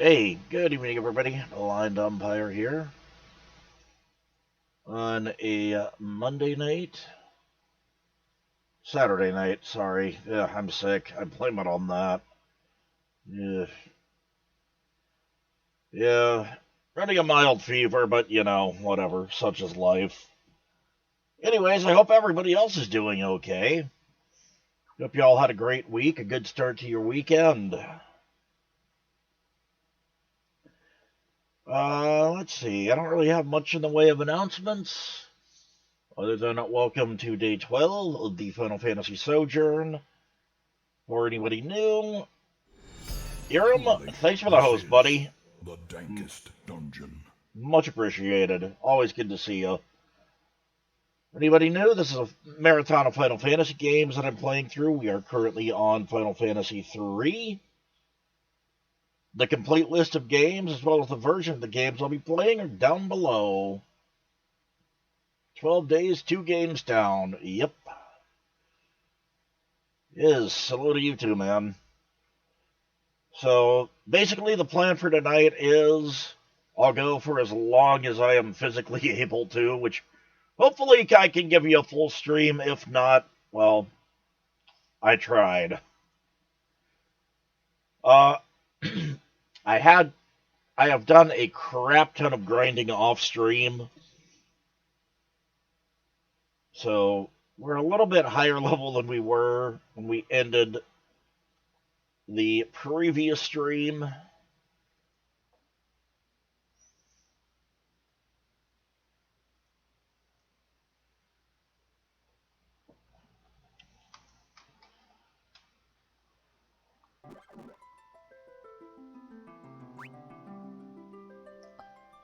Hey, good evening, everybody. Aligned Umpire here on a Monday night, Saturday night. Sorry, yeah, I'm sick. I blame it on that. Yeah, yeah, running a mild fever, but whatever. Such is life. Anyways, I hope everybody else is doing okay. Hope you all had a great week, a good start to your weekend. Let's see. I don't really have much in the way of announcements. Other than welcome to day 12 of the Final Fantasy Sojourn. For anybody new, Iram, thanks for the host, buddy. The dankest dungeon. Much appreciated. Always good to see you. Anybody new, this is a marathon of Final Fantasy games that I'm playing through. We are currently on Final Fantasy 3. The complete list of games, as well as the version of the games I'll be playing, are down below. 12 days, 2 games down. Yep. Hello to you too, man. So, basically, the plan for tonight is I'll go for as long as I am physically able to, which hopefully I can give you a full stream. If not, well, I tried. Uh, I have done a crap ton of grinding off stream, so we're a little bit higher level than we were when we ended the previous stream.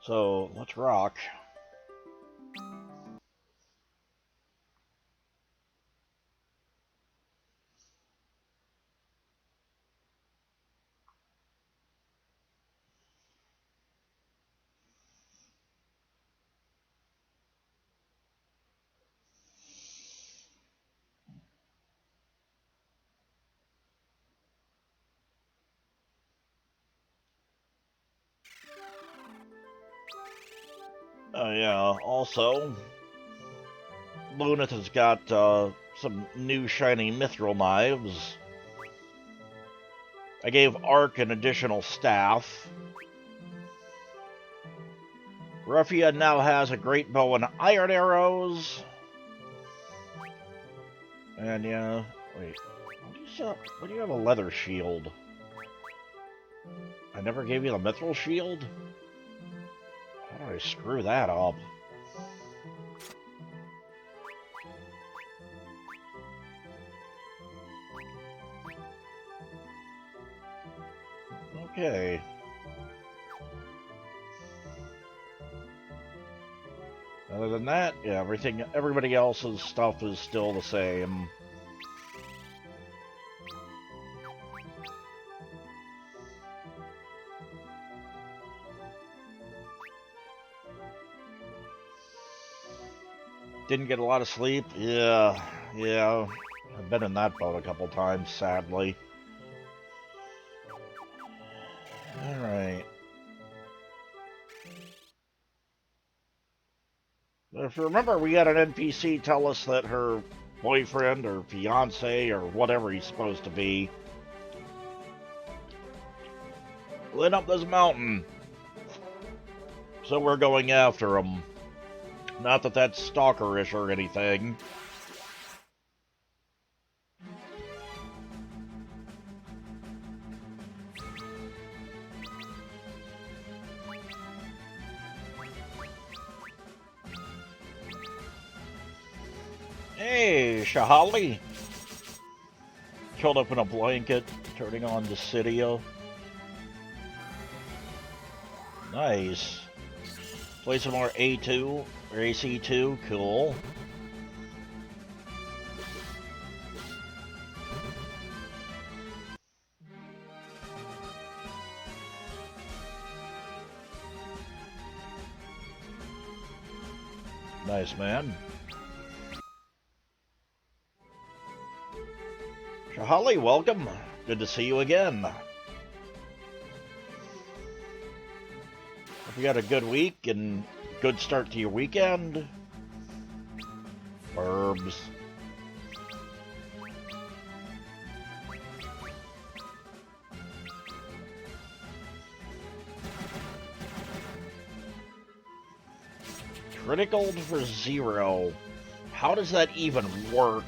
So let's rock. Oh yeah, also, Lunith has got some new shiny mithril knives. I gave Ark an additional staff. Ruffia now has a great bow and iron arrows. And yeah, wait, what do you have a leather shield? I never gave you the mithril shield? How do I screw that up? Okay. Other than that, yeah, everybody else's stuff is still the same. Didn't get a lot of sleep? Yeah. I've been in that boat a couple times, sadly. Alright. If you remember, we had an NPC tell us that her boyfriend or fiance or whatever he's supposed to be lit up this mountain. So we're going after him. Not that that's stalkerish or anything. Hey, Shahali. Curled up in a blanket, turning on the Cydia. Nice. Play some more A2 or AC2. Cool. Nice, man. Shahali, welcome. Good to see you again. Hope you had a good week and good start to your weekend. Verbs. Critical for 0. How does that even work?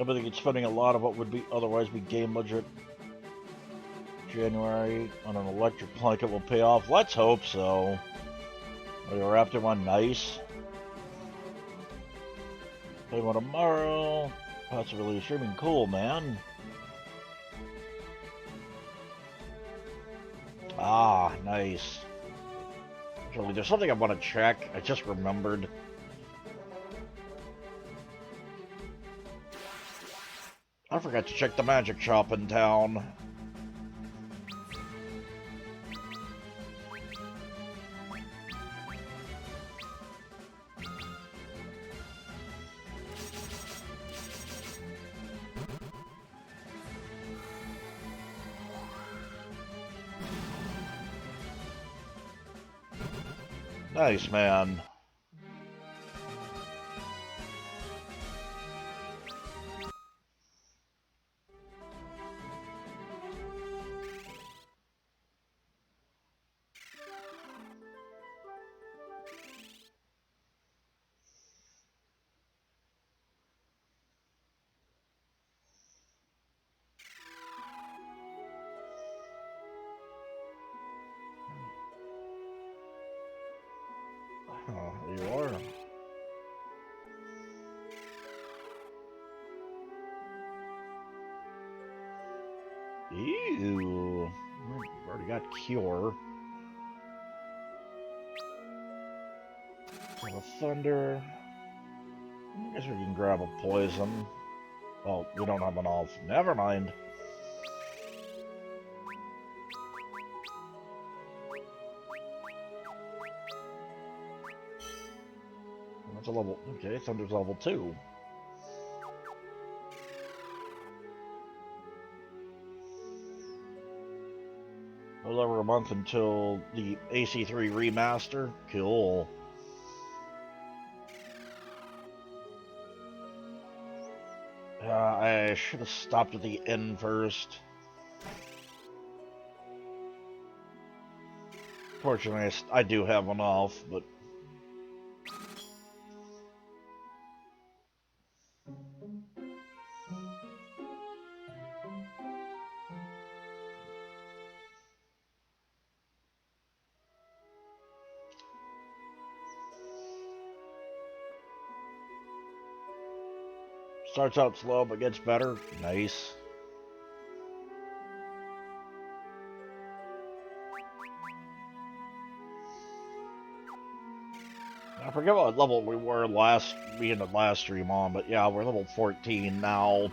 I think it's spending a lot of what would be otherwise be game budget. January on an electric blanket will pay off. Let's hope so. We were after one nice. Play one tomorrow. Possibility streaming. Cool, man. Ah, nice. Actually, there's something I want to check. I just remembered. I forgot to check the magic shop in town. Nice, man. Oh, you are. Ew. We've already got Cure. Grab a Thunder. I guess we can grab a Poison. Oh, we don't have enough. Never mind. That's a level. Okay, Thunder's level 2. A little over a month until the AC3 remaster. Cool. I should have stopped at the end first. Fortunately, I do have enough, but... Starts out slow, but gets better. Nice. I forget what level we were me and the last stream on, but yeah, we're level 14 now.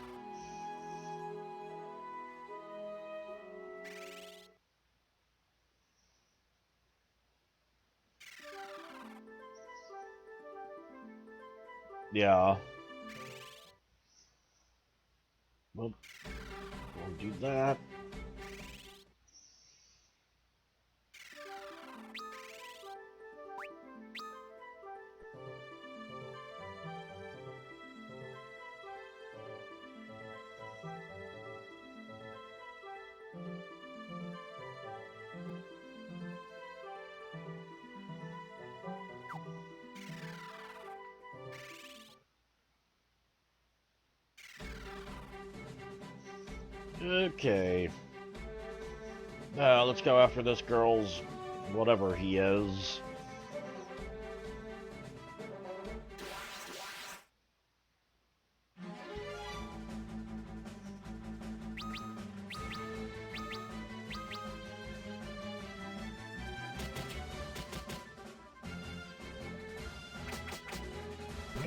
Yeah. Well, we'll do that. Okay. Now let's go after this girl's whatever he is.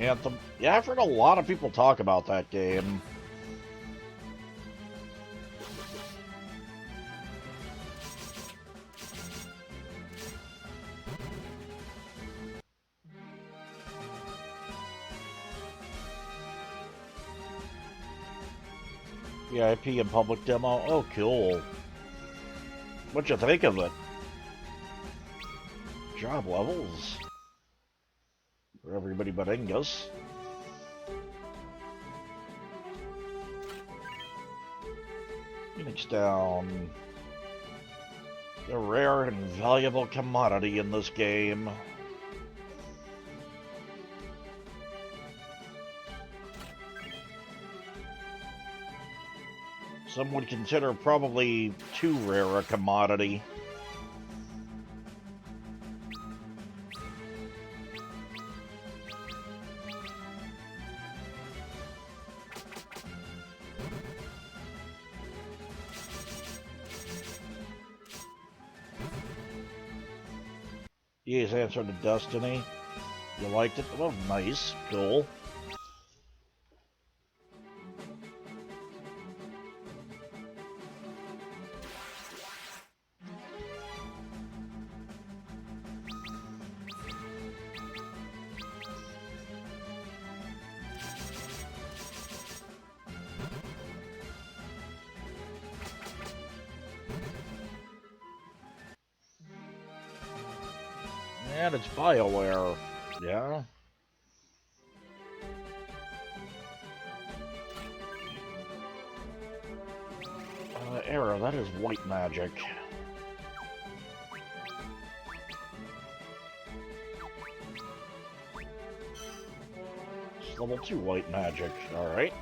Anthem. Yeah, I've heard a lot of people talk about that game. VIP and public demo. Oh, cool. What'd you think of it? Job levels. For everybody but Angus. Phoenix down. The rare and valuable commodity in this game. Some would consider probably too rare a commodity. EA's answer to Destiny. You liked it? Well, nice. Cool. And it's BioWare. Yeah. Error, that is white magic. It's level 2 white magic. Alright.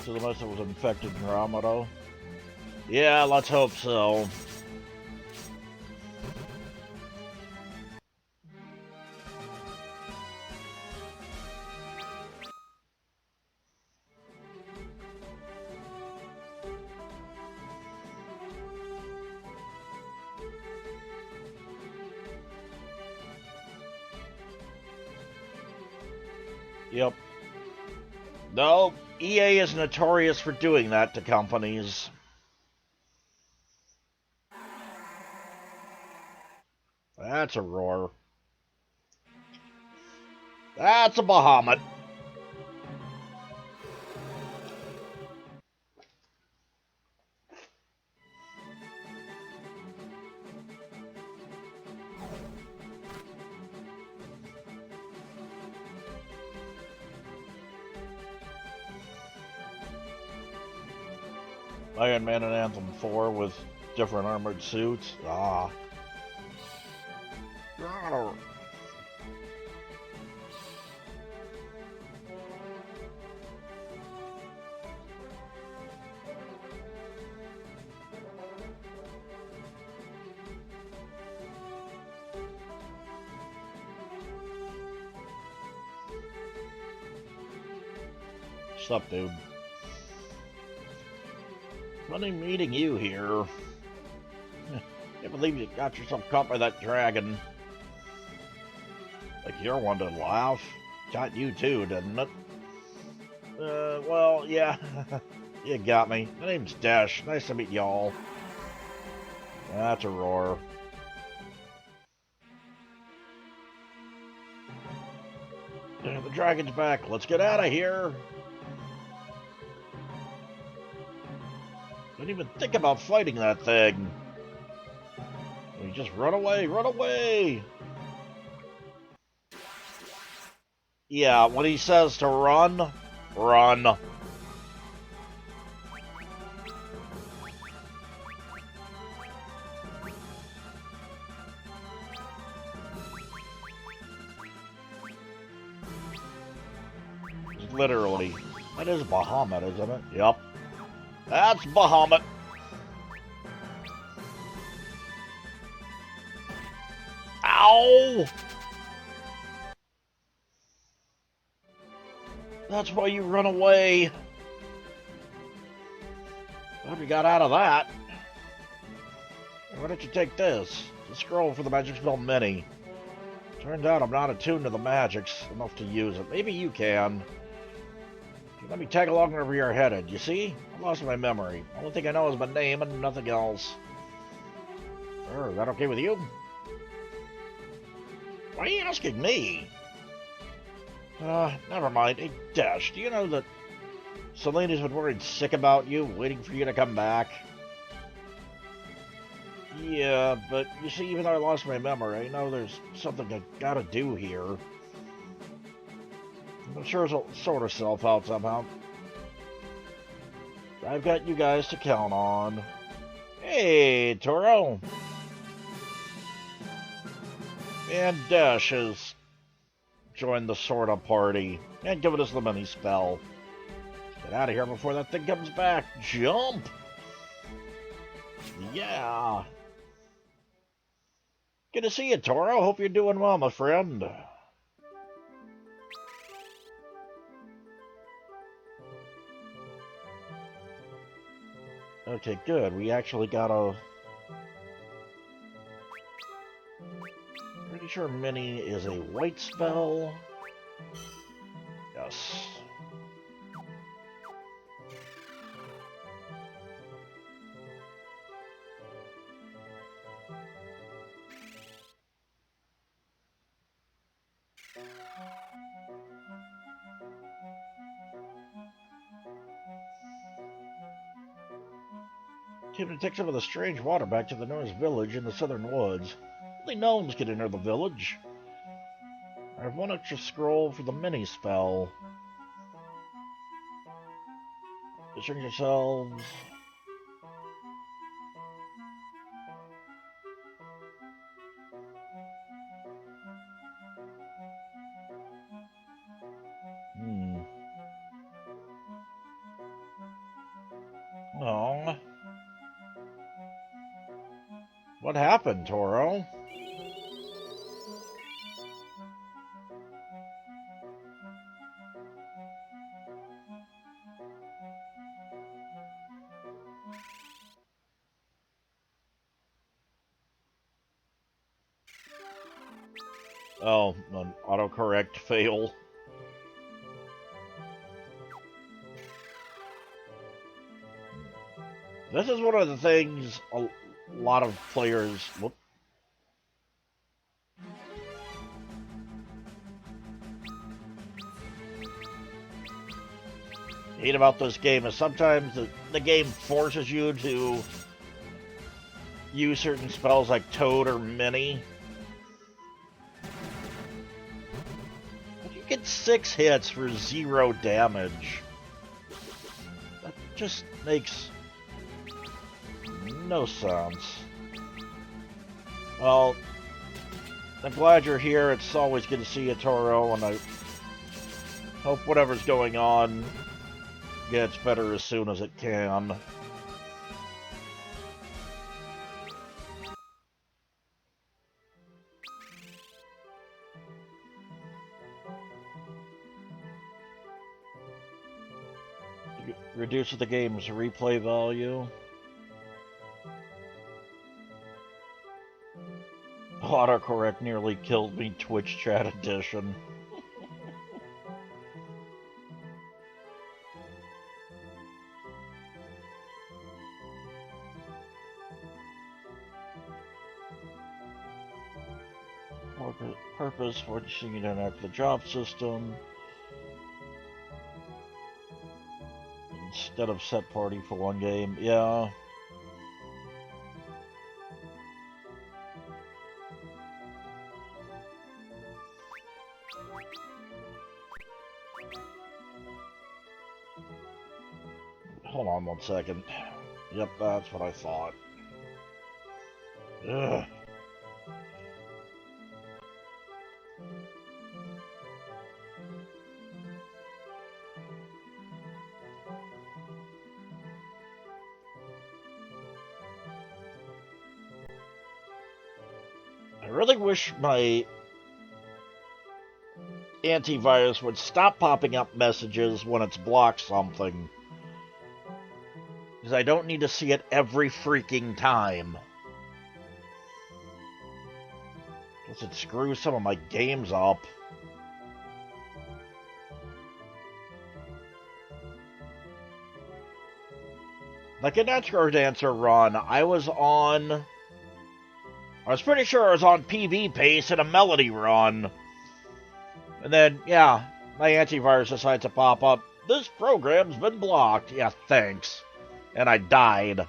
So the most that was infected in Ramado. Yeah, let's hope so. Yep. No, EA is notorious for doing that to companies. That's a roar. That's a Bahamut. Iron Man and Anthem 4 with different armored suits. Ah. What's up, dude? Funny meeting you here. Can't believe you got yourself caught by that dragon. Like you're one to laugh. Got you too, didn't it? Well, yeah. You got me. My name's Dash. Nice to meet y'all. That's a roar. The dragon's back. Let's get out of here. Don't even think about fighting that thing. You just run away, run away! Yeah, when he says to run, run. Literally. That is Bahamut, isn't it? Yep. That's Bahamut. Ow! That's why you run away. I hope you got out of that. Why don't you take this? The scroll for the magic spell Mini. Turns out I'm not attuned to the magics enough to use it. Maybe you can. Let me tag along wherever you're headed. You see? I lost my memory. Only thing I know is my name and nothing else. Is that okay with you? Why are you asking me? Never mind. Hey, Dash, do you know that Selena's been worried sick about you, waiting for you to come back? Yeah, but you see, even though I lost my memory, I know there's something I gotta do here. I'm sure it'll sort itself out somehow. I've got you guys to count on. Hey, Toro! And Dash has joined the sorta party and given us the mini spell. Get out of here before that thing comes back. Jump! Yeah! Good to see you, Toro. Hope you're doing well, my friend. Okay, good. We actually got a... Pretty sure Mini is a white spell. Yes. Came to take some of the strange water back to the nearest village in the southern woods. Only gnomes can enter the village. I have one extra scroll for the mini spell. Discern yourselves. Oh. What happened, Toro? Oh, an autocorrect fail. This is one of the things a lot of players... Whoop. Hate about this game is sometimes the game forces you to use certain spells like Toad or Mini. But you get 6 hits for 0 damage. That just makes no sense. Well, I'm glad you're here. It's always good to see you, Toro, and I hope whatever's going on gets better as soon as it can. Reduces the game's replay value. Autocorrect nearly killed me, Twitch chat edition. Purpose for you to enact the job system. Instead of set party for one game. Yeah. Hold on 1 second. Yep, that's what I thought. Ugh. I really wish my antivirus would stop popping up messages when it's blocked something. Because I don't need to see it every freaking time. Does it screw some of my games up? Like in that Scar Dancer run, I was pretty sure I was on PB pace in a Melody run. And then, yeah, my antivirus decides to pop up. This program's been blocked. Yeah, thanks. And I died.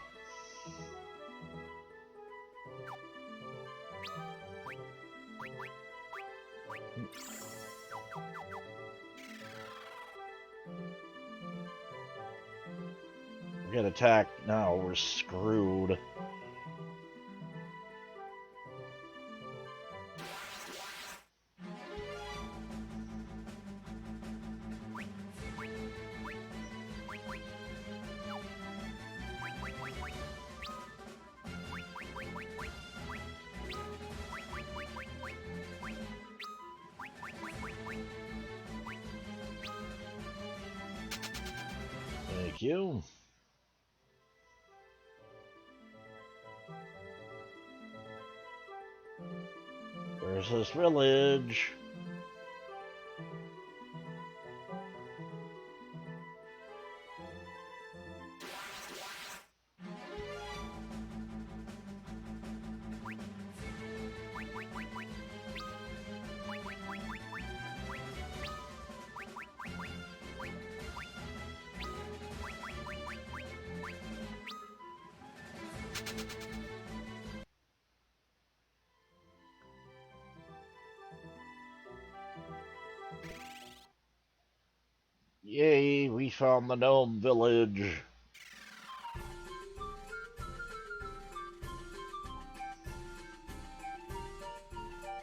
We get attacked. No, we're screwed. Thank you. Where's this village? Yay, we found the gnome village.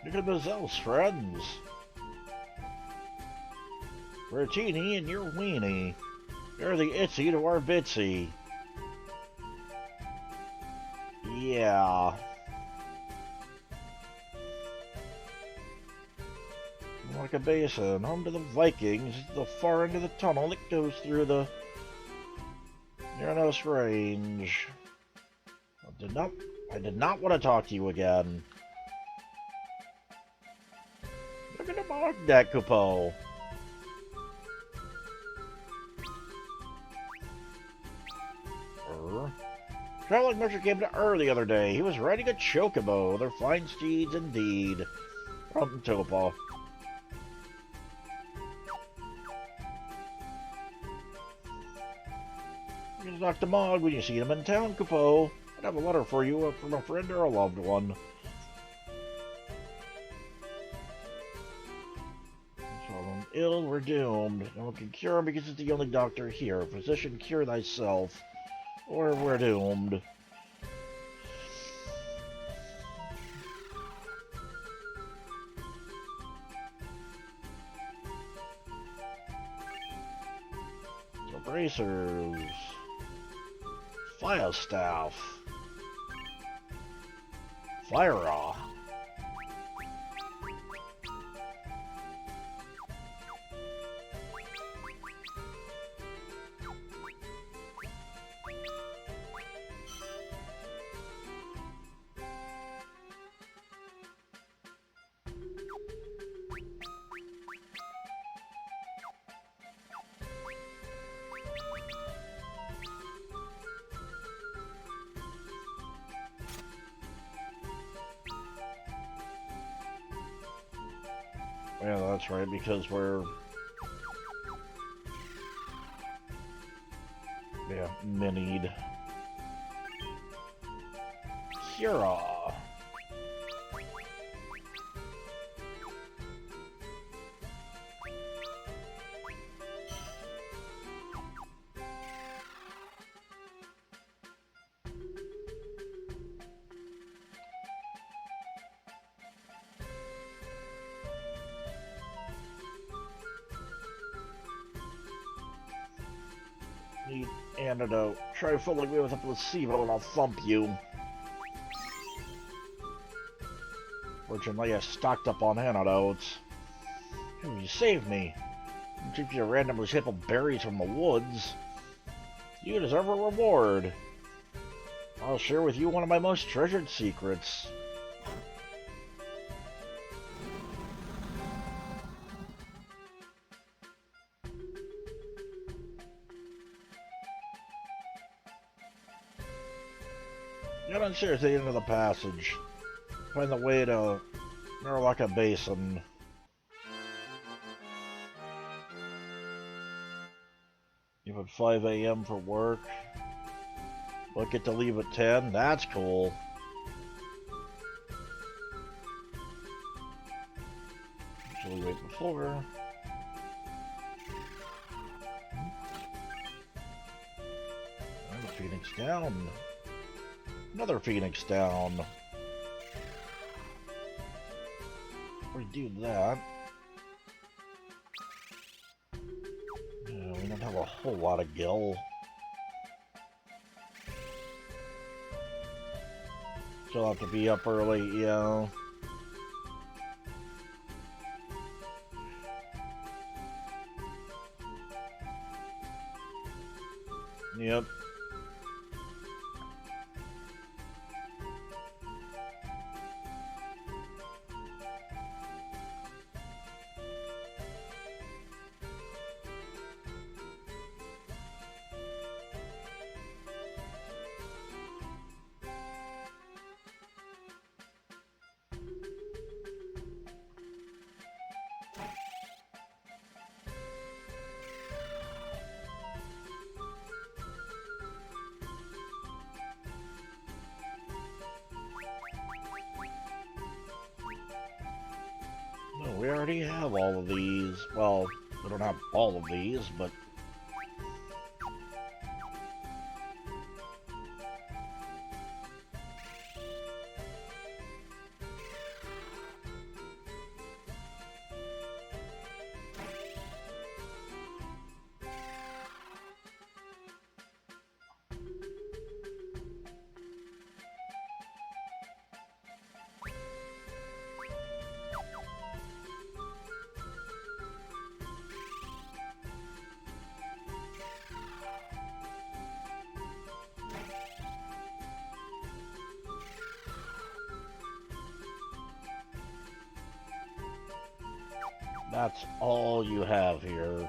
Look at those elves, friends. We're teeny and you're weeny. You're the itsy to our bitsy. Yeah. Like a basin, home to the Vikings, the far end of the tunnel that goes through the Uranus range. I did not want to talk to you again. Look at the mark that Kupo. Traveling merchant came to Ur the other day. He was riding a chocobo. They're fine steeds indeed. From Topa. You can talk to Mog when you see him in town, Kupo. I'd have a letter for you from a friend or a loved one. So I'm ill, we're doomed. No one can cure him because it's the only doctor here. Physician, cure thyself. Or we're doomed. So bracers. Fire staff. Fire raw. Yeah, that's right, because we're... Yeah, minied. Kira. Need antidote. Try fooling me with a placebo and I'll thump you. Fortunately, I stocked up on antidotes. You saved me. If you randomly sample berries from the woods, you deserve a reward. I'll share with you one of my most treasured secrets. Get on stairs to the end of the passage. Find the way to Marowaka Basin. You have 5 a.m. for work. But get to leave at 10. That's cool. Usually wait before. And the Phoenix down. Another Phoenix down. We do that. Yeah, we don't have a whole lot of gil. Still have to be up early, yeah. Yep. No, we already have all of these. Well, we don't have all of these, but... That's all you have here. Oops.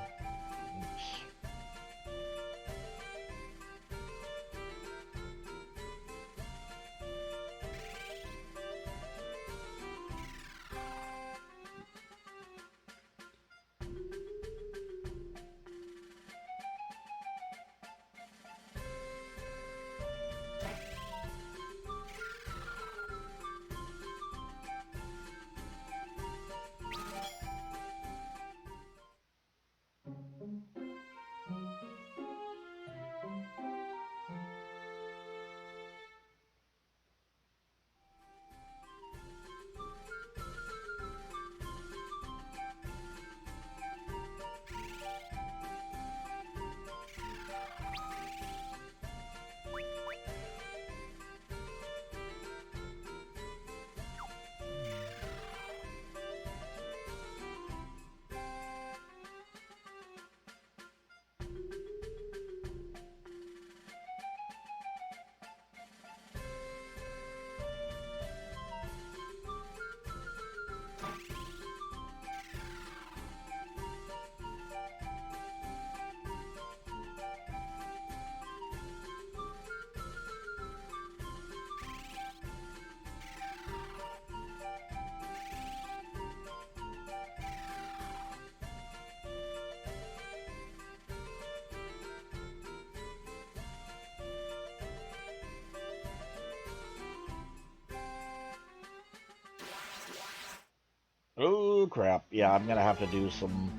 Oh crap, yeah, I'm gonna have to do some...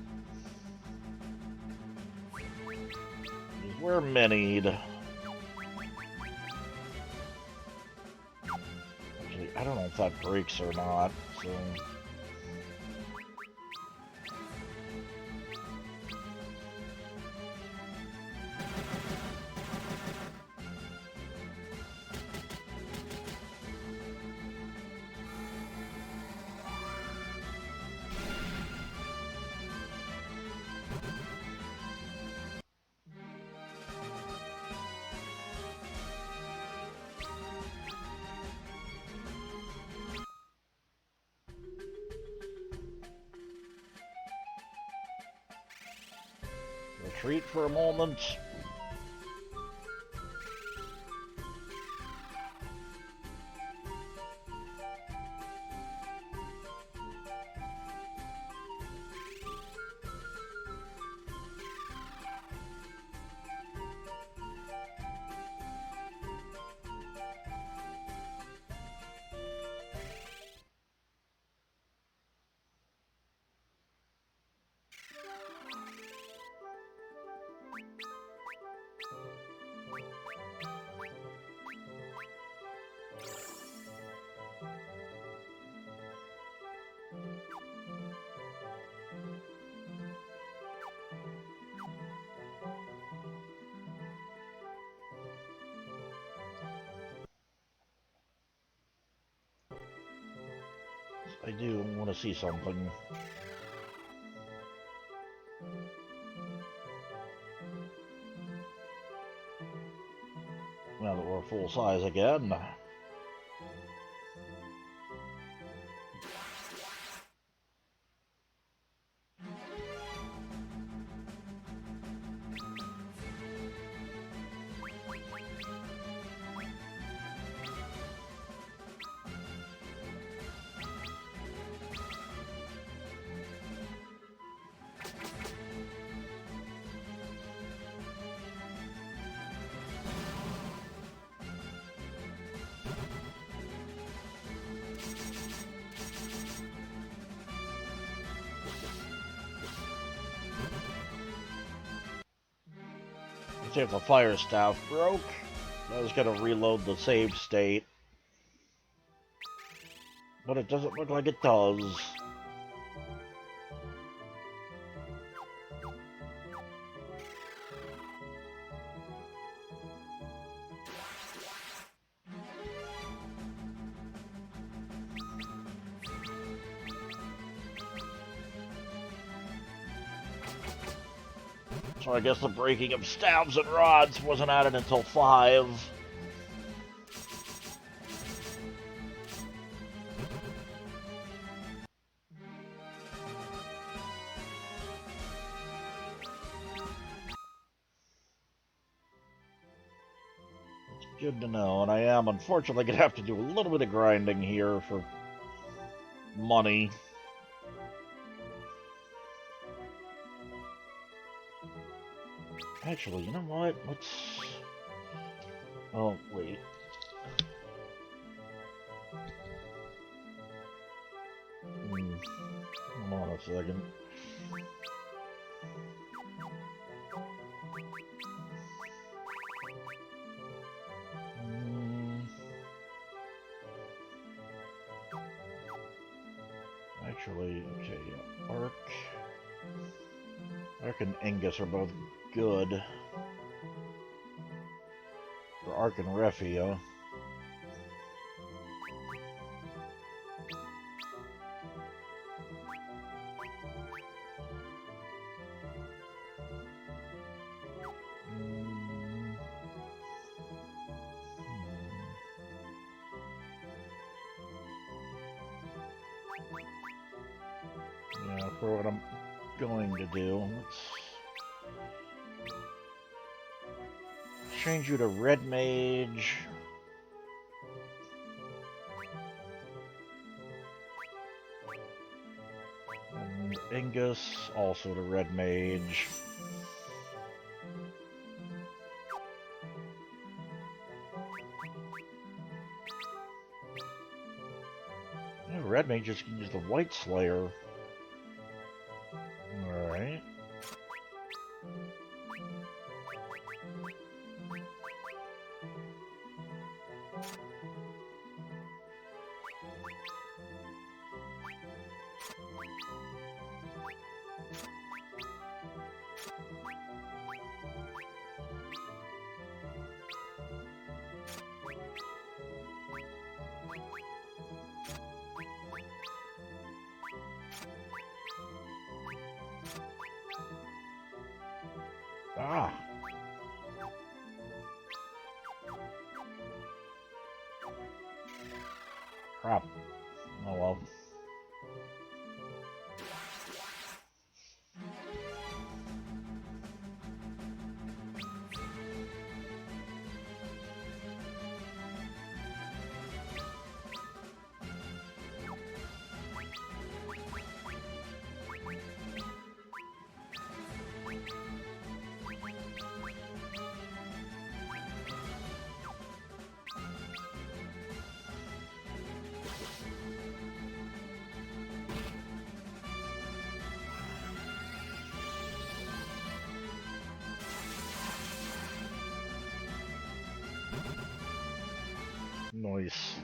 We're minied. Actually, I don't know if that breaks or not, so... retreat for a moment. I do want to see something. Now that we're full size again. Let's see if the fire staff broke. I was gonna reload the save state, but it doesn't look like it does. So I guess the breaking of stabs and rods wasn't added until 5. It's good to know, and I am unfortunately gonna have to do a little bit of grinding here for money. Actually, you know what? Let's... Oh, wait. Hold on a second. Actually, okay, yeah. Ark and Angus are both good. For Ark and Refia. Yeah, for what I'm going to do, let's change you to Red Mage. And Angus also to Red Mage. Yeah, Red Mage just can use the White Slayer. Alright. Ah. Crap. Oh well. Nice.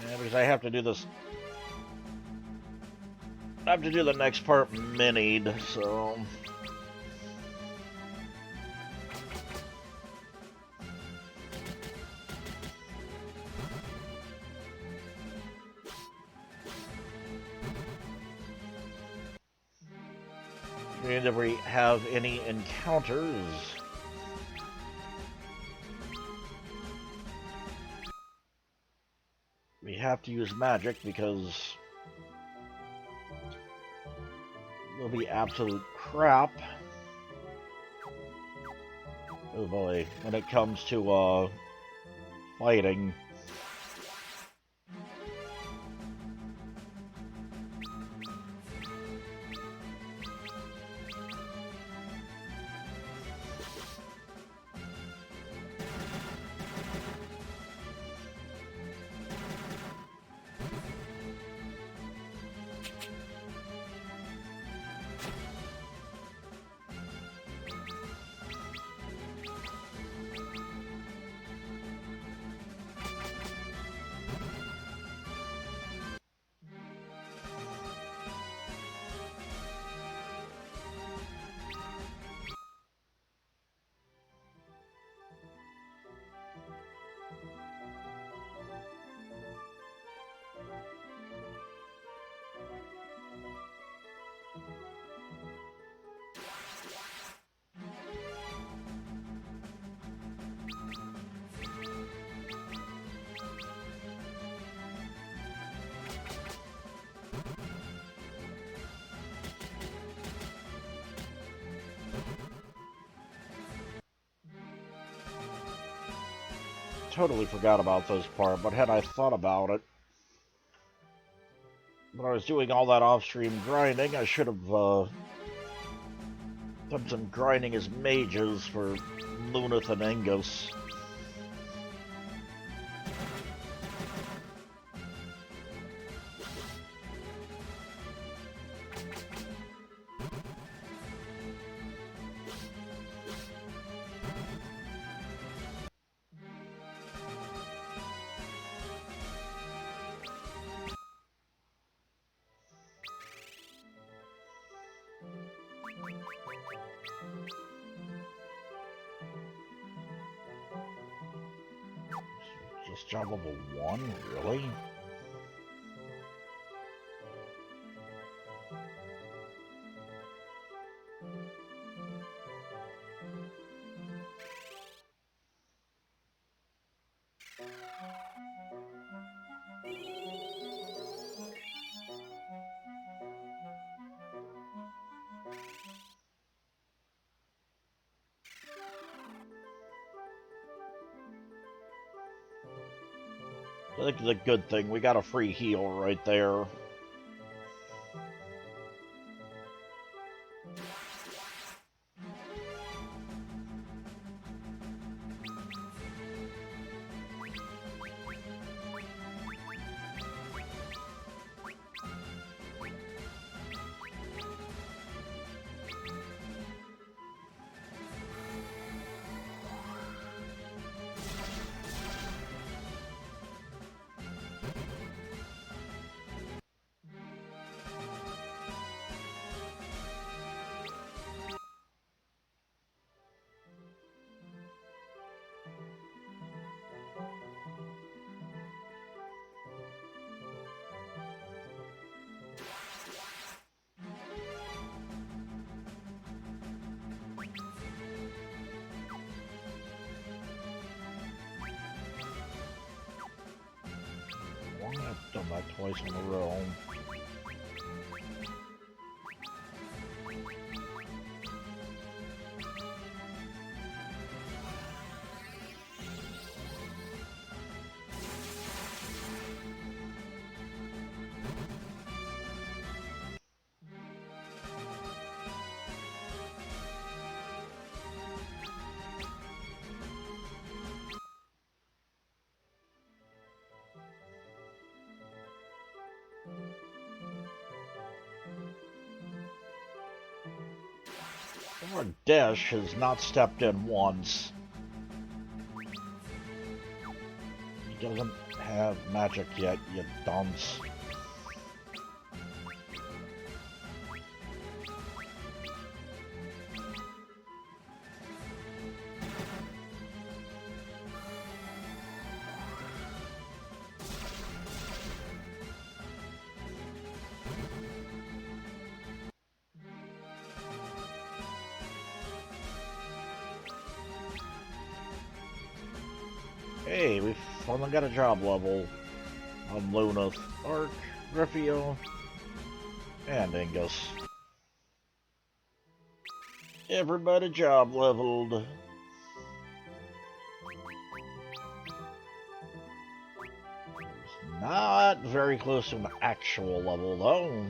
Yeah, because I have to do this. I have to do the next part minied, so. And if we have any encounters. We have to use magic because it'll be absolute crap. Oh boy, when it comes to fighting. Totally forgot about this part, but had I thought about it, when I was doing all that off-stream grinding, I should have done some grinding as mages for Lunith and Angus. Just job level 1? Really? I think it's a good thing. We got a free heal right there. that twice in a row. Our Dash has not stepped in once. He doesn't have magic yet, you dunce. Hey, we finally got a job level on Luna's Arc, Griffio, and Angus. Everybody job leveled. Not very close to an actual level, though.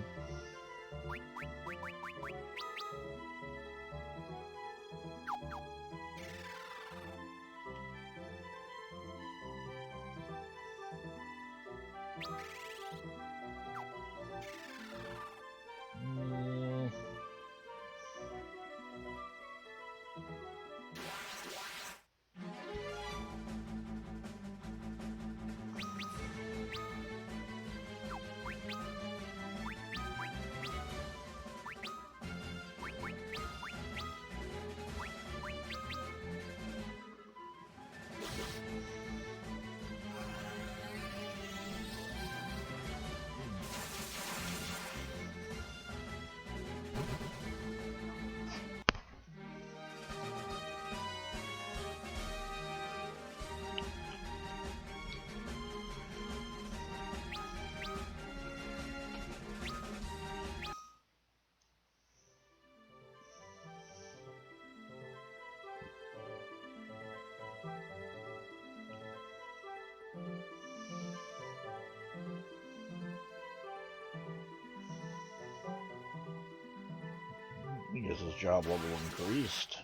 I guess his job level increased.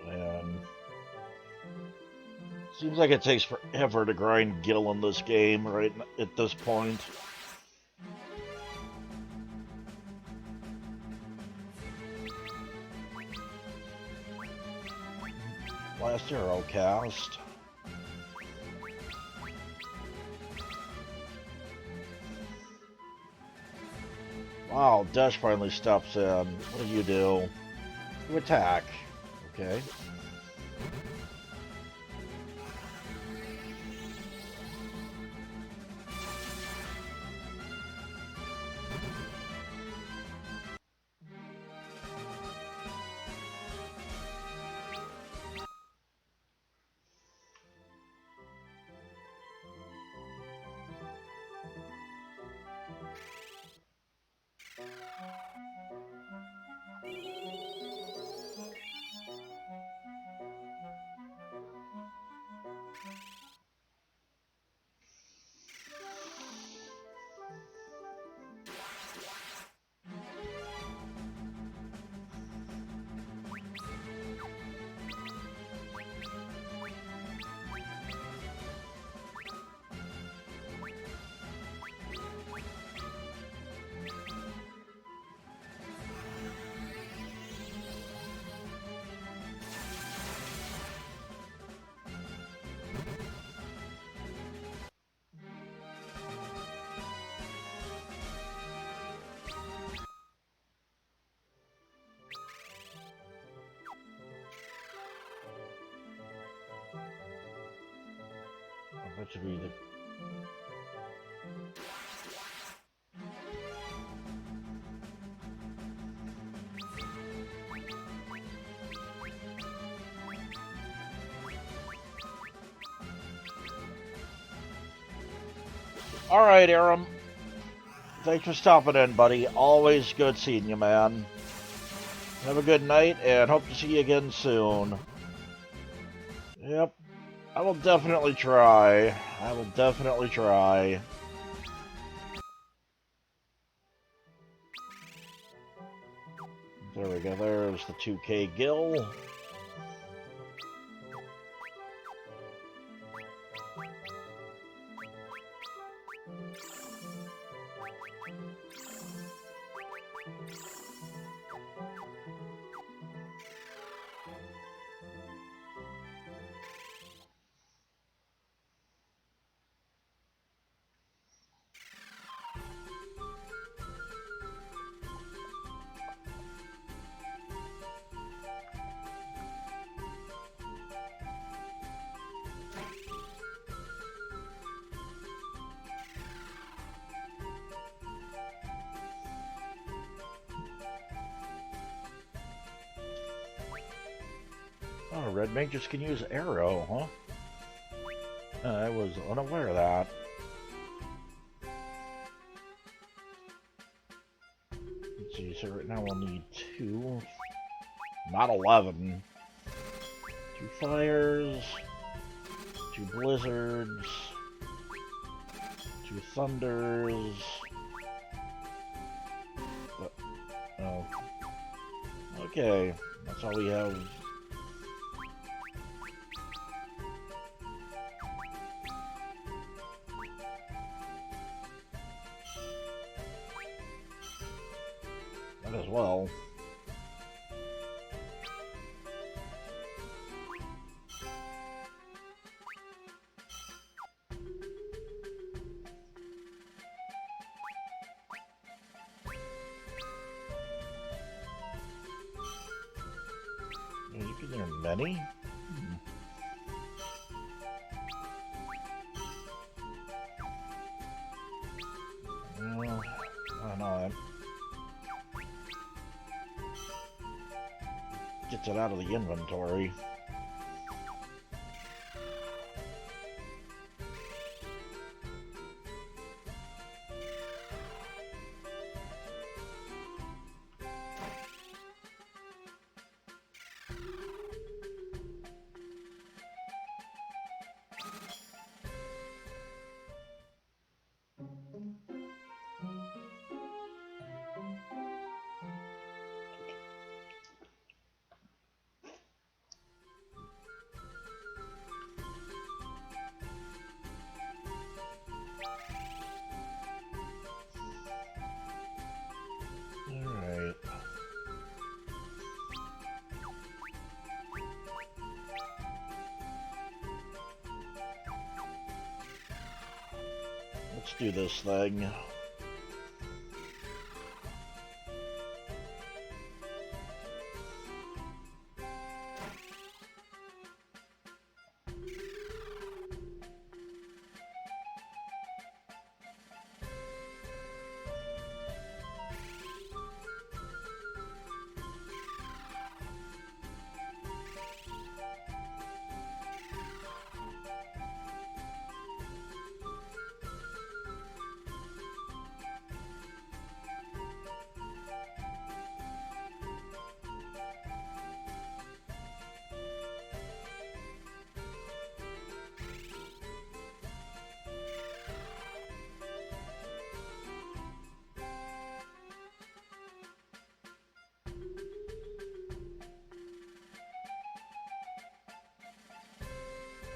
And seems like it takes forever to grind Gil in this game right at this point. Last hero cast. Wow, Dash finally steps in. What do? You attack. Okay. That should be the... Alright, Aram. Thanks for stopping in, buddy. Always good seeing you, man. Have a good night, and hope to see you again soon. Yep. I will definitely try. I will definitely try. There we go. There's the 2K Gill. Oh, red mages can use arrow, huh? I was unaware of that. Let's see, so right now we'll need 2, not 11. 2 fires, 2 blizzards, 2 thunders. Oh. Okay, that's all we have. That as well. You can learn many. Well, I don't know. Gets it out of the inventory. Alright. Let's do this thing.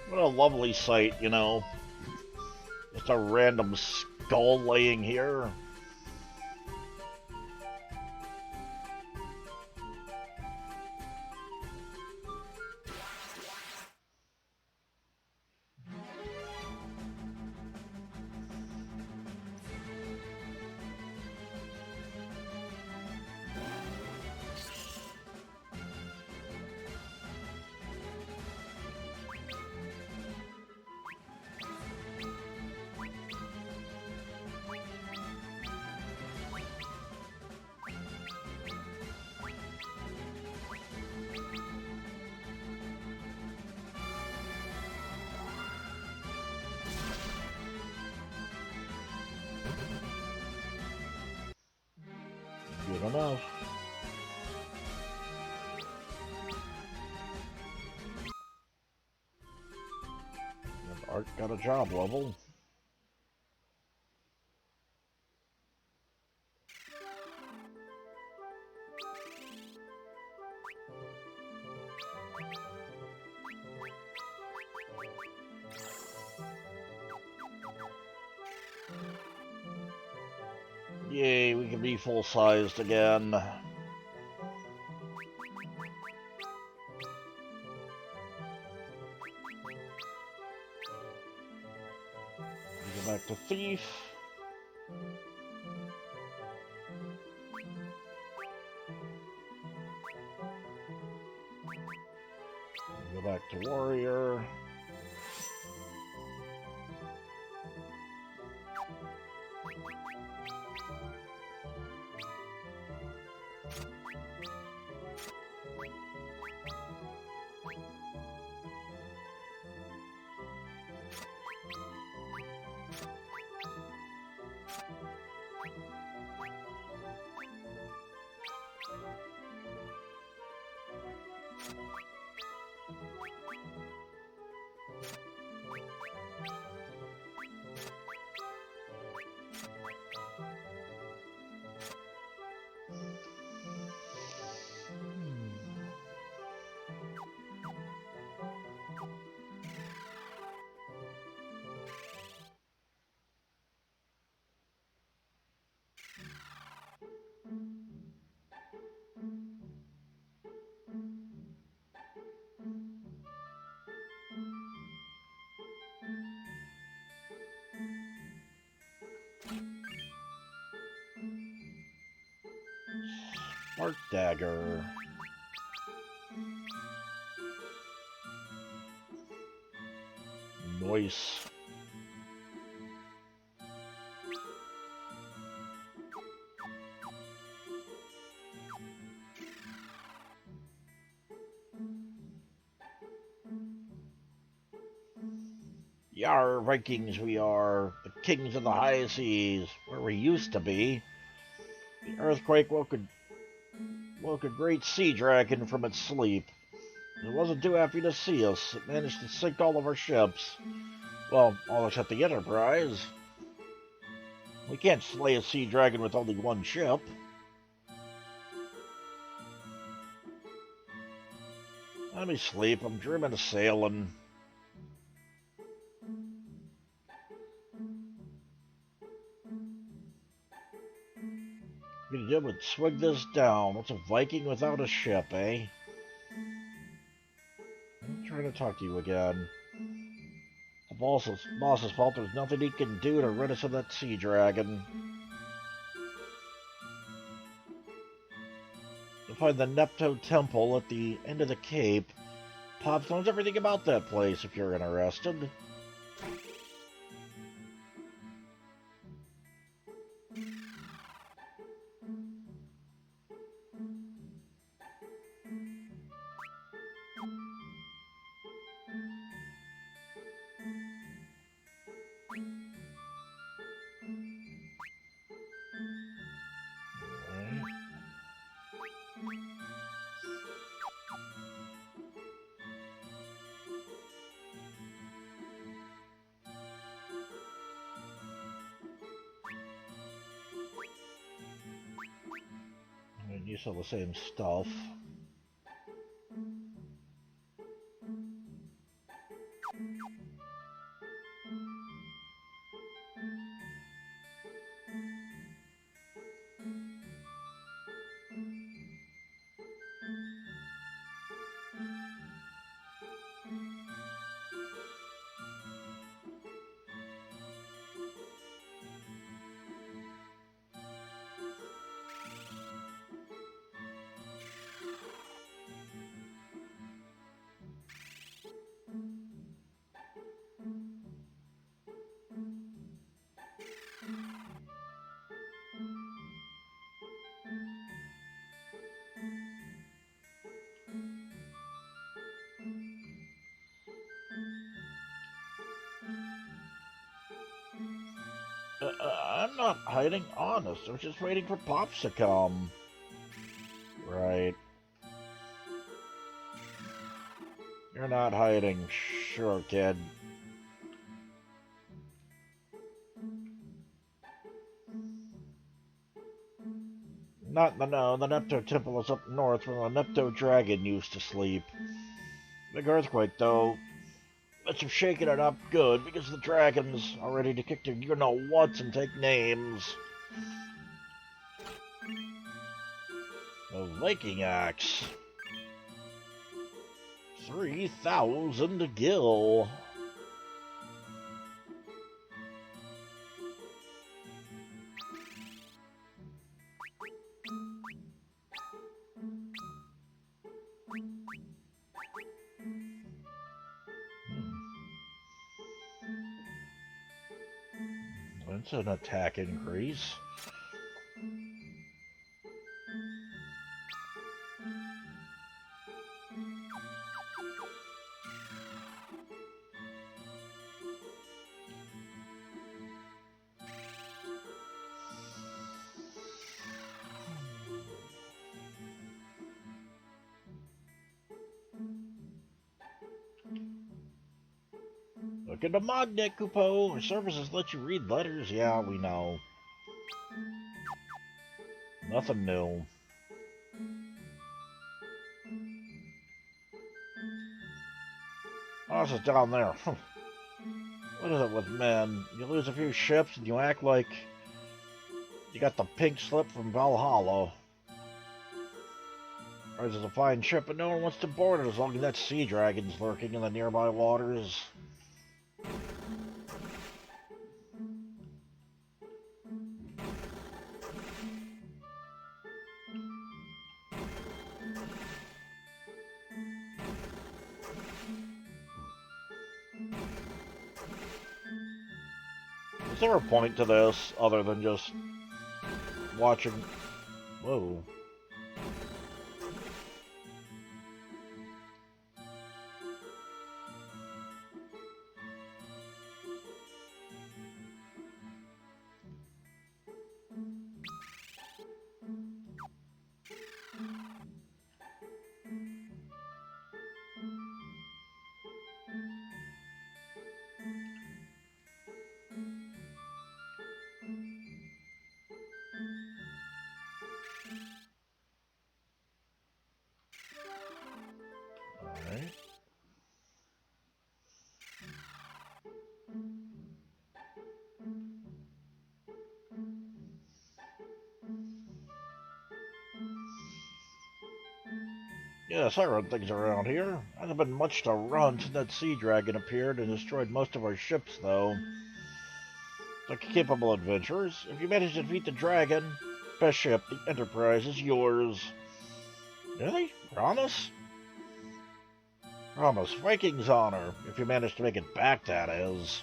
What a lovely sight, you know. Just a random skull laying here. enough. And Art got a job level. Yay, we can be full-sized again. Go back to Thief. Go back to Warrior. Spark Dagger. Nice. Yar, Vikings we are, the kings of the high seas, where we used to be. The earthquake woke a great sea dragon from its sleep. It wasn't too happy to see us. It managed to sink all of our ships. Well, all except the Enterprise. We can't slay a sea dragon with only one ship. Let me sleep. I'm dreaming of sailing. What do would swig this down. What's a Viking without a ship, eh? I'm trying to talk to you again. The boss's fault. There's nothing he can do to rid us of that sea dragon. You'll find the Nepto Temple at the end of the cape. Pops knows everything about that place if you're interested. You saw the same stuff. I'm not hiding, honest. I was just waiting for Pops to come. Right. You're not hiding. Sure, kid. No, the Nepto Temple is up north where the Nepto Dragon used to sleep. Big earthquake, though. But you're shaking it up good because the dragons are ready to kick their you-know-whats and take names. The Viking Axe. 3,000 gil. That's an attack increase. Look at the Magnet, Kupo. Our services let you read letters. Yeah, we know. Nothing new. Oh, this is down there. What is it with men? You lose a few ships and you act like you got the pink slip from Valhalla. Ours is a fine ship, but no one wants to board it as long as that sea dragon's lurking in the nearby waters. Is there a point to this other than just watching? Whoa. Alright. Yes, I run things around here. Hasn't been much to run since that sea dragon appeared and destroyed most of our ships, though. Like capable adventurers, if you manage to defeat the dragon, best ship, the Enterprise, is yours. Really? Promise? Promise. Viking's honor, if you manage to make it back, that is.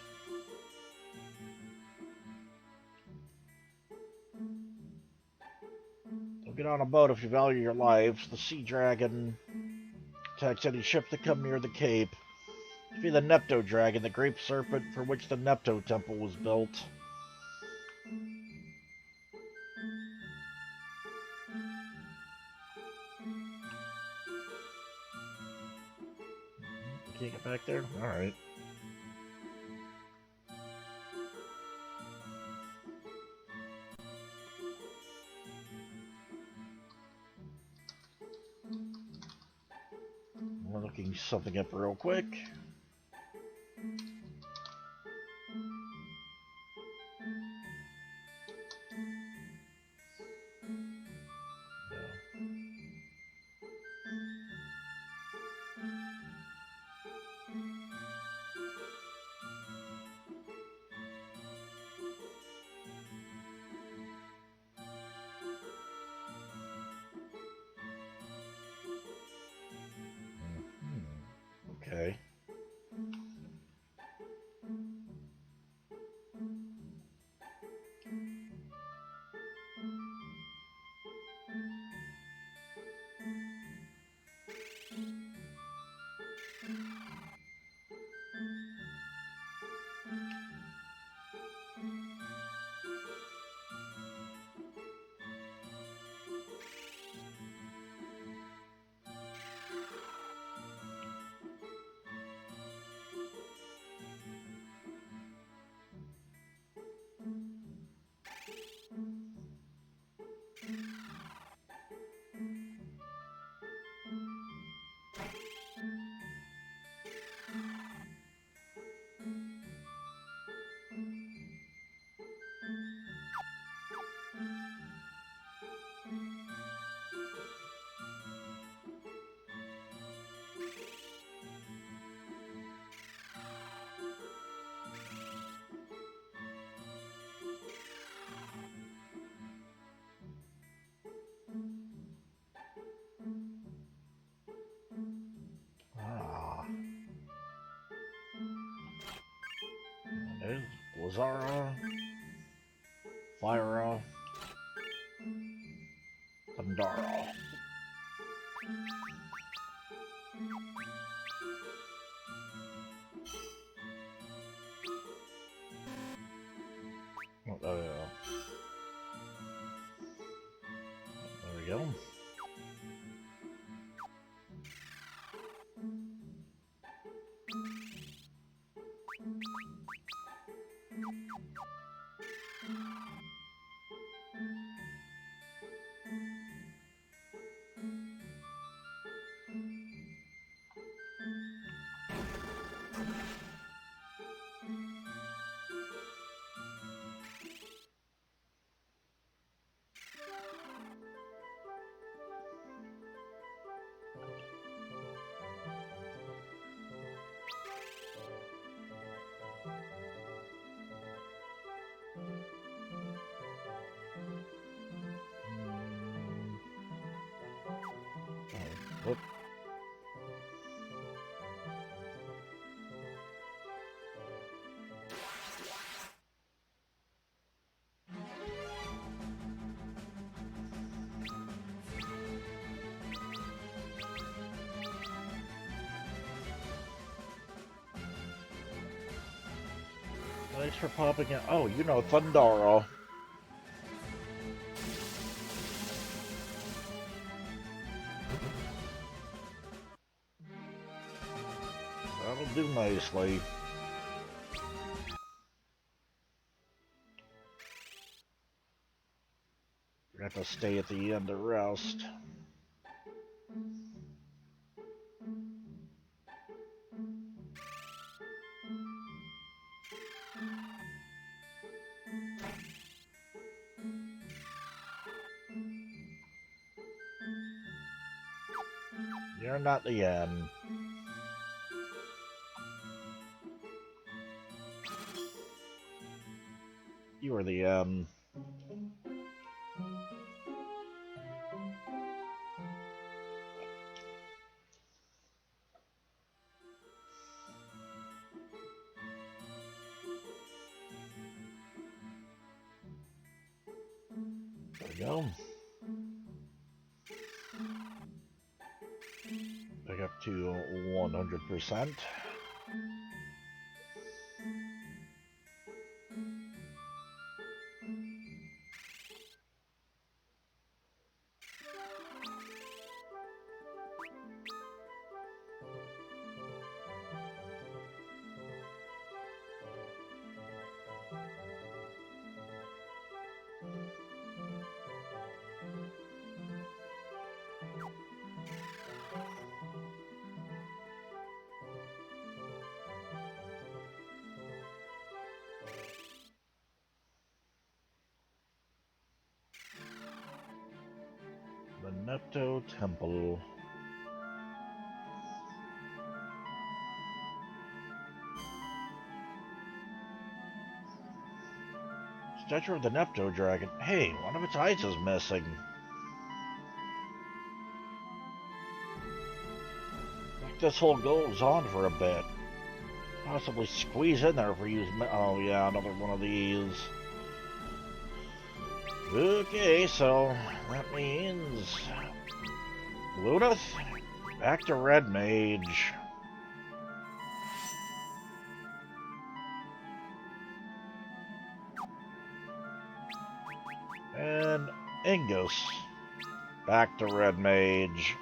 Don't get on a boat if you value your lives. The sea dragon attacks any ship that come near the cape. Be the Nepto Dragon, the great serpent for which the Nepto Temple was built. Can't get back there? Alright. We're looking something up real quick. Okay. Zara, Fyra, Pandara. Oh, yeah. There we go. Whoop. Thanks for popping in. Oh, you know Thundara. That'll do nicely. We're gonna have to stay at the end to rest. You're not the end. You are the end. There we go. Back up to 100%. The Nepto Temple. Statue of the Nepto Dragon. Hey, one of its eyes is missing. Like this whole goes on for a bit. Possibly squeeze in there if we use. Oh yeah, another one of these. Okay, so that means Luneth back to Red Mage. And Ingus back to Red Mage.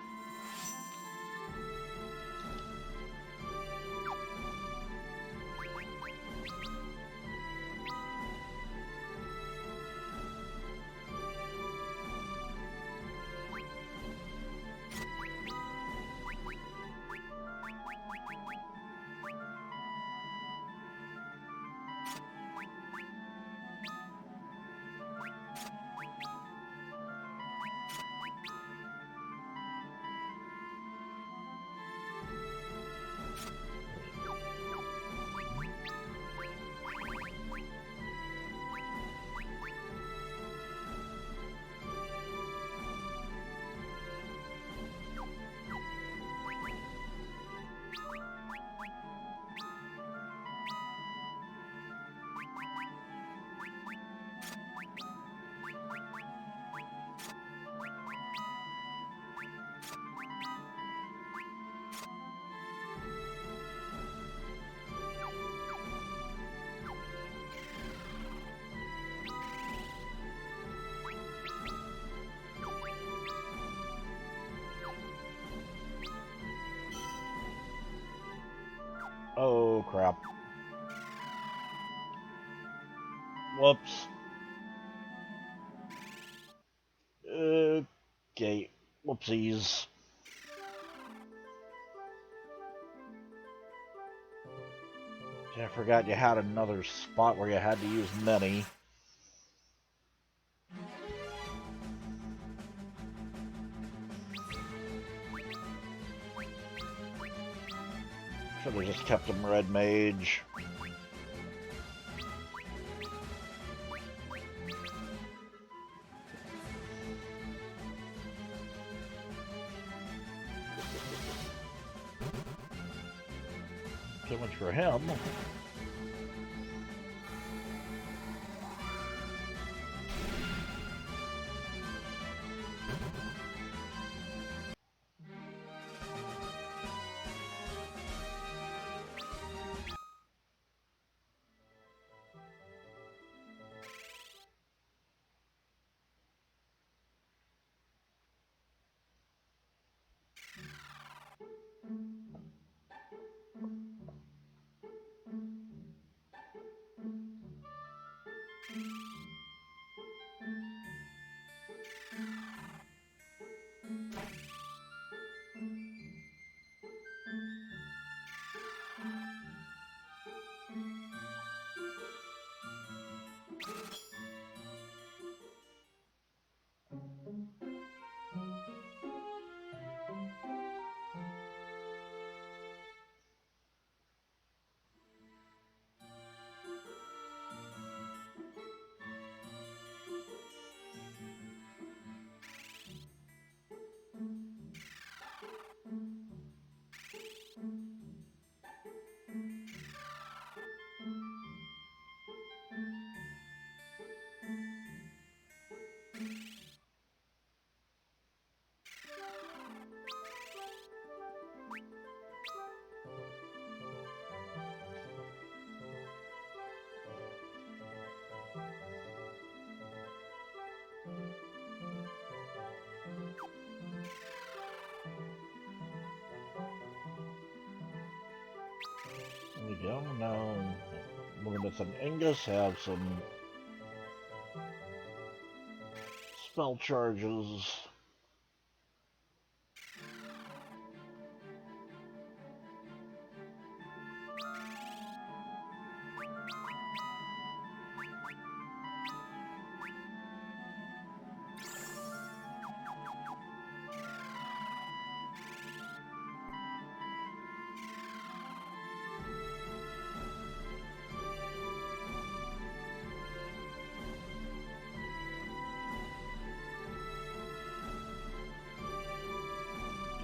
crap. Whoops. Okay. Whoopsies. I forgot you had another spot where you had to use many. Should have just kept him red mage. So much for him. There we go. Now, Morganith and Angus have some spell charges.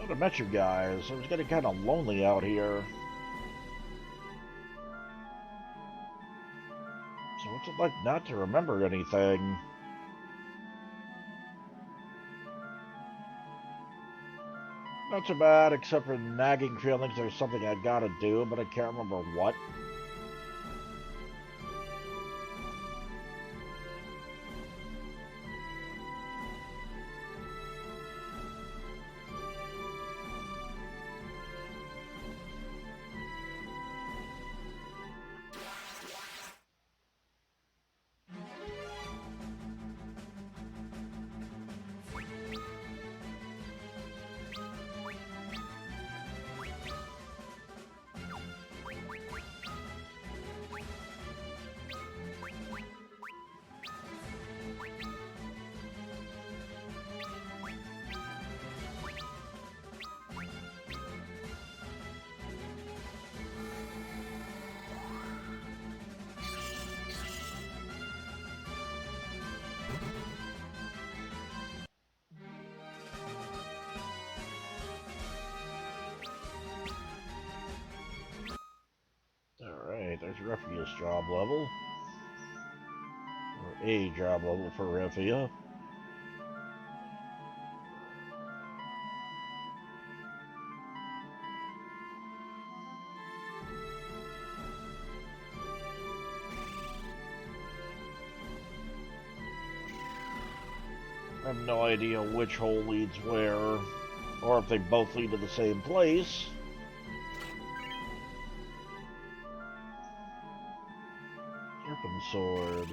I met you guys. I was getting kind of lonely out here. So what's it like not to remember anything? Not too bad, except for nagging feelings there's something I gotta do, but I can't remember what. Alright, there's Refia's job level. Or a job level for Refia. I have no idea which hole leads where, or if they both lead to the same place. sword.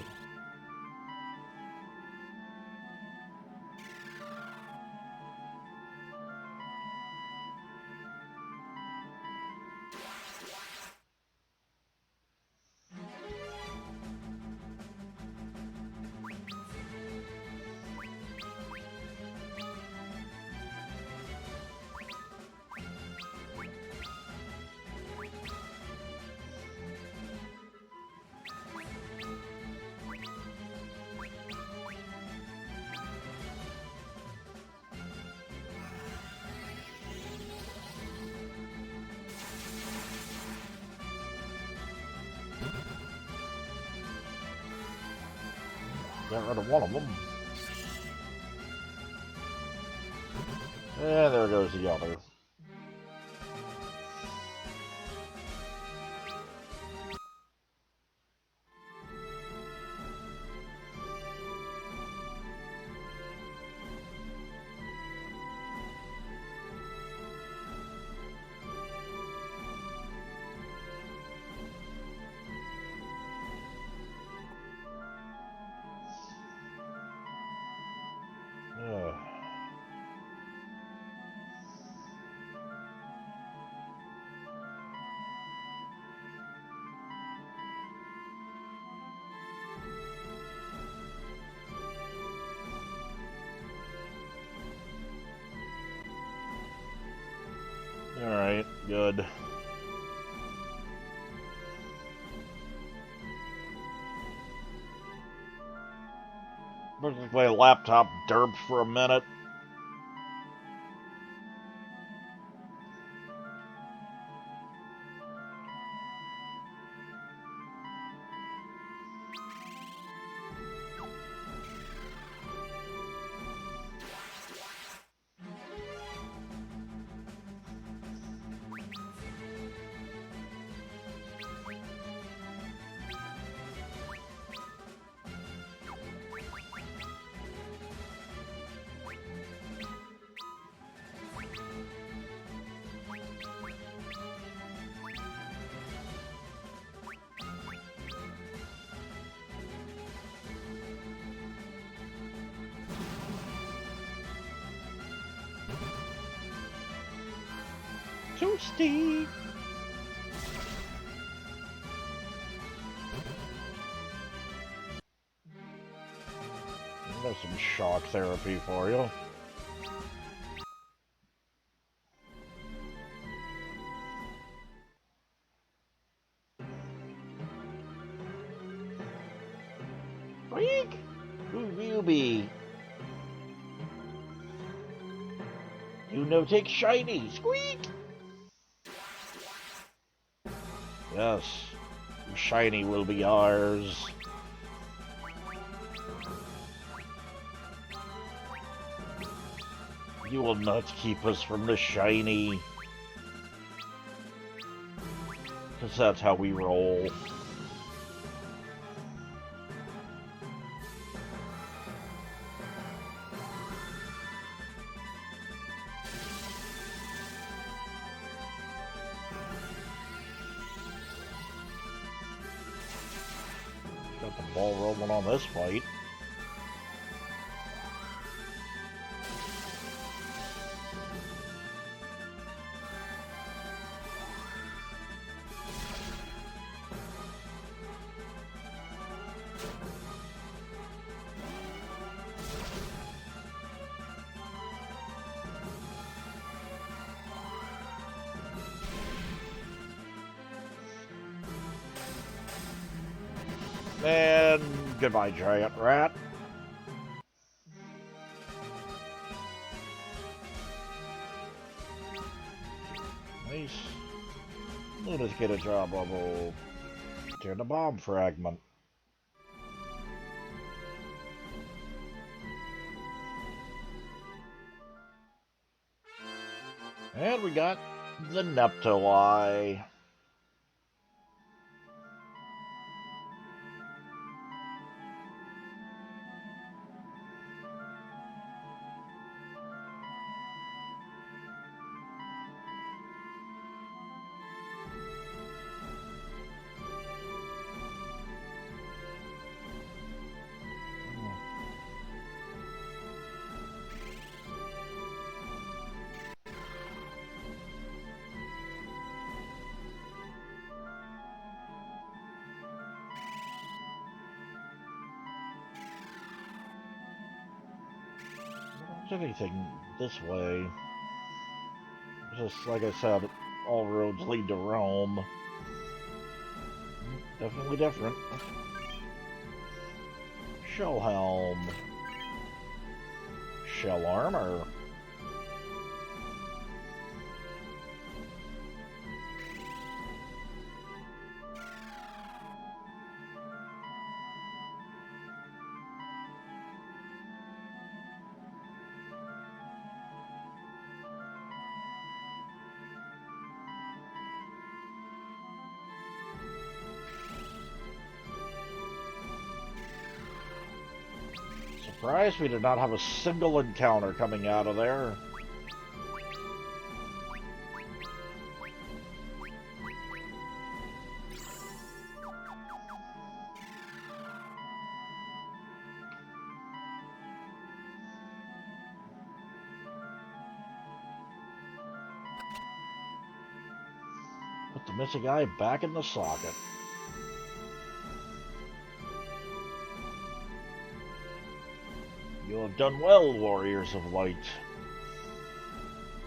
Got rid of one of them. And there goes the other. Ugh. Alright, good. Looks like my laptop derped for a minute. Toasty! There's some shock therapy for you. Squeak! Who you be? You no take shiny. Squeak! Yes, shiny will be ours. You will not keep us from the shiny. Because that's how we roll. Got the ball rolling on this fight. And goodbye, giant rat. Nice. Let us get a job of old. Turn the bomb fragment. And we got the Neptuli. Is anything this way? Just like I said, all roads lead to Rome. Definitely different. Shell helm. Shell armor. Surprised we did not have a single encounter coming out of there. Put the missing eye back in the socket. You have done well, warriors of light.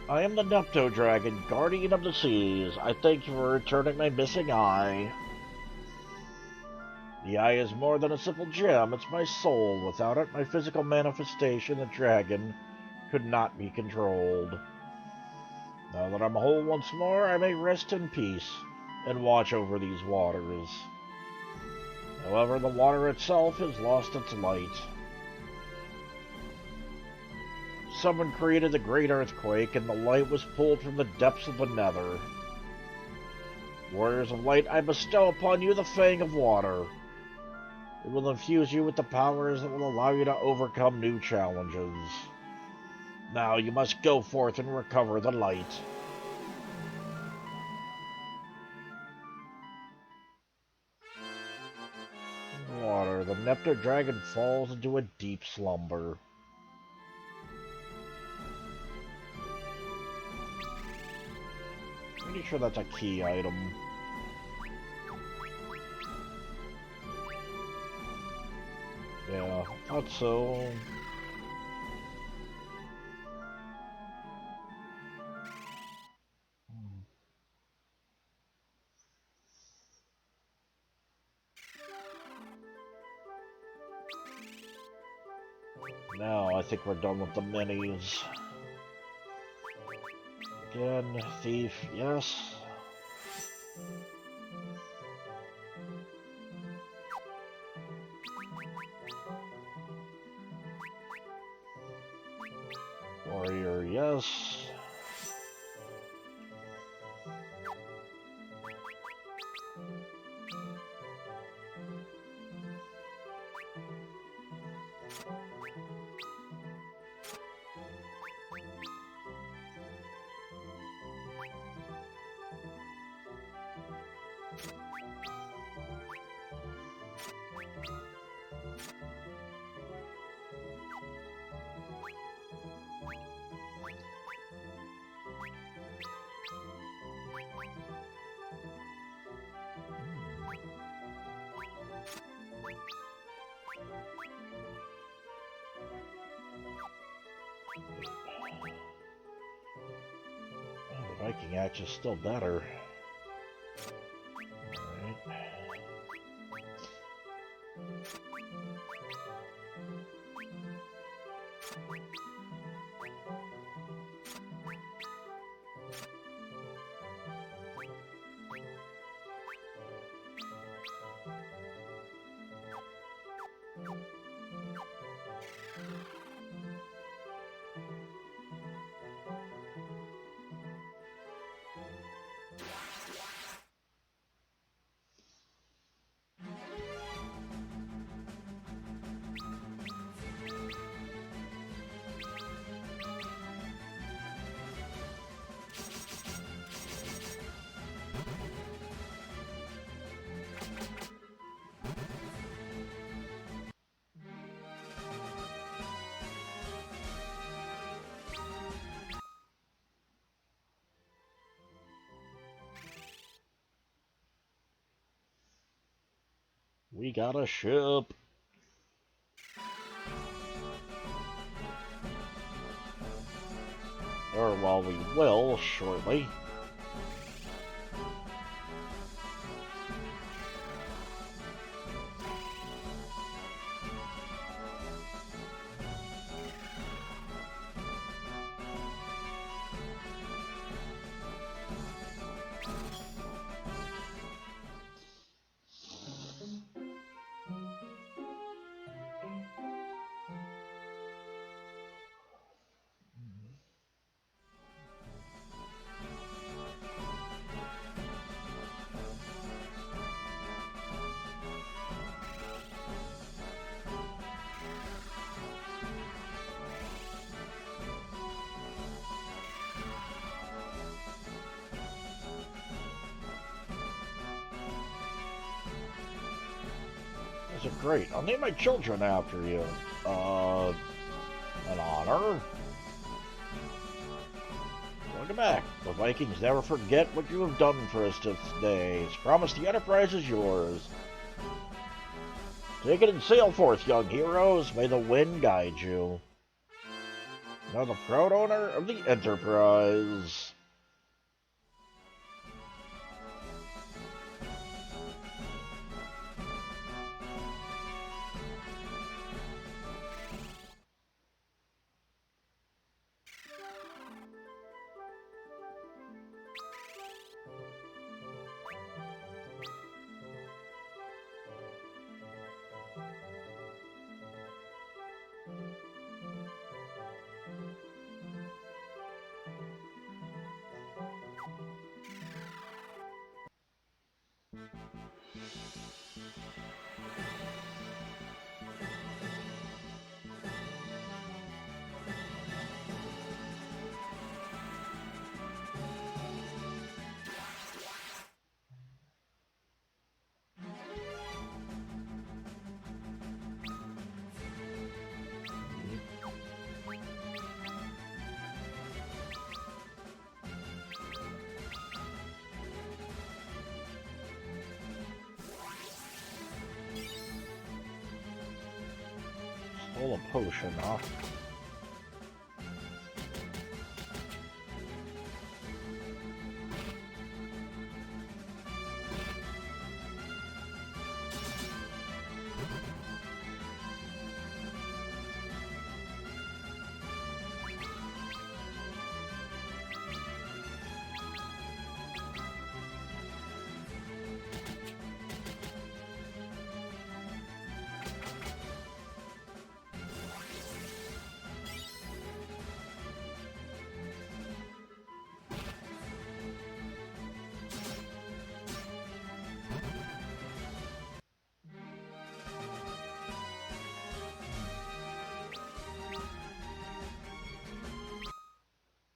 I am the Nepto Dragon, guardian of the seas. I thank you for returning my missing eye. The eye is more than a simple gem, it's my soul. Without it, my physical manifestation, the dragon, could not be controlled. Now that I'm whole once more, I may rest in peace and watch over these waters. However, the water itself has lost its light. Someone created the great earthquake, and the light was pulled from the depths of the nether. Warriors of light, I bestow upon you the Fang of Water. It will infuse you with the powers that will allow you to overcome new challenges. Now you must go forth and recover the light. Water. The Nectar Dragon falls into a deep slumber. Pretty sure that's a key item. Yeah, thought so. Now I think we're done with the minis. Again, thief, yes. Warrior, yes. Oh, the Viking axe is still better. Alright. We got a ship. Or, well, we will shortly. Is it great? I'll name my children after you. An honor? Welcome back. The Vikings never forget what you have done for us this day. Promise the Enterprise is yours. Take it and sail forth, young heroes. May the wind guide you. Now the proud owner of the Enterprise. Stole a potion, huh?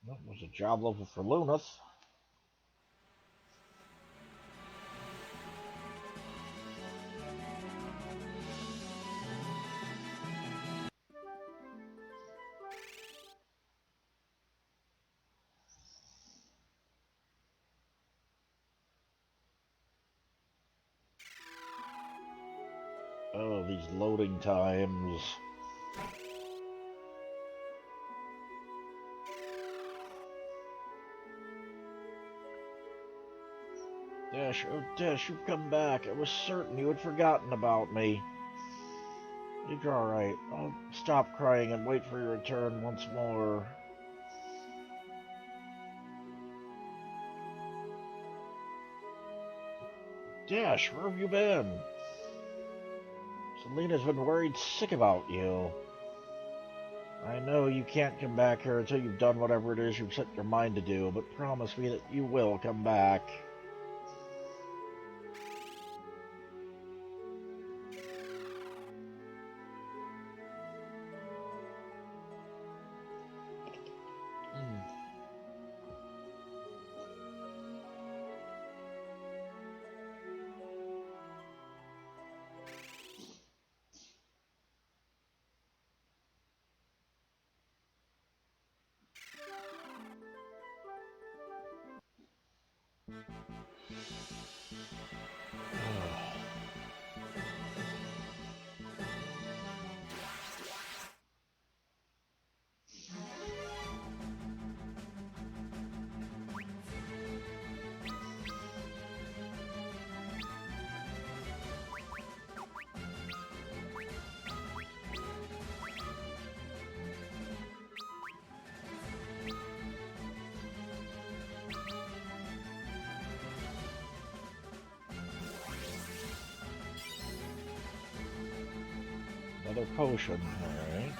That was a job level for Lunath. Oh, these loading times. Dash, oh Dash, you've come back. I was certain you had forgotten about me. You're alright. I'll stop crying and wait for your return once more. Dash, where have you been? Selena's been worried sick about you. I know you can't come back here until you've done whatever it is you've set your mind to do, but promise me that you will come back. Another potion, alright.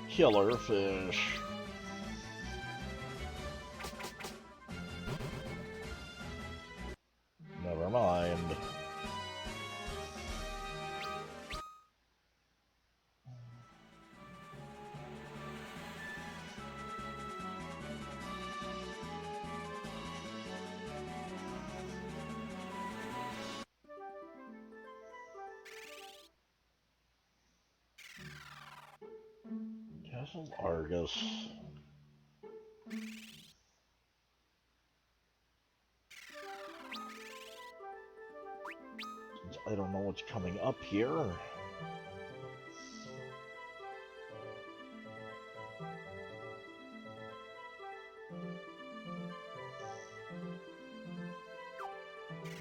Killer fish. Never mind. Castle Argus. Since I don't know what's coming up here.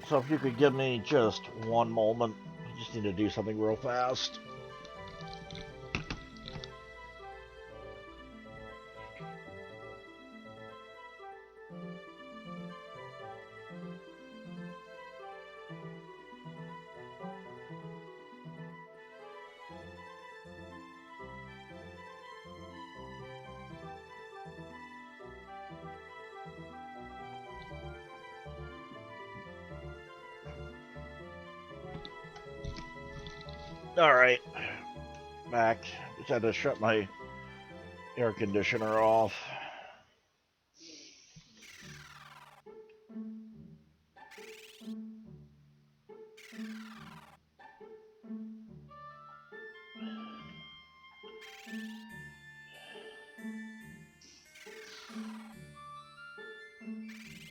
So if you could give me just one moment, I just need to do something real fast. Alright, back. Just had to shut my air conditioner off.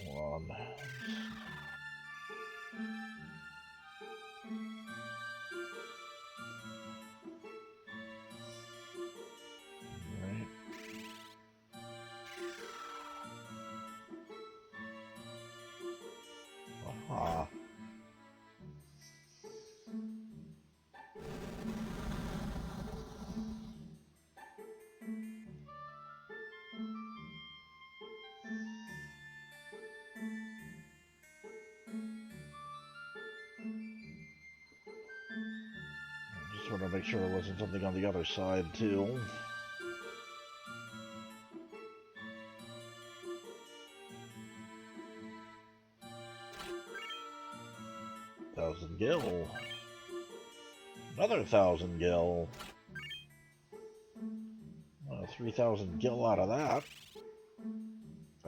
Hold on. Alright. Aha. Just want to make sure there wasn't something on the other side, too. Thousand gil. Another 1,000 gil. 3,000 gil out of that.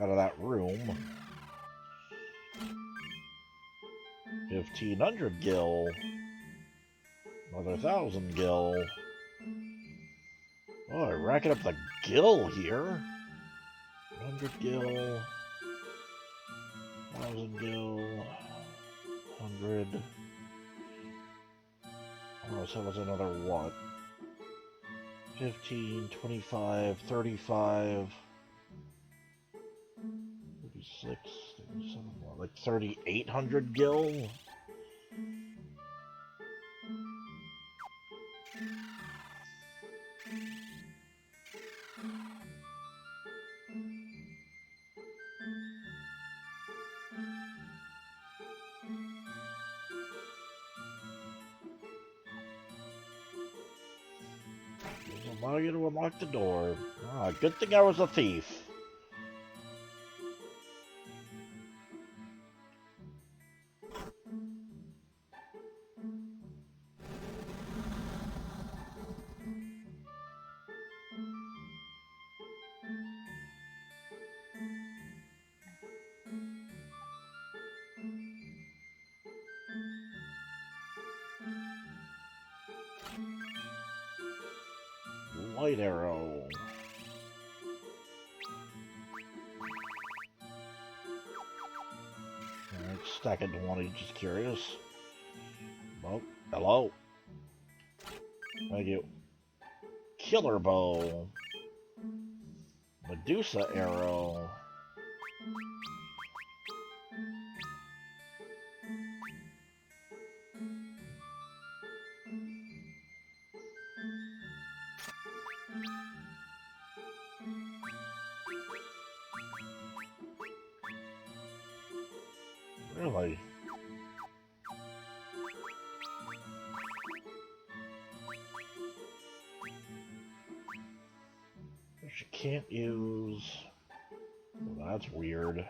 Out of that room. 1,500 gil. Another 1,000 gil. Oh, I'm racking up the gil here. 100 gil. 1,000 gil. 100. Oh, so that was another what? 15, 25, 35, 36, 37, like 3,800 gil? Allow you to unlock the door. Ah, good thing I was a thief. light arrow. Alright, second one, just curious. Oh, hello. Thank you. Killer bow. Medusa arrow. Really? She can't use... Well, that's weird.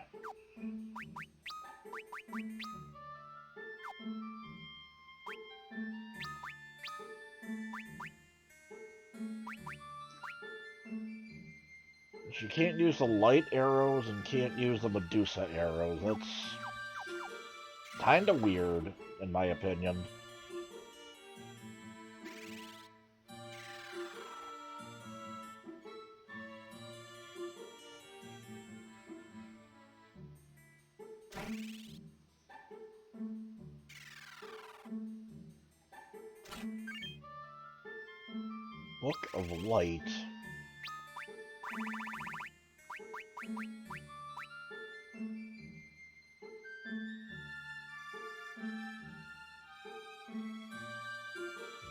She can't use the light arrows and can't use the Medusa arrows. That's kinda weird, in my opinion. Book of Light.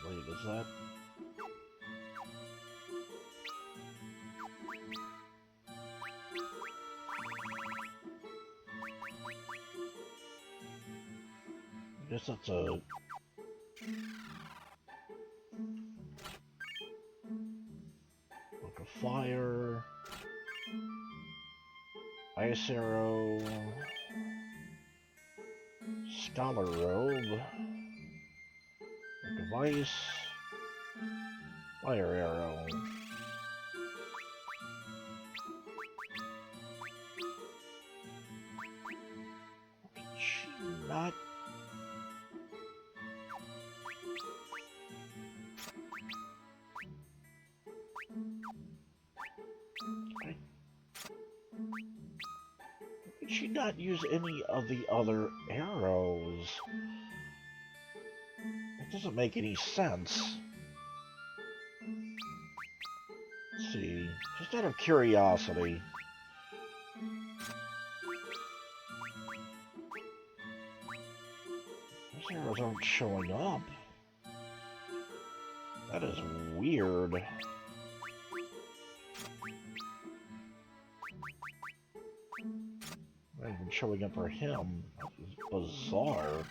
Wait, is that... I guess that's a... Book of Fire... Ice Arrow... Scholar Robe... Book of Ice... Fire Arrow... Can she not... Did she not use any of the other arrows? It doesn't make any sense. Let's see, just out of curiosity. Those arrows aren't showing up. That is weird. Not even showing up for him. That is bizarre.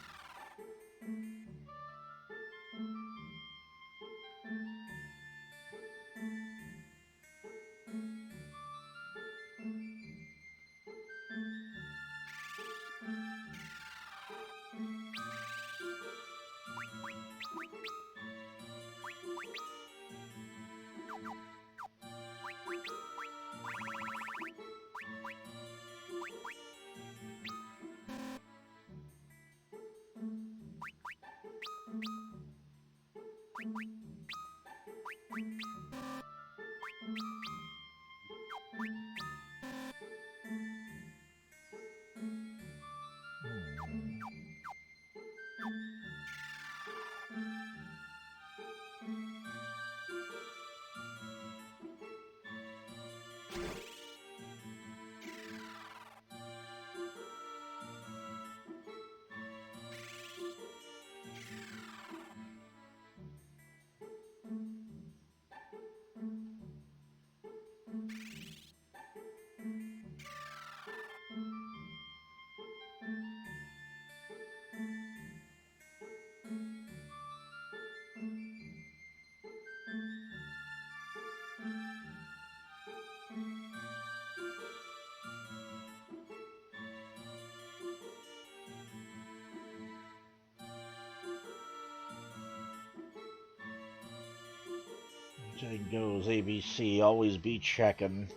Jane goes ABC, always be checking.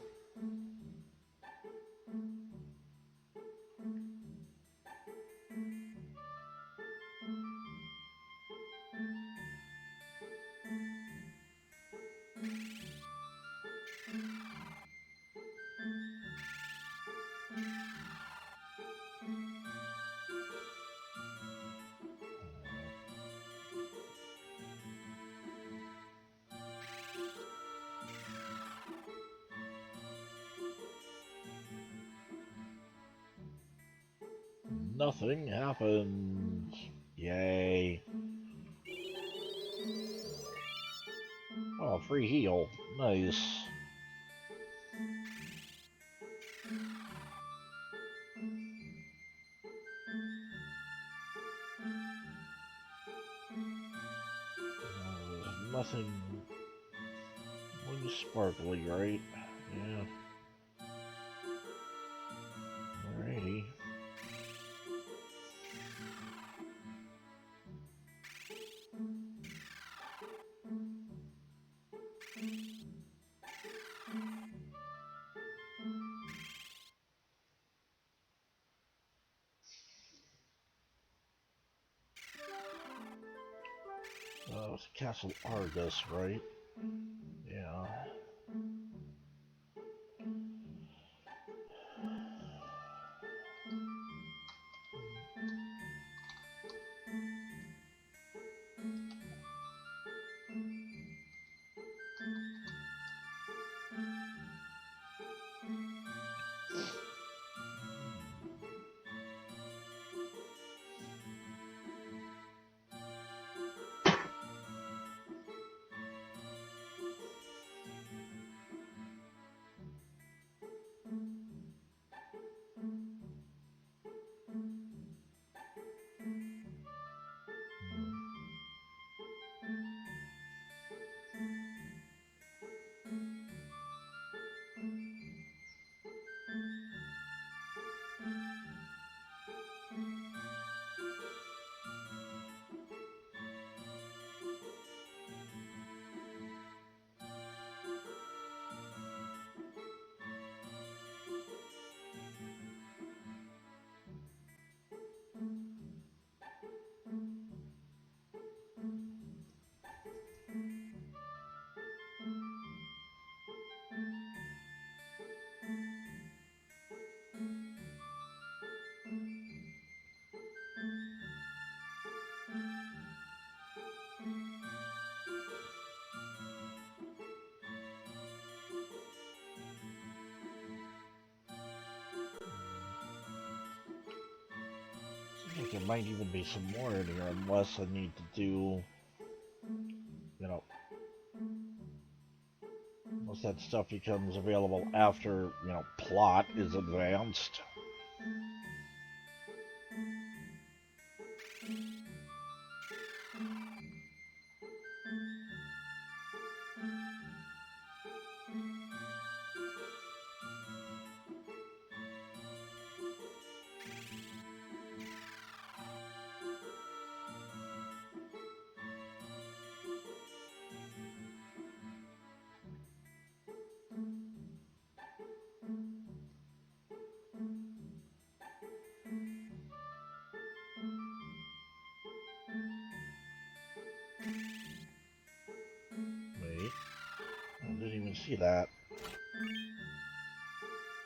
nothing happens. Yay. Oh, free heal. Nice. There's nothing really sparkly, right? Yeah. Alrighty. It's Castle Argus, right? Yeah. Seems like there might even be some more in here unless I need to do, you know, unless that stuff becomes available after, you know, plot is advanced. Wait, I didn't even see that.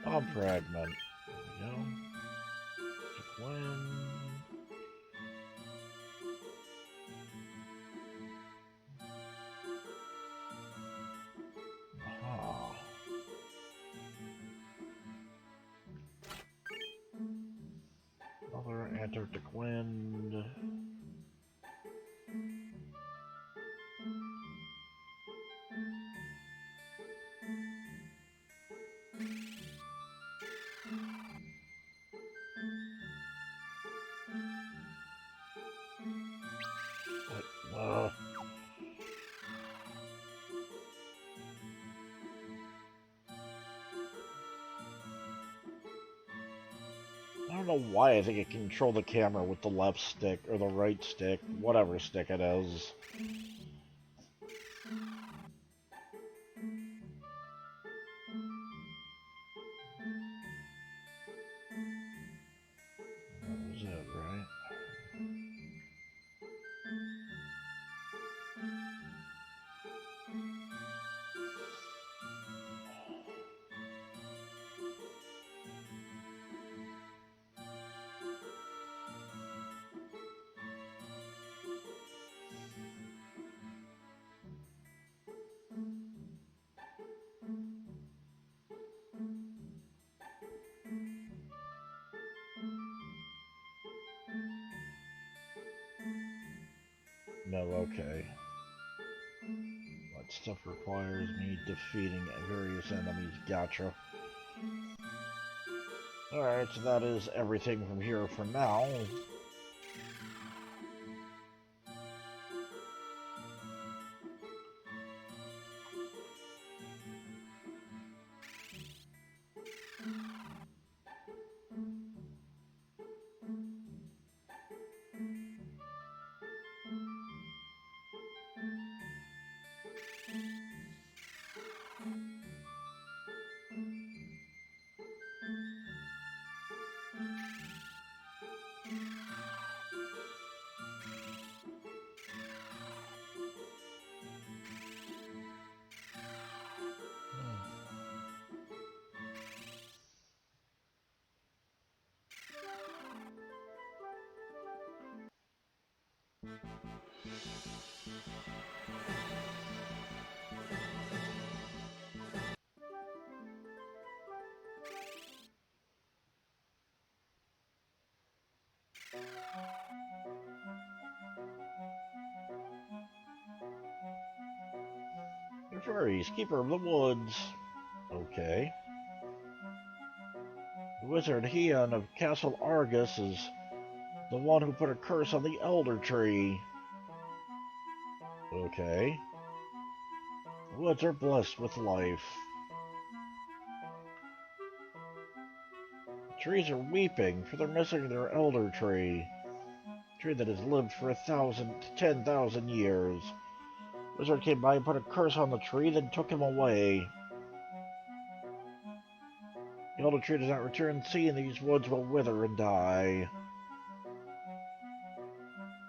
Bomb fragment. There we go. When? Aha. Another Antarctic wind. Uh, I don't know why I think I control the camera with the left stick or the right stick, whatever stick it is. That was it, right? No, okay. What stuff requires me defeating various enemies? Gotcha. Alright, so that is everything from here for now. The fairies, keeper of the woods. Okay. The wizard Heon of Castle Argus is the one who put a curse on the Elder Tree. Okay. The woods are blessed with life. The trees are weeping, for they're missing their Elder Tree. A tree that has lived for 1,000 to 10,000 years. The wizard came by and put a curse on the tree, then took him away. The Elder Tree does not return, seeing these woods will wither and die.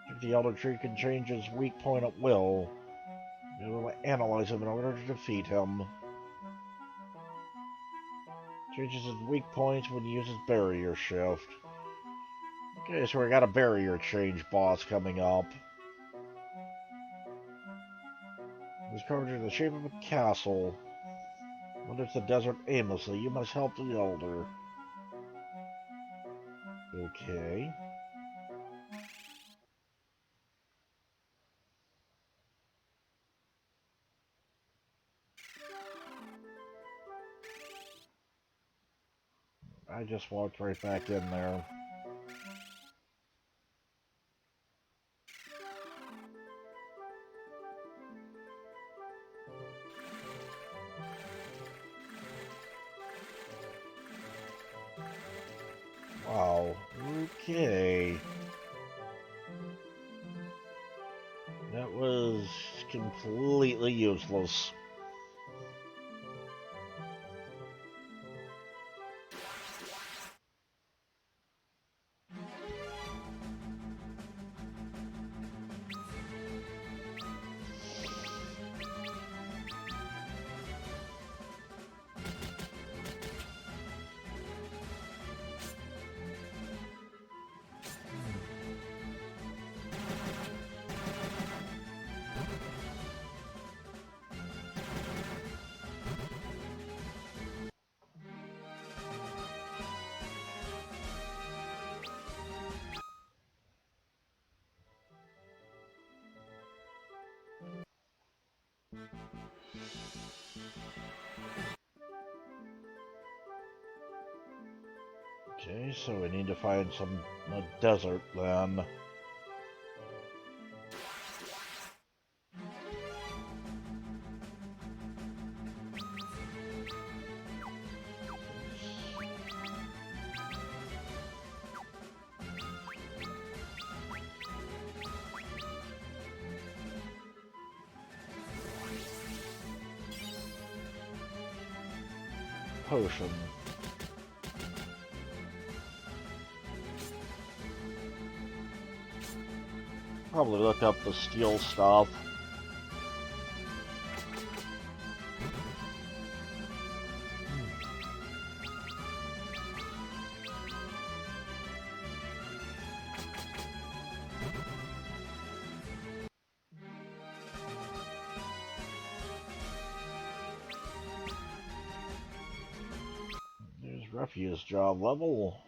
If the Elder Tree can change his weak point at will, we will analyze him in order to defeat him. Changes his weak points when he uses barrier shift. Okay, so we got a barrier change boss coming up. He's carved in the shape of a castle. Wanders the desert aimlessly. You must help the Elder. Okay. I just walked right back in there. Wow. Okay. That was completely useless. Okay, so we need to find some desert then. Potion. Probably look up the steel stuff. There's refuse job level.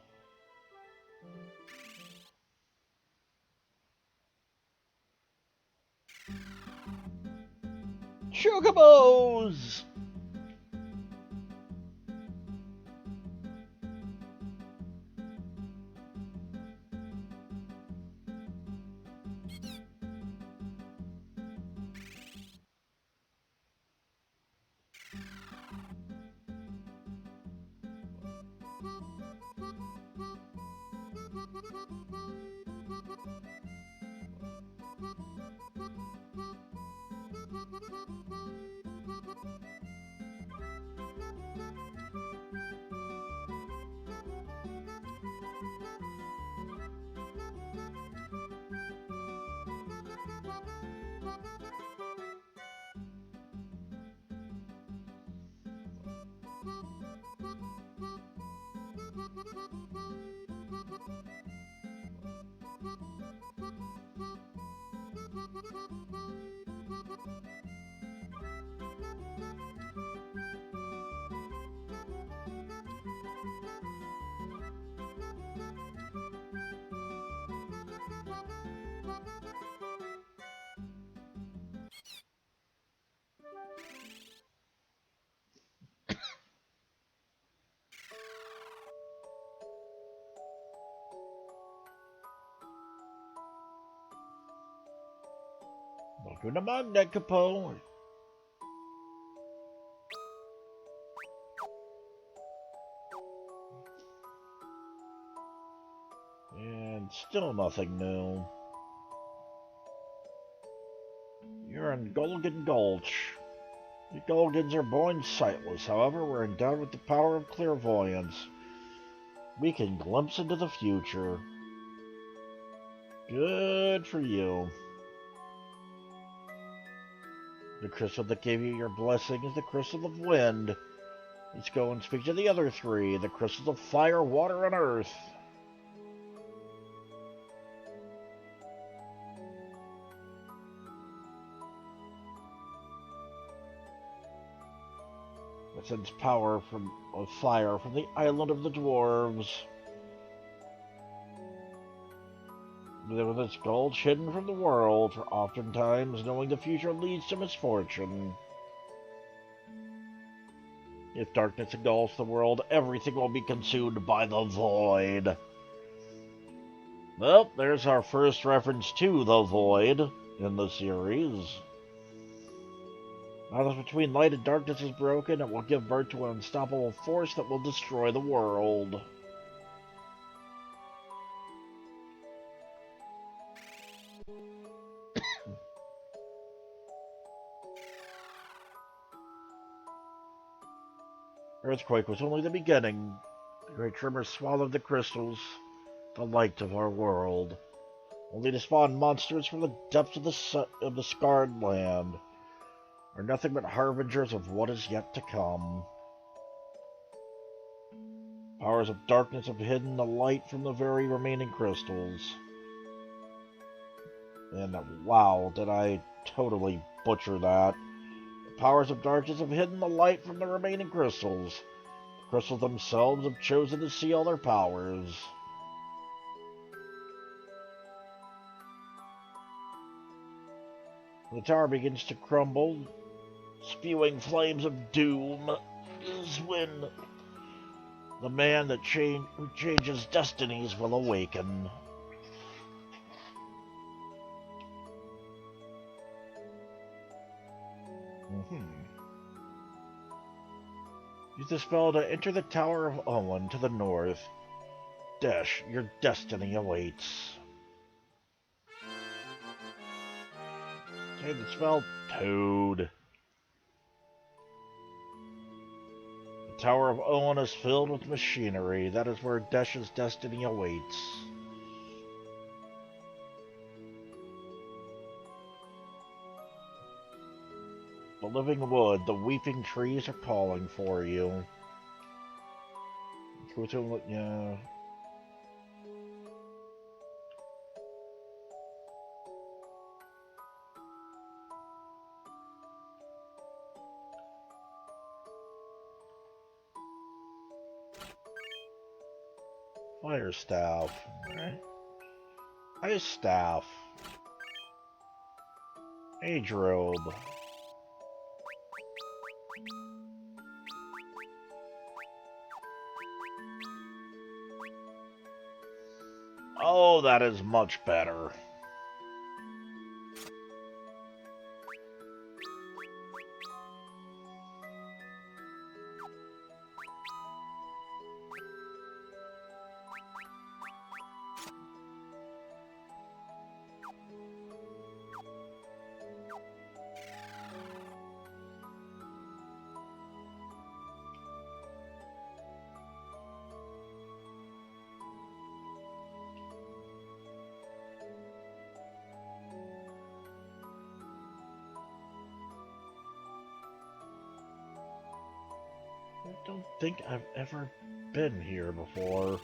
Chocobos! Welcome to Magnet Capone. And still nothing new. You're in Golgan Gulch. The Golgans are born sightless, however, we're endowed with the power of clairvoyance. We can glimpse into the future. Good for you. The crystal that gave you your blessing is the crystal of wind. Let's go and speak to the other three, the crystals of fire, water, and earth. It sends power of fire from the island of the dwarves. With its gulch hidden from the world, for oftentimes knowing the future leads to misfortune. If darkness engulfs the world, everything will be consumed by the void. Well, there's our first reference to the void in the series. Balance between light and darkness is broken, it will give birth to an unstoppable force that will destroy the world. Earthquake was only the beginning. The great tremor swallowed the crystals, the light of our world, only to spawn monsters from the depths of the scarred land, are nothing but harbingers of what is yet to come. Powers of darkness have hidden the light from the very remaining crystals. And wow, did I totally butcher that. The powers of darkness have hidden the light from the remaining crystals. The crystals themselves have chosen to seal their powers. The tower begins to crumble, spewing flames of doom, is when the man who changes destinies will awaken. Use the spell to enter the Tower of Owen to the north. Dash, your destiny awaits. Say the spell, Toad. The Tower of Owen is filled with machinery. That is where Dash's destiny awaits. The living wood, the weeping trees are calling for you. Yeah. Fire staff. Alright. Ice staff. Age robe. Oh, that is much better. I don't think I've ever been here before.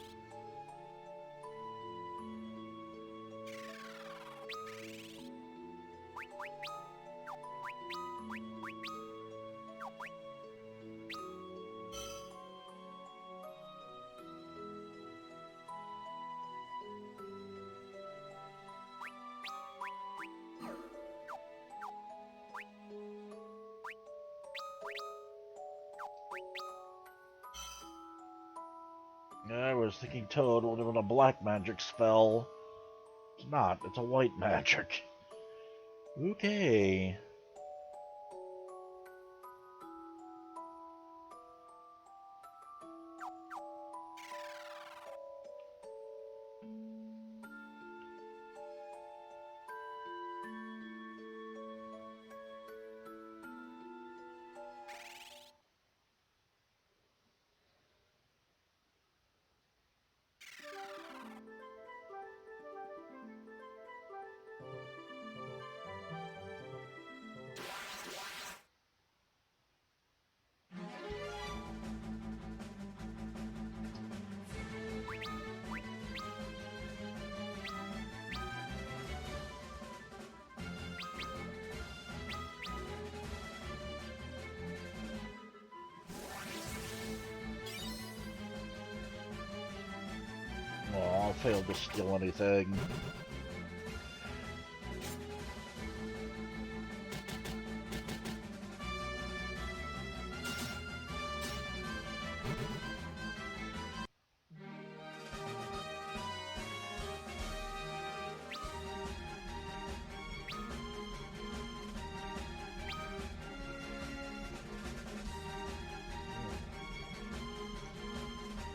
I was thinking Toad would have been a black magic spell. It's not, it's a white magic. Okay. Oh, I failed to steal anything.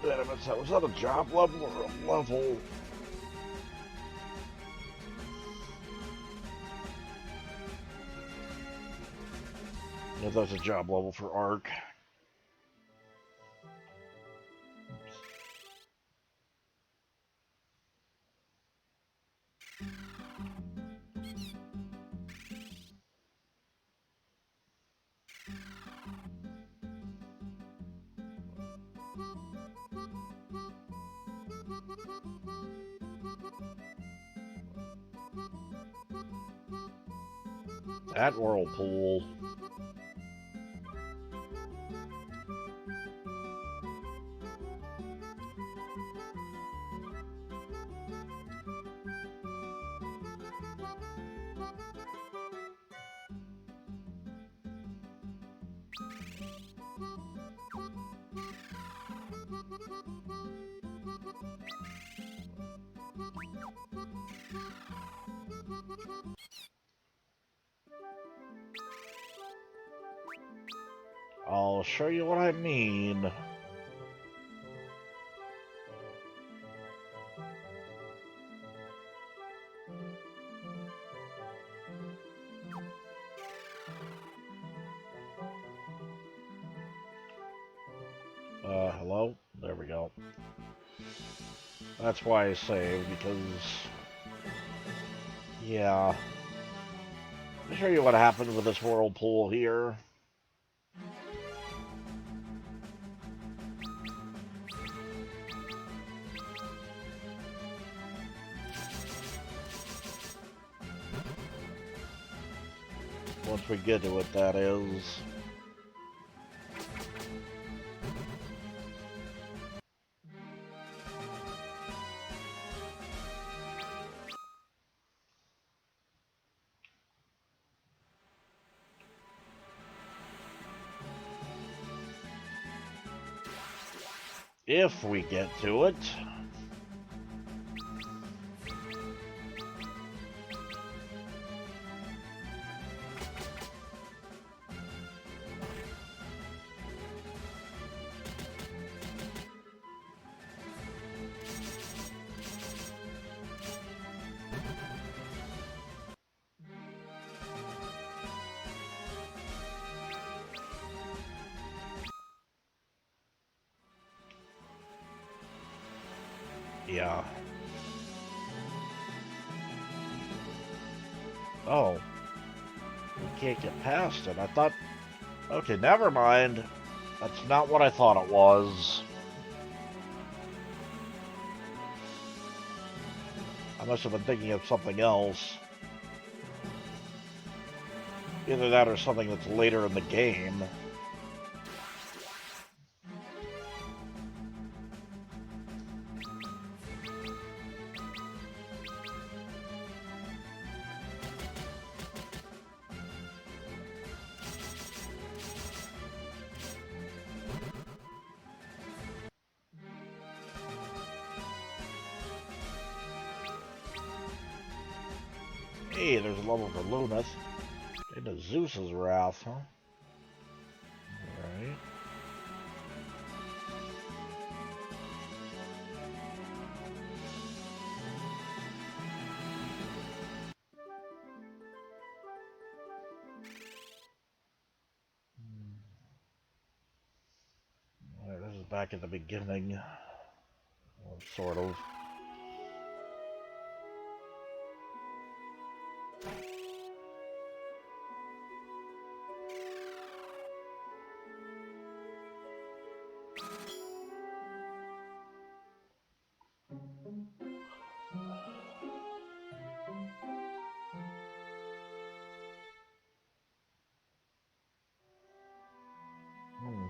Damn it, was that a job level or a level? Yeah, that's a job level for Arc. That whirlpool. I'll show you what I mean. Hello? There we go. That's why I saved, because... Yeah. I'll show you what happened with this whirlpool here. Once we get to it, that is. If we get to it. Yeah. Oh, we can't get past it. I thought... Okay, never mind. That's not what I thought it was. I must have been thinking of something else. Either that or something that's later in the game. Hey, there's a level for Lumith. Into Zeus's wrath, huh? Alright. Alright, this is back at the beginning. Well, sort of. Hmm.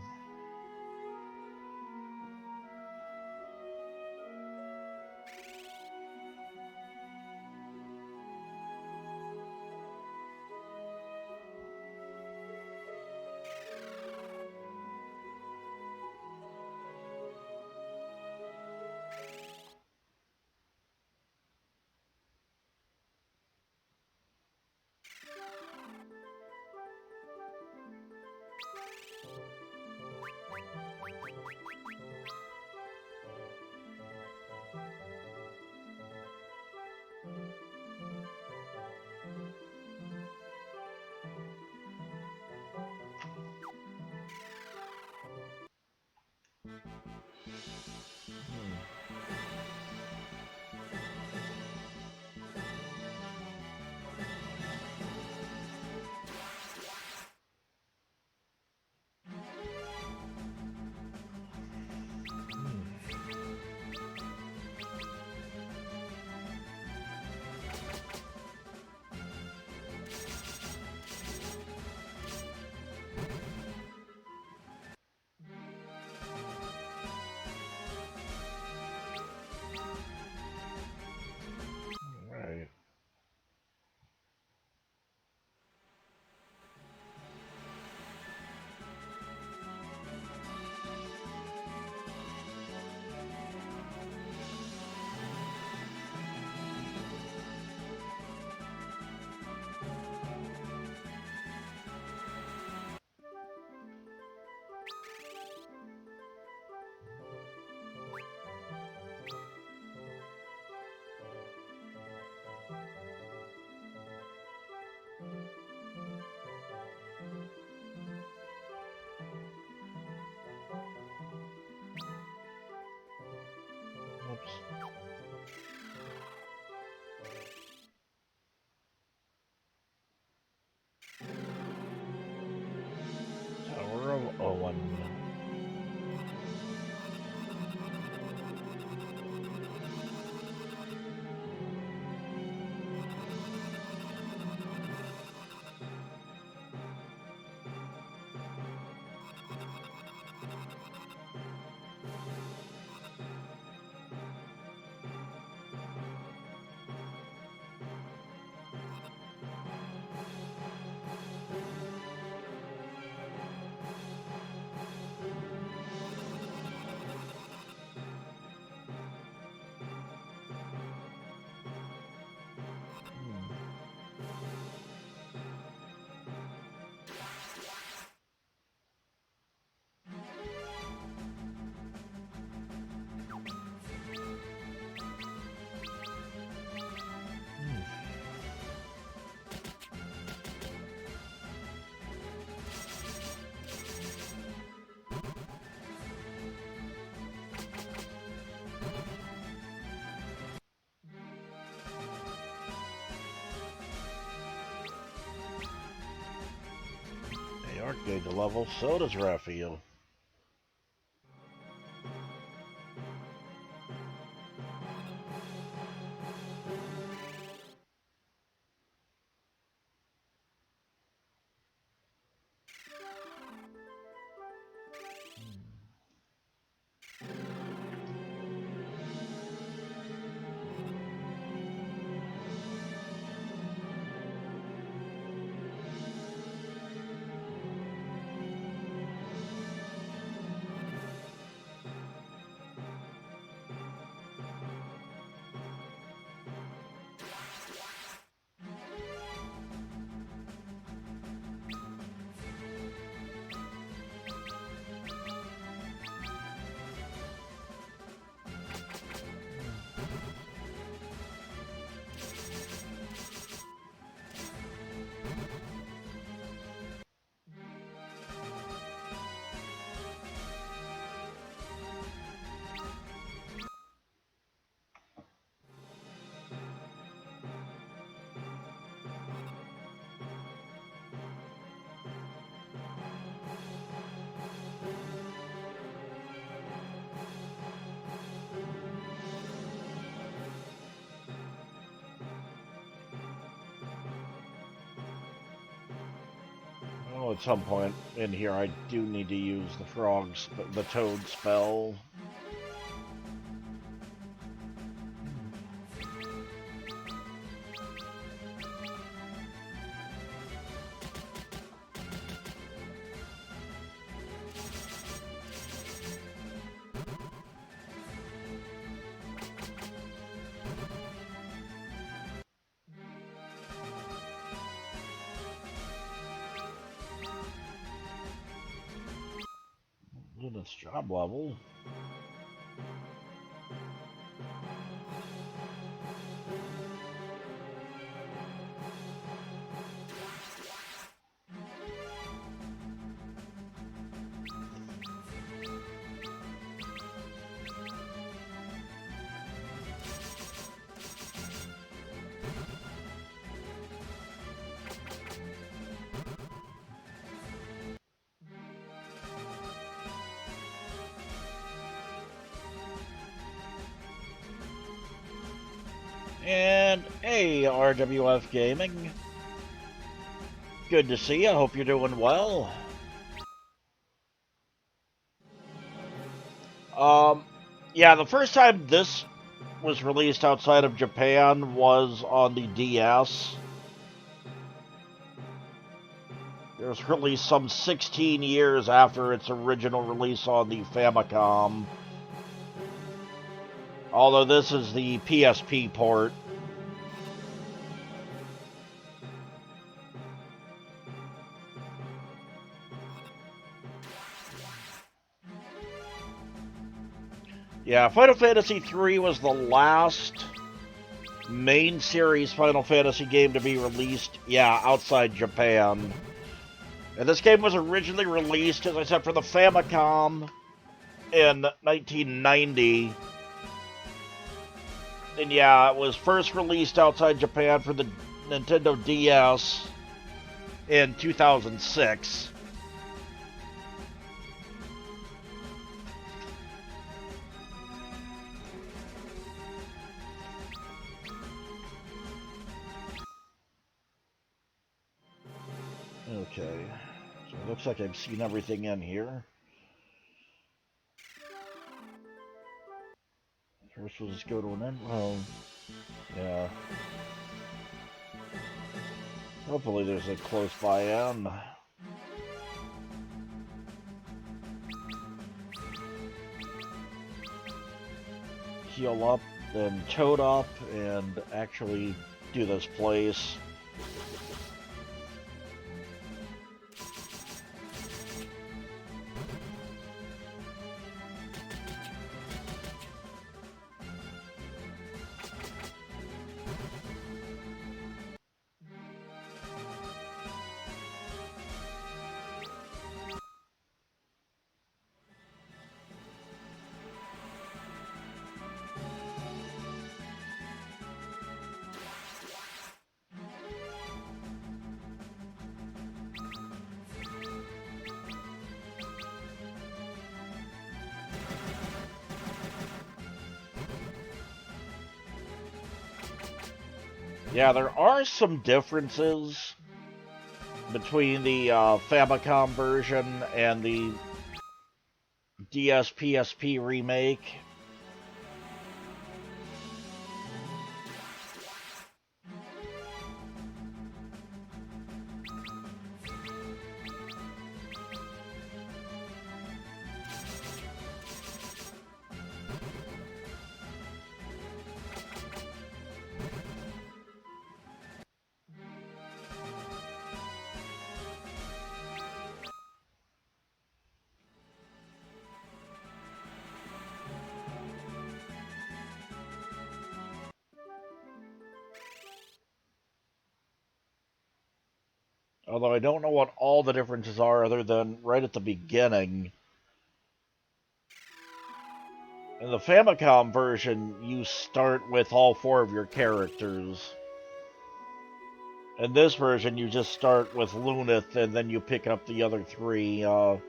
gained a level. So does Raphael. Well, at some point in here, I do need to use the toad spell. Unit's job level. And hey, RWF Gaming. Good to see you. Hope you're doing well. Yeah, the first time this was released outside of Japan was on the DS. It was released some 16 years after its original release on the Famicom. Although this is the PSP port. Yeah, Final Fantasy III was the last main series Final Fantasy game to be released, outside Japan. And this game was originally released, as I said, for the Famicom in 1990. And it was first released outside Japan for the Nintendo DS in 2006. Okay, so it looks like I've seen everything in here. First we'll just go to an end. Well, yeah. Hopefully there's a close by end. Heal up, then toad up, and actually do this place. Yeah, there are some differences between the Famicom version and the DS PSP remake. Although I don't know what all the differences are other than right at the beginning. In the Famicom version, you start with all four of your characters. In this version, you just start with Lunith and then you pick up the other three in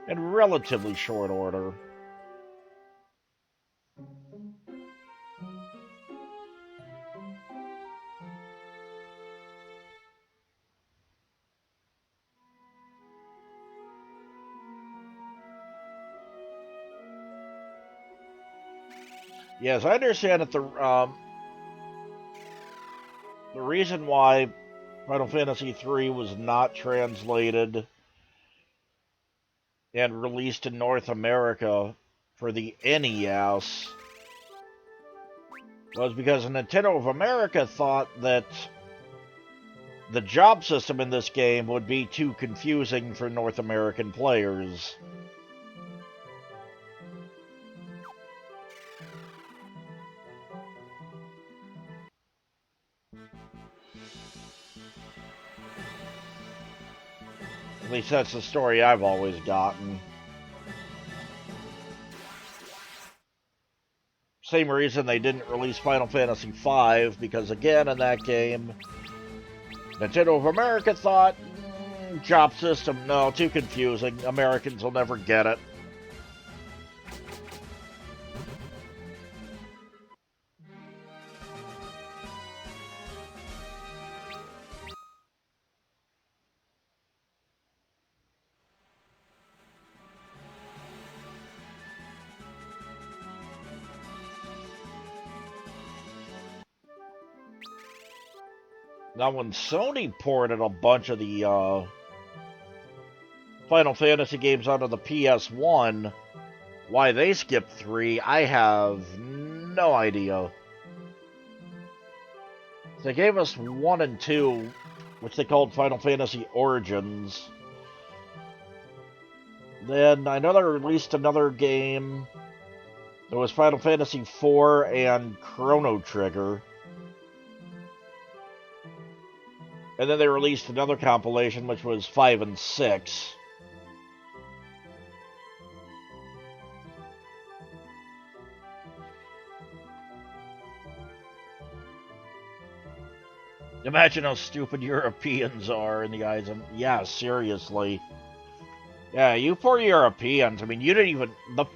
relatively short order. Yes, I understand that the reason why Final Fantasy III was not translated and released in North America for the NES was because Nintendo of America thought that the job system in this game would be too confusing for North American players. At least that's the story I've always gotten. Same reason they didn't release Final Fantasy V, because again, in that game, Nintendo of America thought, job system, no, too confusing. Americans will never get it. Now, when Sony ported a bunch of the Final Fantasy games onto the PS1, why they skipped 3, I have no idea. They gave us 1 and 2, which they called Final Fantasy Origins. Then I know they released another game. It was Final Fantasy IV and Chrono Trigger. And then they released another compilation, which was 5 and 6. Imagine how stupid Europeans are in the eyes of... Yeah, seriously. Yeah, you poor Europeans. I mean, you didn't even...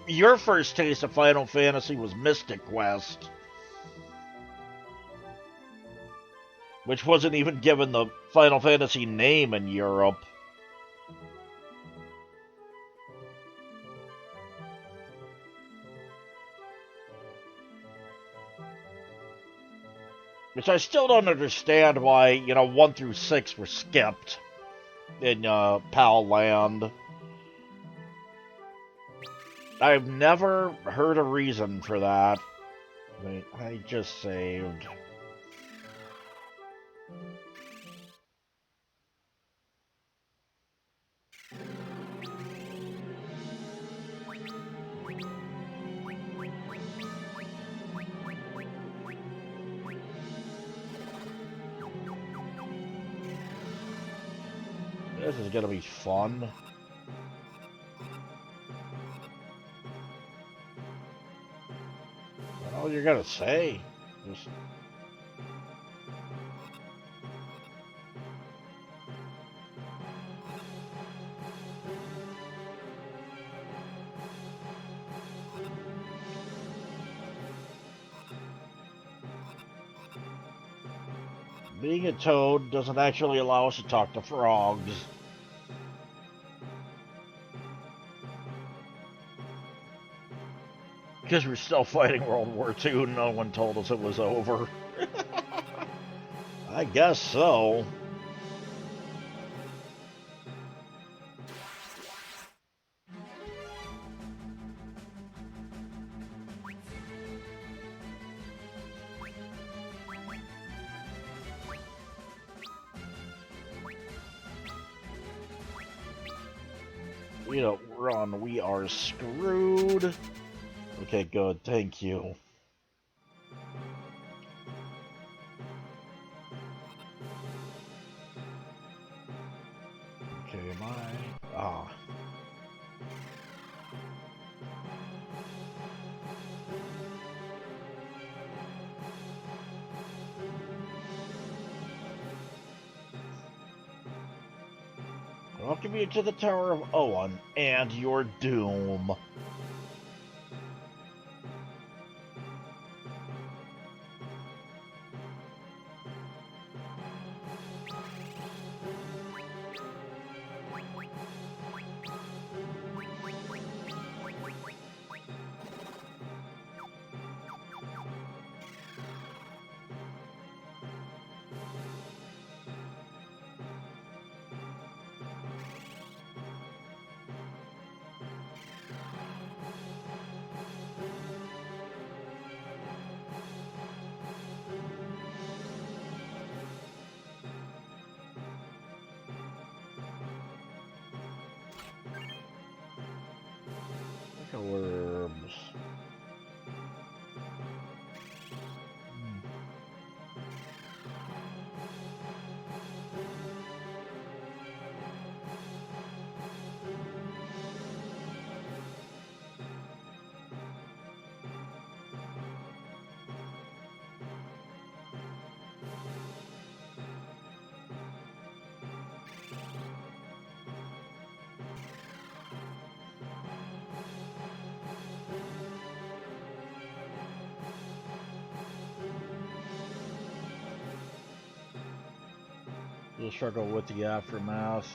Your first taste of Final Fantasy was Mystic Quest, which wasn't even given the Final Fantasy name in Europe. Which I still don't understand why, 1 through 6 were skipped in PAL Land. I've never heard a reason for that. Wait, I just saved. This is gonna be fun. What all you're gonna say? Just... Being a toad doesn't actually allow us to talk to frogs. Because we're still fighting World War II, no one told us it was over. I guess so. We don't run, we are screwed. Okay, good, thank you. Okay, am I? Ah. Welcome you to the Tower of Owen and your doom. Worms. You'll struggle with the aftermath.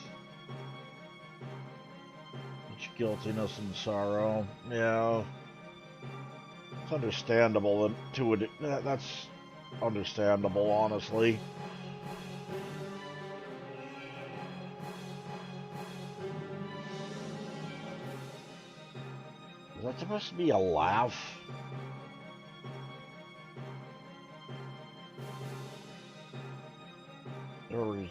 Much guiltiness and sorrow. Yeah. It's understandable to it. That's understandable, honestly. Is that supposed to be a laugh? Or is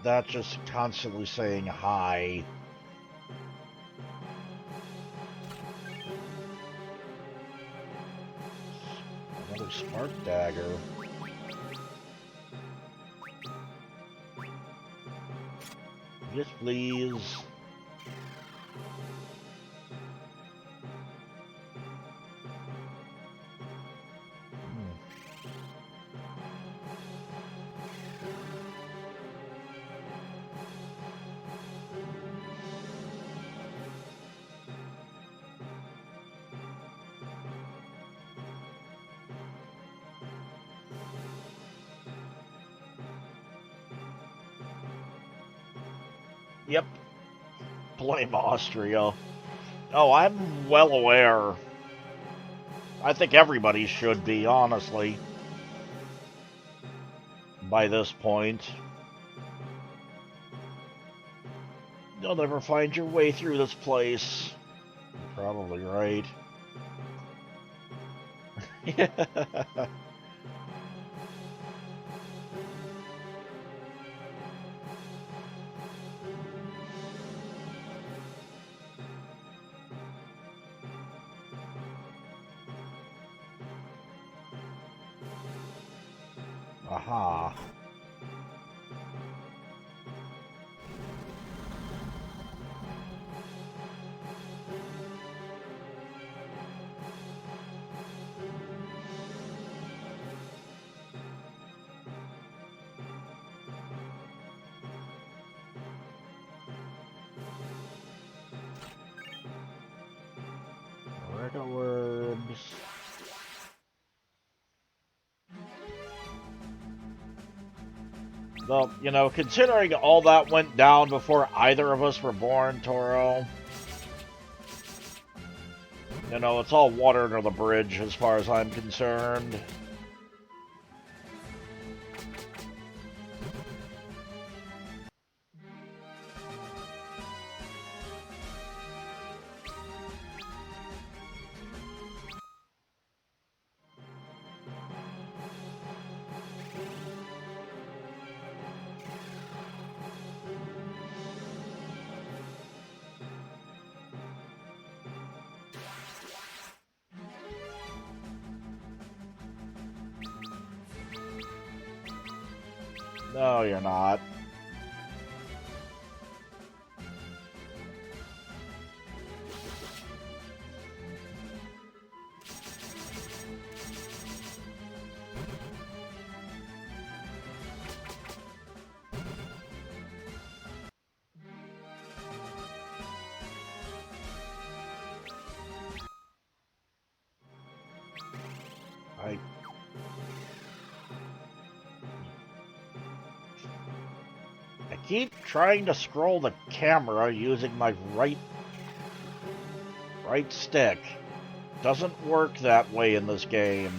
that just constantly saying hi? Another spark dagger. Yes, please. Yep. Blame Austria. Oh, I'm well aware. I think everybody should be, honestly, by this point. You'll never find your way through this place. You're probably right. Aha. Mega worms. Well, you know, considering all that went down before either of us were born, Toro, you know, it's all water under the bridge as far as I'm concerned. No, you're not. I I keep trying to scroll the camera using my right stick. Doesn't work that way in this game.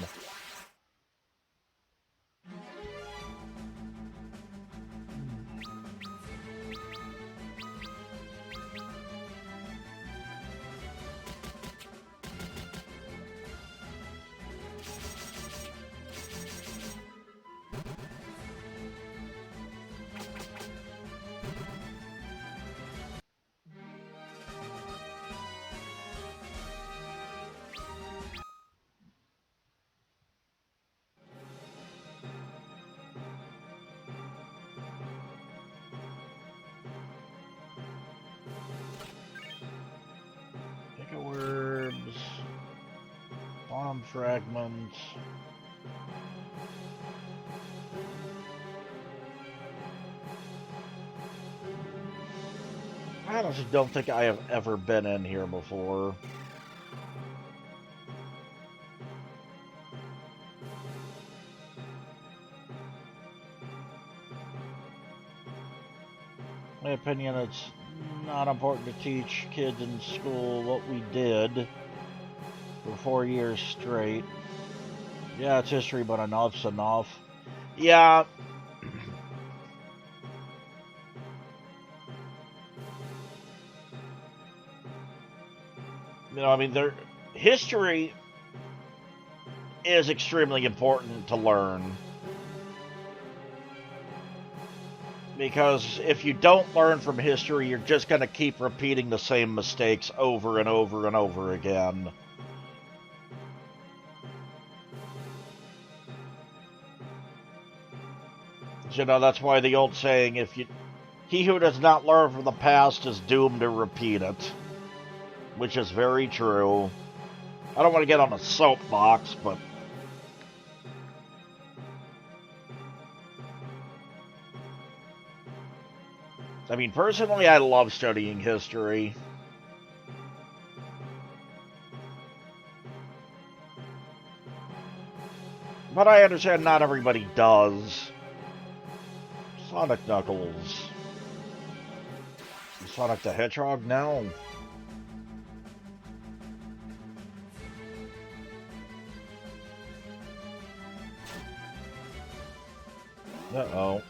Worms, bomb fragments. I honestly don't think I have ever been in here before. In my opinion, it's not important to teach kids in school what we did for 4 years straight. Yeah, it's history, but enough's enough. Yeah. You know, I mean, history is extremely important to learn. Because if you don't learn from history, you're just going to keep repeating the same mistakes over and over and over again. You know, that's why the old saying, he who does not learn from the past is doomed to repeat it. Which is very true. I don't want to get on a soapbox, but I mean, personally, I love studying history. But I understand not everybody does. Sonic Knuckles. Sonic the Hedgehog now? Uh-oh.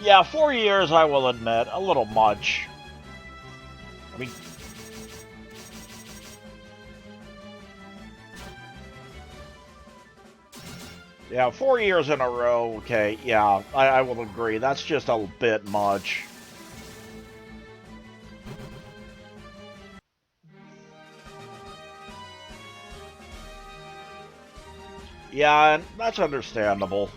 Yeah, 4 years, I will admit, a little much. I mean, yeah, 4 years in a row, okay, yeah, I will agree. That's just a bit much. Yeah, and that's understandable.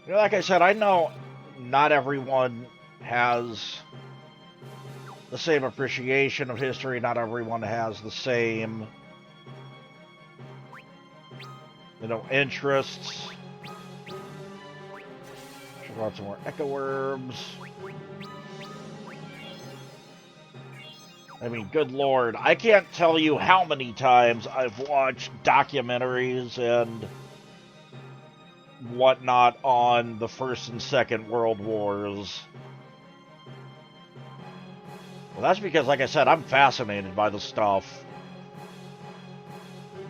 You know, like I said, I know not everyone has the same appreciation of history. Not everyone has the same, interests. Check out some more echo herbs. I mean, good lord, I can't tell you how many times I've watched documentaries and whatnot on the First and Second World Wars. Well, that's because, like I said, I'm fascinated by the stuff.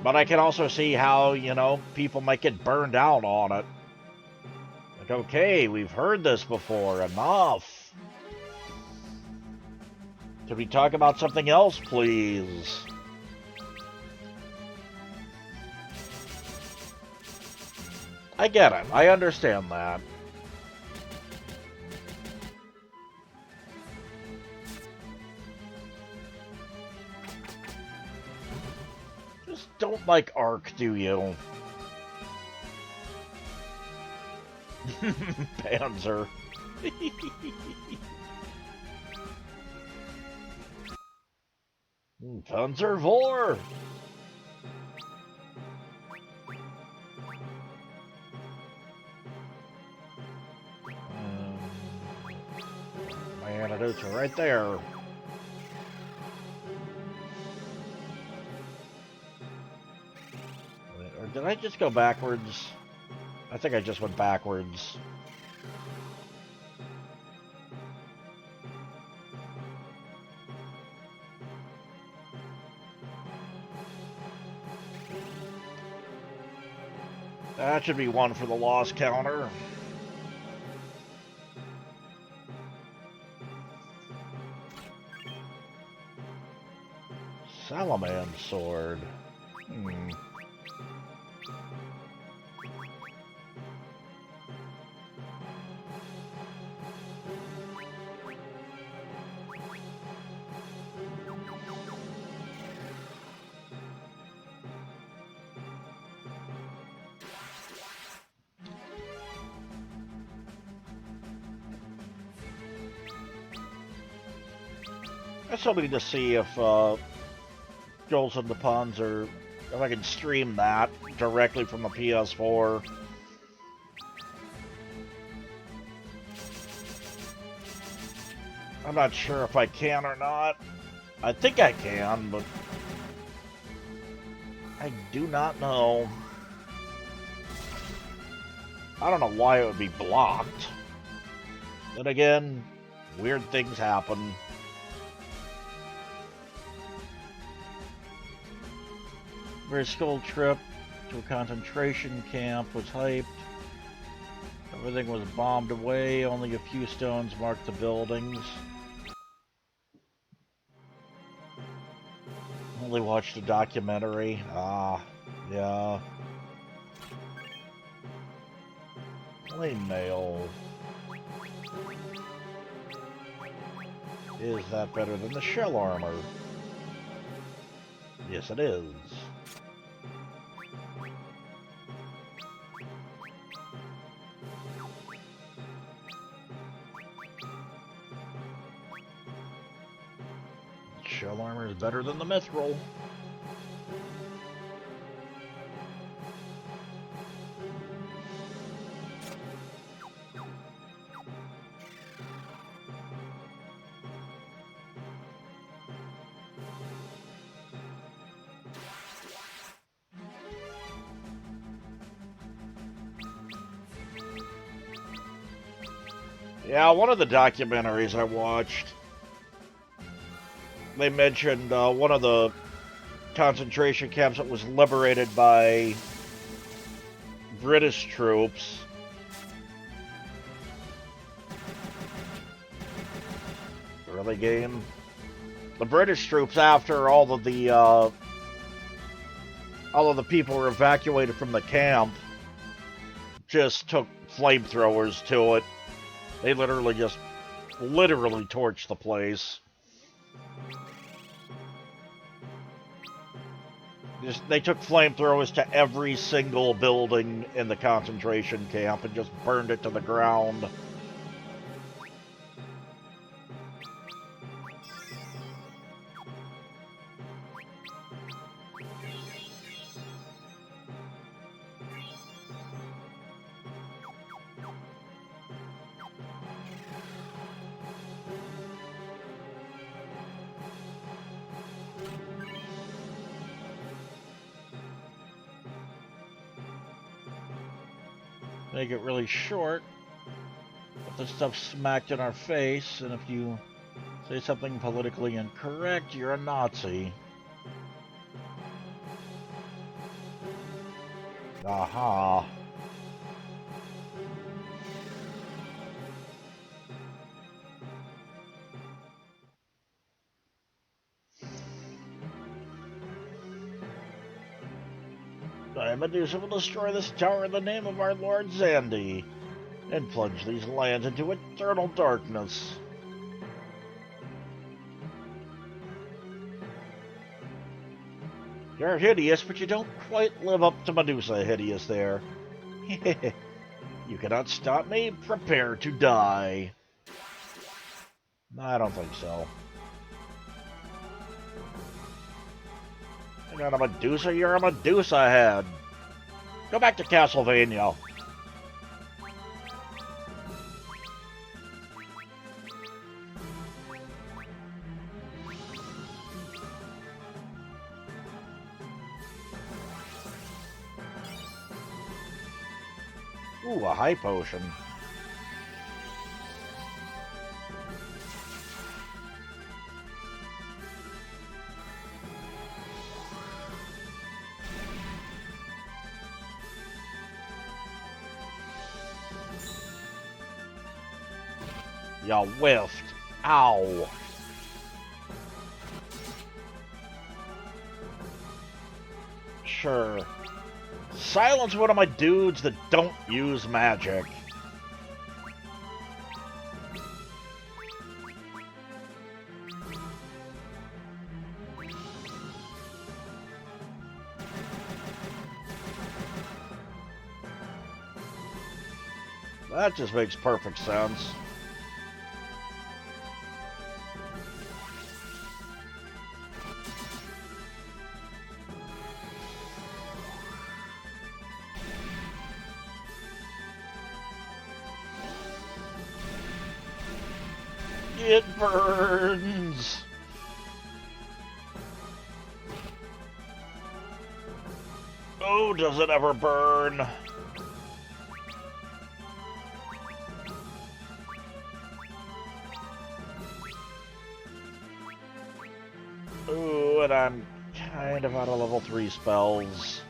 But I can also see how, people might get burned out on it. Like, okay, we've heard this before, enough. Could we talk about something else, please? I get it. I understand that. Just don't like Ark, do you? Panzer. Panzer IV! My antidotes are right there. Or did I just go backwards? I think I just went backwards. That should be one for the loss counter. Salaman sword. I still need to see if Jules and the Puns are, if I can stream that directly from the PS4. I'm not sure if I can or not. I think I can, but I do not know. I don't know why it would be blocked. Then again, weird things happen. Very school trip to a concentration camp was hyped. Everything was bombed away. Only a few stones marked the buildings. Only watched a documentary. Ah, yeah. Plain mail. Is that better than the shell armor? Yes, it is. Shell armor is better than the mithril. Yeah, one of the documentaries I watched, they mentioned one of the concentration camps that was liberated by British troops. Really, game? The British troops, after all of the people were evacuated from the camp, just took flamethrowers to it. They literally torched the place. They took flamethrowers to every single building in the concentration camp and just burned it to the ground. Make it really short. But this stuff's smacked in our face, and if you say something politically incorrect, you're a Nazi. Aha. Medusa will destroy this tower in the name of our Lord Zandy, and plunge these lands into eternal darkness. You're hideous, but you don't quite live up to Medusa hideous there. You cannot stop me. Prepare to die. I don't think so. You're not a Medusa, you're a Medusa head. Go back to Castlevania. Ooh, a high potion. You whiffed. Ow. Sure. Silence one of my dudes that don't use magic. That just makes perfect sense. It burns. Oh, does it ever burn? Ooh, and I'm kind of out of level 3 spells.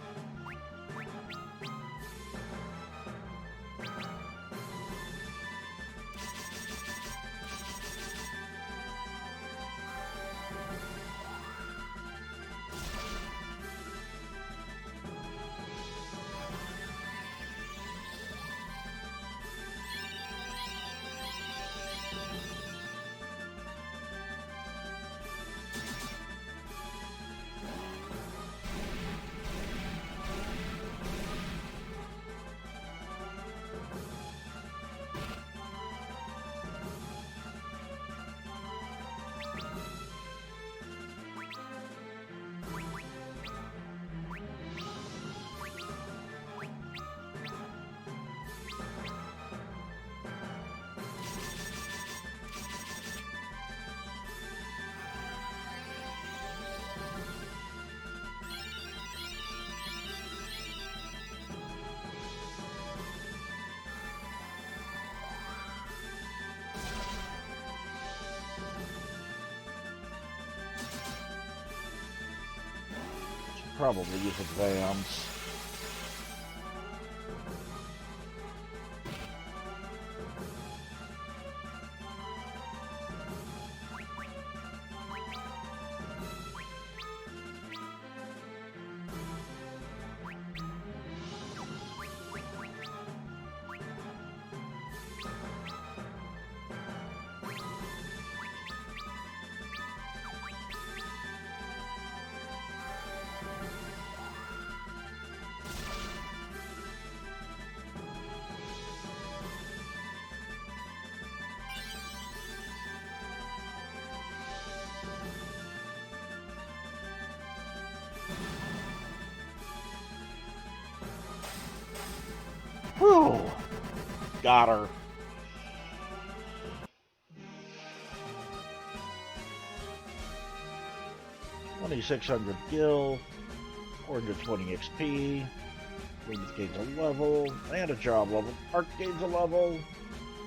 Probably use advance. Whew. Got her. $2,600 gil, 420 XP, Wings gains a level, and a job level, Arc gains a level,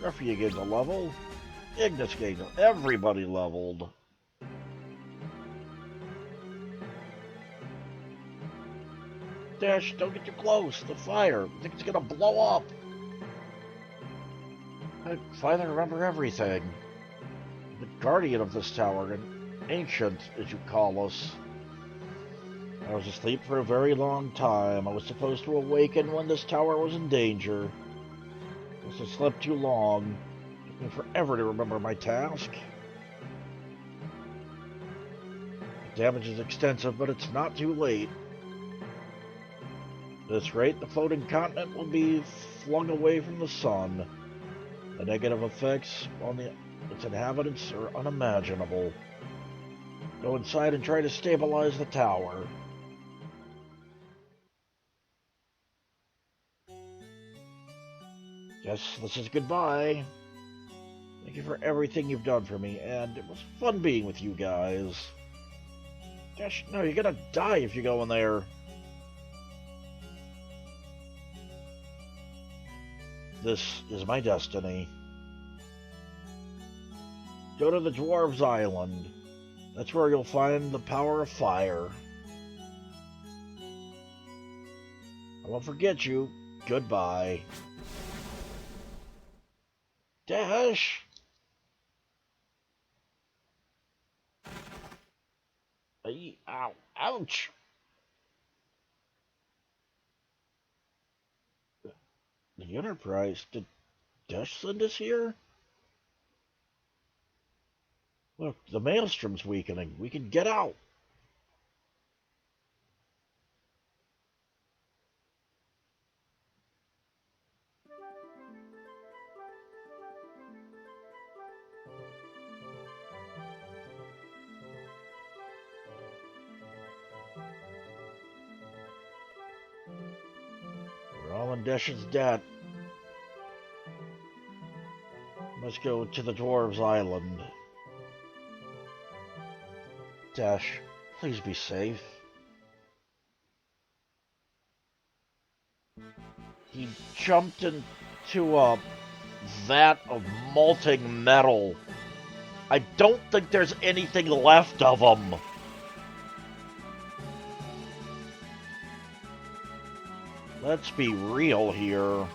Refugee gains a level, Ignis gains a everybody leveled. Dash, don't get too close, the fire, I think it's gonna blow up. I finally remember everything. The guardian of this tower, an ancient, as you call us. I was asleep for a very long time. I was supposed to awaken when this tower was in danger. I must have slept too long. It took me forever to remember my task. The damage is extensive, but it's not too late. At this rate, the floating continent will be flung away from the sun. The negative effects on its inhabitants are unimaginable. Go inside and try to stabilize the tower. Yes, this is goodbye. Thank you for everything you've done for me, and it was fun being with you guys. Gosh, no, you're gonna die if you go in there. This is my destiny. Go to the Dwarves Island. That's where you'll find the power of fire. I won't forget you. Goodbye. Dash! Ow, ouch! The Enterprise? Did Dash send us here? Look, the maelstrom's weakening. We can get out. We're all in Dash's debt. Let's go to the Dwarves Island. Dash, please be safe. He jumped into a vat of molting metal. I don't think there's anything left of him. Let's be real here.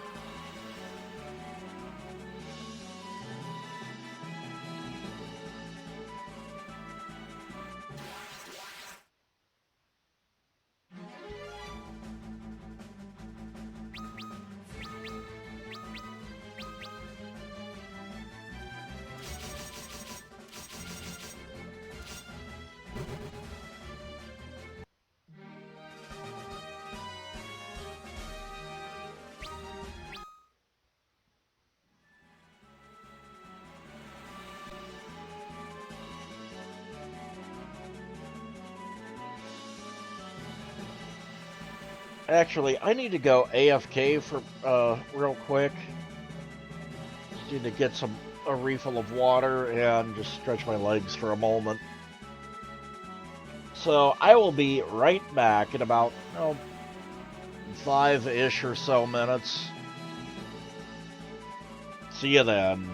Actually, I need to go AFK for real quick. Just need to get a refill of water and just stretch my legs for a moment. So I will be right back in about 5-ish or so minutes. See you then.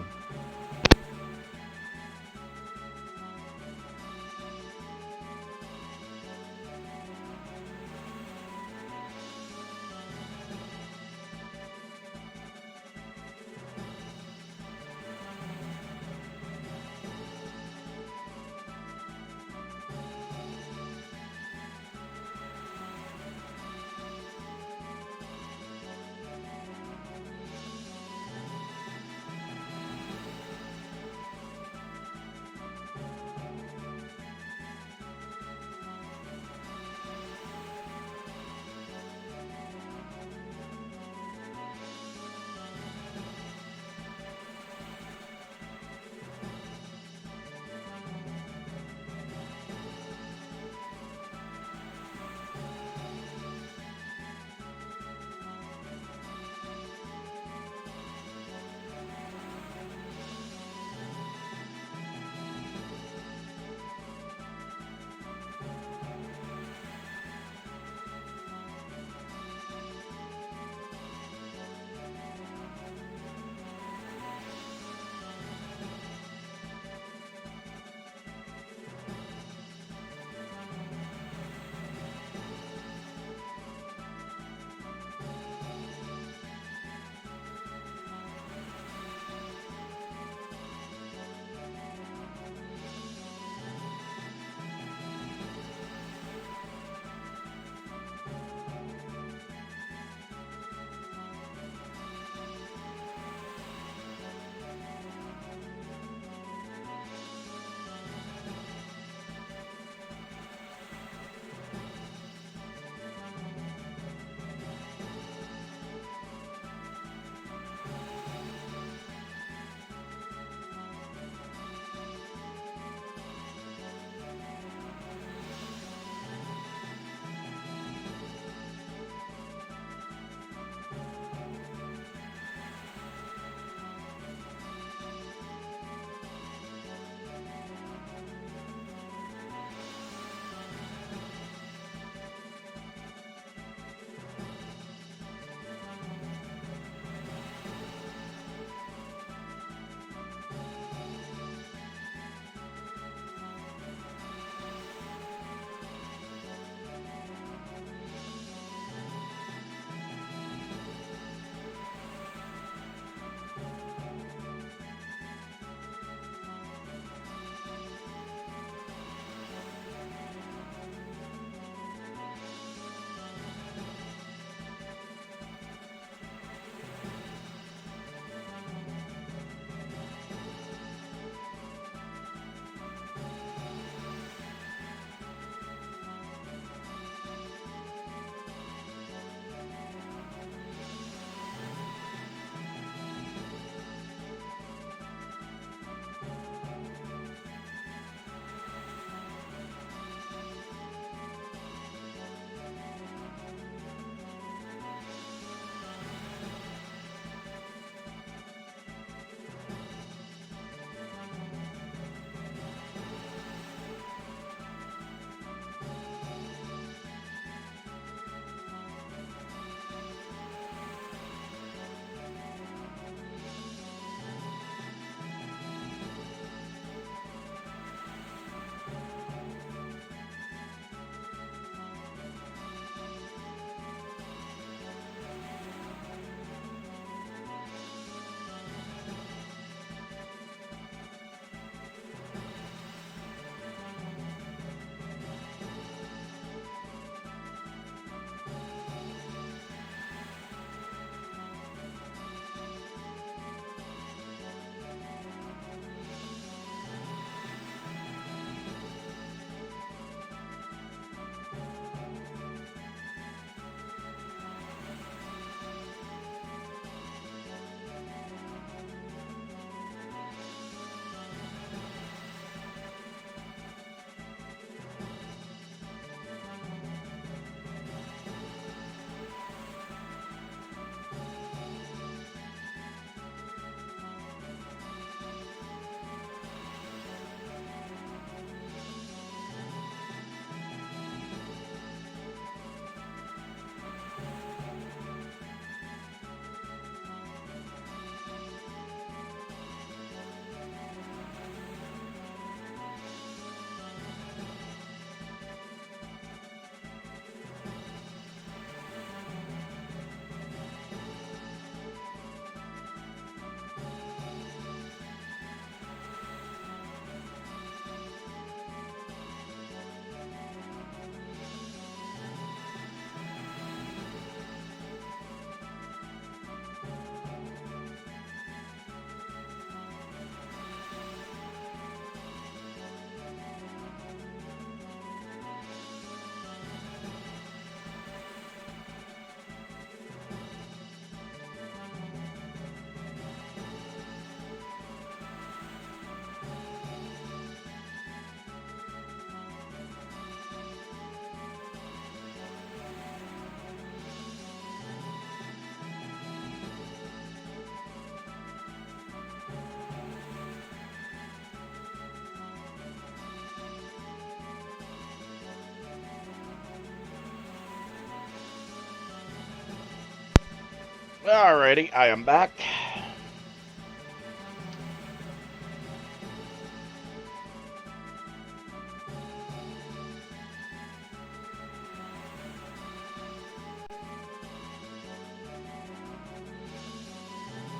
Alrighty, I am back.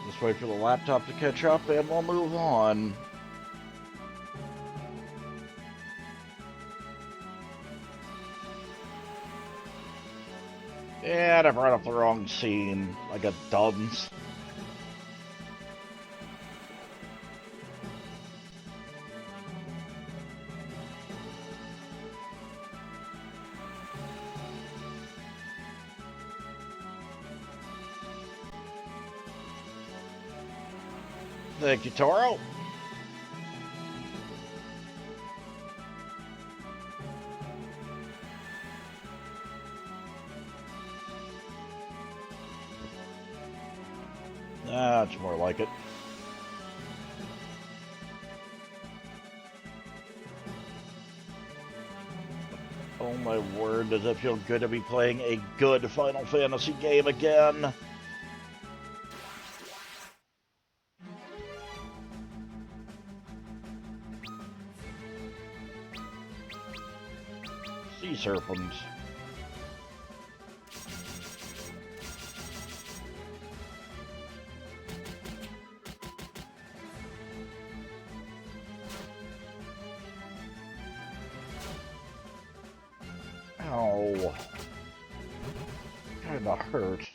Just wait for the laptop to catch up and we'll move on. And I brought up the wrong scene, like a dunce. Thank you, Toro. That's more like it. Oh my word, does it feel good to be playing a good Final Fantasy game again? Sea serpents. Ow. Kinda hurt.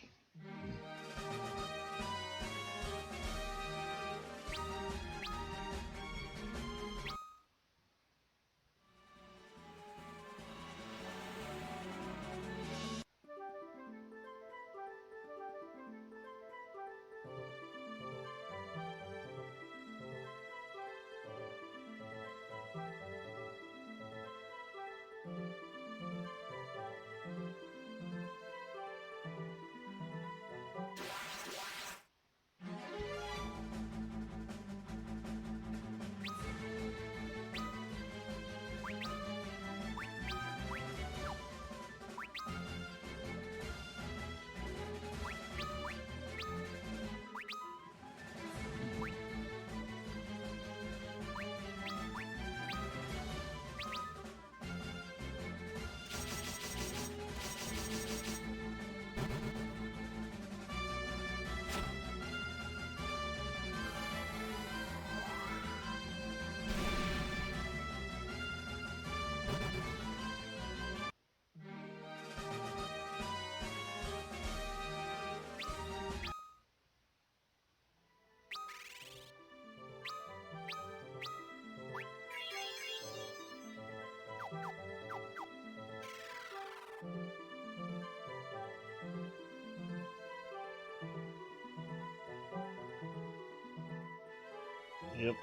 Yep.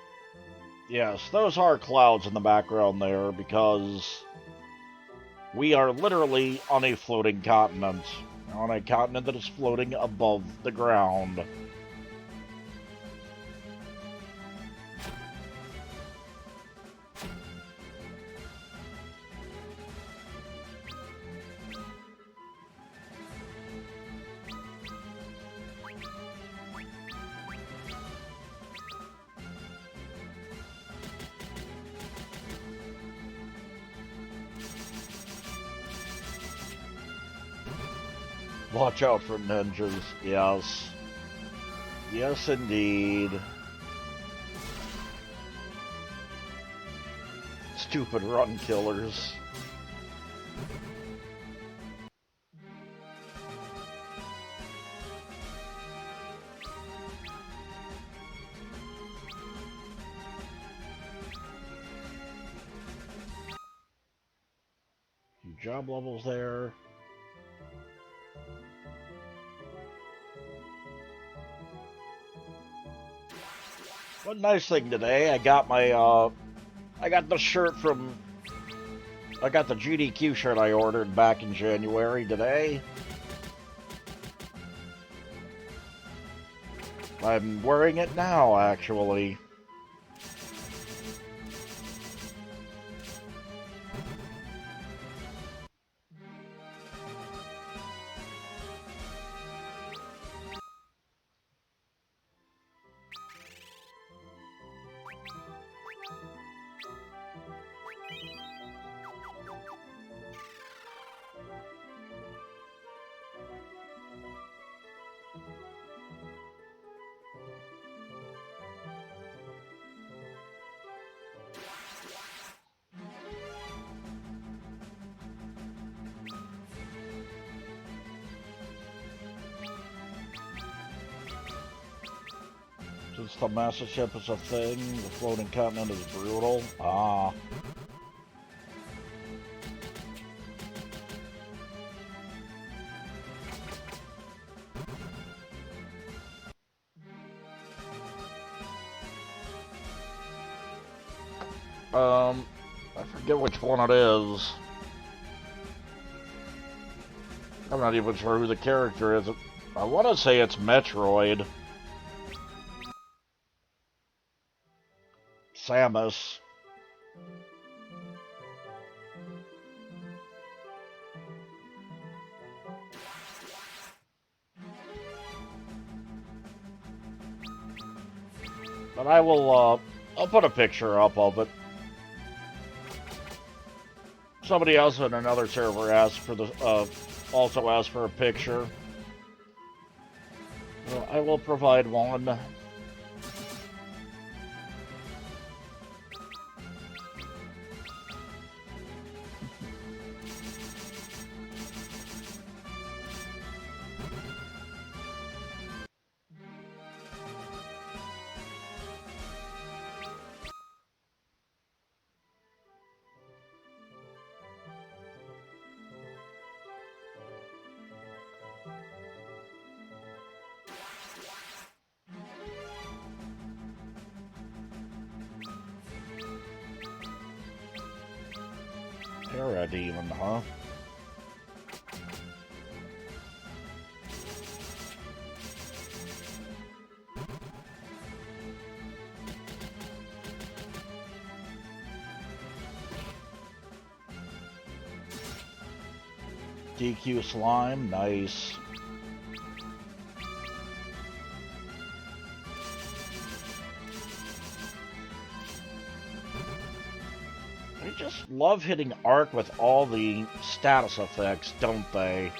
Yes, those are clouds in the background there because we are literally on a floating continent. On a continent that is floating above the ground. Watch out for ninjas, yes. Yes, indeed. Stupid run killers. Few job levels there. One nice thing today, I got the shirt from, I got the GDQ shirt I ordered back in January today. I'm wearing it now, actually. Since the master ship is a thing, the floating continent is brutal. Ah. I forget which one it is. I'm not even sure who the character is. I want to say it's Metroid. Samus. But I will, I'll put a picture up of it. Somebody else in another server asked for the, also asked for a picture. Well, I will provide one. Parademon, huh? DQ slime, nice. They just love hitting arc with all the status effects, don't they?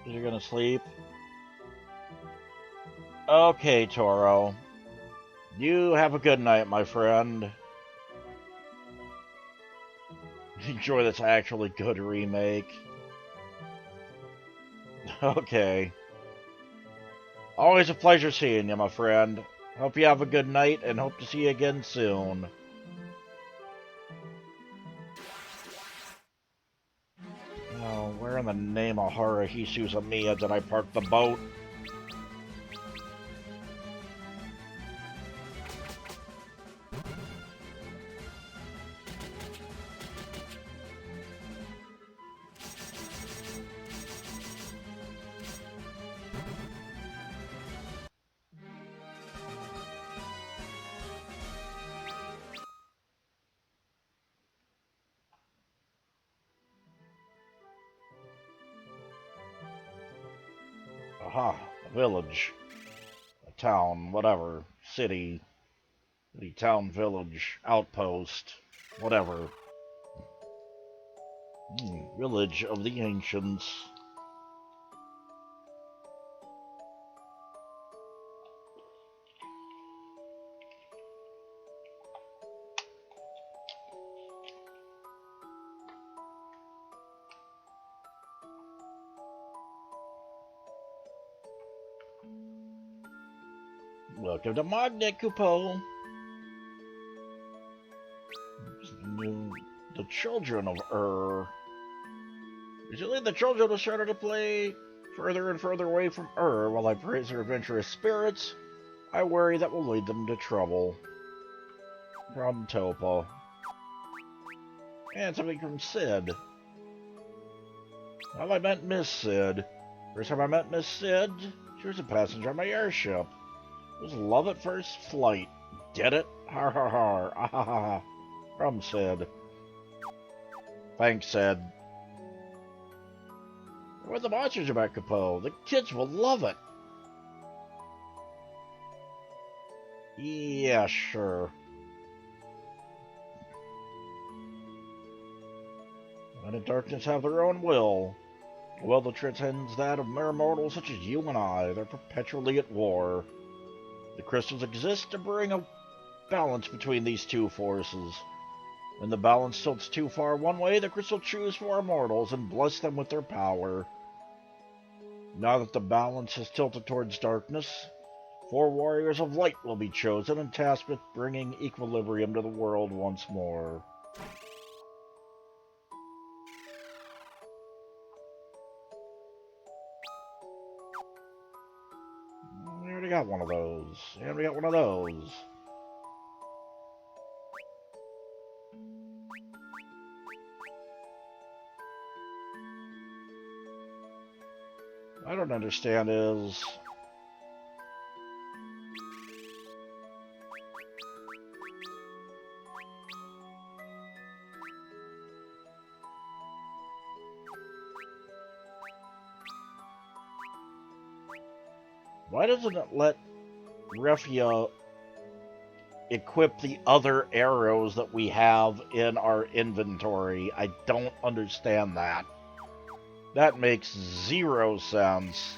You're gonna sleep? Okay, Toro. You have a good night, my friend. Enjoy this actually good remake. Okay. Always a pleasure seeing you, my friend. Hope you have a good night and hope to see you again soon. Oh, where in the name of Haruhi Suzumiya did I park the boat? Aha, a village. A town, whatever. City. City, town, village, outpost. Whatever. Village of the Ancients. Welcome to Magnet Kupo. The children of Recently, the children have started to play further and further away from while I praise their adventurous spirits. I worry that will lead them to trouble. From Topa. And something from Sid. Well, I met Miss Sid. First time I met Miss Sid, she was a passenger on my airship. It was love at first flight. Get it? Har har har. Ah ha ha ha. From Sid. Thanks, Sid. What the monsters about Capo? The kids will love it. Yeah, sure. Light and darkness have their own will. A will that transcends that of mere mortals such as you and I. They're perpetually at war. The crystals exist to bring a balance between these two forces. When the balance tilts too far one way, the crystal choose for our mortals and bless them with their power. Now that the balance has tilted towards darkness, 4 warriors of light will be chosen and tasked with bringing equilibrium to the world once more. We already got one of those. And we got one of those. I don't understand is... why doesn't it let Refia equip the other arrows that we have in our inventory? I don't understand that. That makes 0 sense.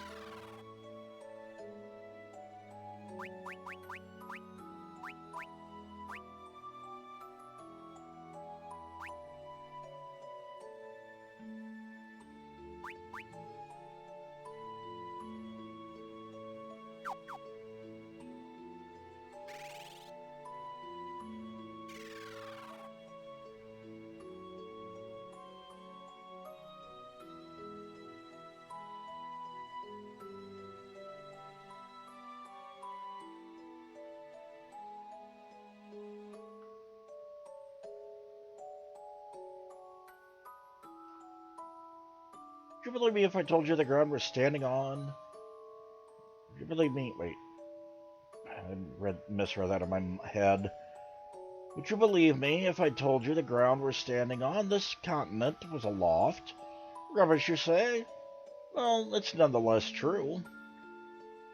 Would you believe me if I told you the ground we're standing on? Would you believe me? Wait. I misread that in my head. Would you believe me if I told you the ground we're standing on, this continent, was aloft? Rubbish, you say? Well, it's nonetheless true.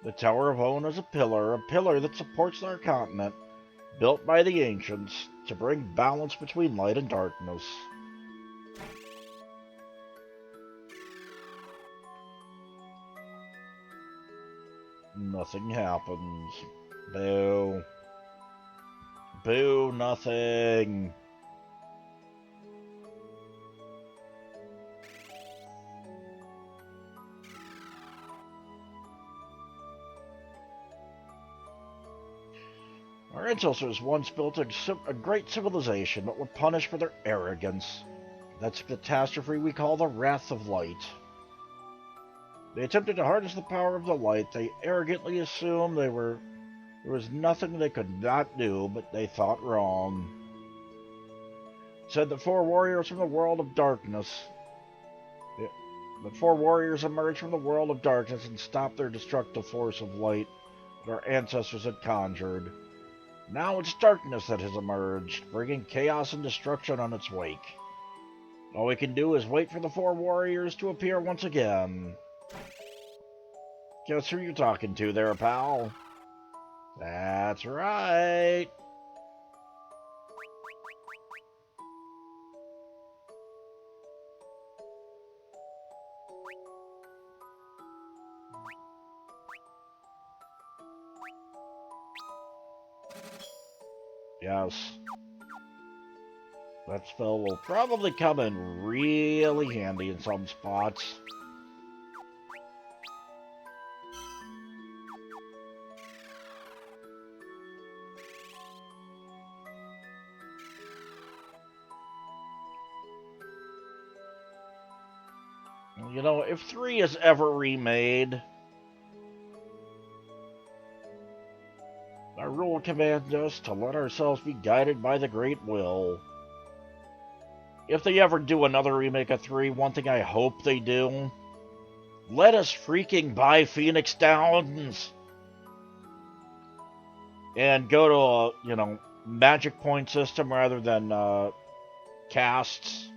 The Tower of Own is a pillar that supports our continent, built by the ancients to bring balance between light and darkness. Nothing happens. Boo. Boo, nothing. Our ancestors once built a great civilization, but were punished for their arrogance. That's a catastrophe we call the Wrath of Light. They attempted to harness the power of the light. They arrogantly assumed there was nothing they could not do, but they thought wrong. Said that 4 warriors from the world of darkness. The 4 warriors emerged from the world of darkness and stopped their destructive force of light that our ancestors had conjured. Now it's darkness that has emerged, bringing chaos and destruction on its wake. All we can do is wait for the 4 warriors to appear once again. Guess who you're talking to there, pal? That's right. Yes. That spell will probably come in really handy in some spots. You know, if 3 is ever remade, our rule commands us to let ourselves be guided by the Great Will. if they ever do another remake of 3, one thing I hope they do, let us freaking buy Phoenix Downs and go to a, magic point system rather than casts.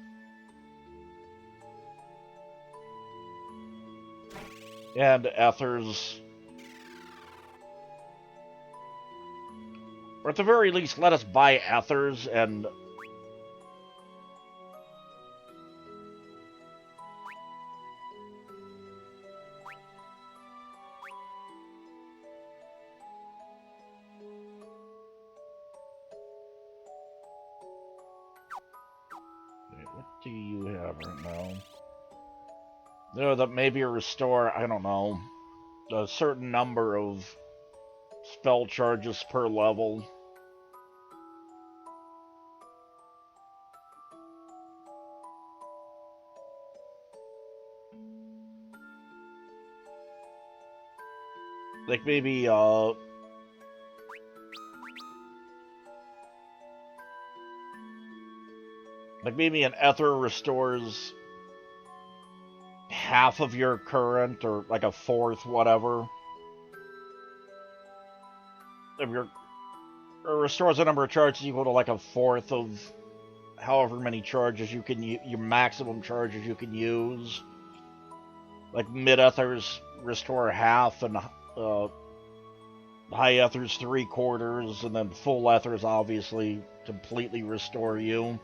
And ethers. Or at the very least, let us buy ethers and... Wait, what do you have right now? No, that maybe restore, I don't know, a certain number of spell charges per level. Like maybe, an ether restores half of your current, or like a fourth, whatever. Of your, or restores a number of charges equal to like a fourth of however many charges you can your maximum charges you can use. Like mid ethers restore half, and high ethers 3/4, and then full ethers obviously completely restore you.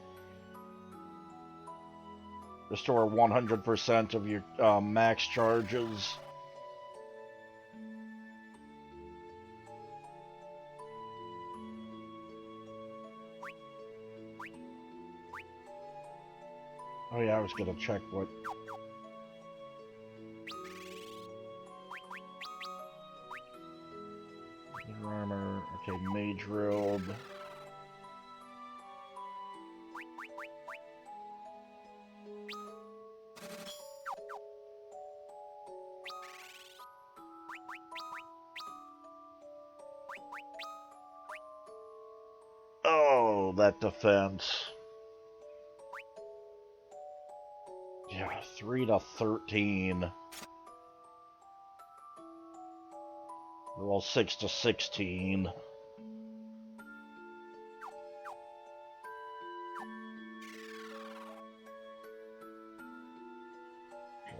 Restore 100% of your max charges. Oh yeah, I was gonna check what... Armor, okay, Mage Robe. Oh, that defense. Yeah, 3 to 13. Well, 6 to 16.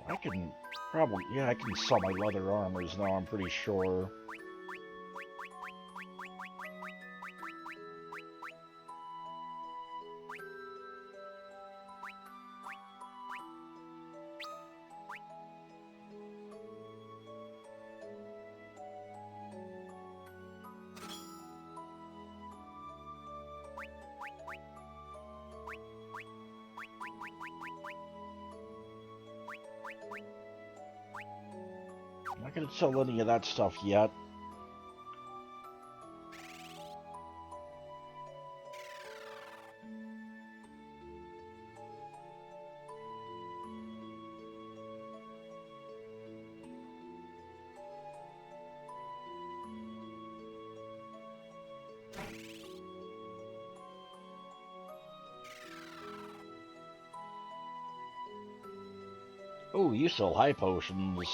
I can probably, yeah, I can sell my leather armors now, I'm pretty sure. I'm not gonna sell any of that stuff yet. Oh, you sell high potions.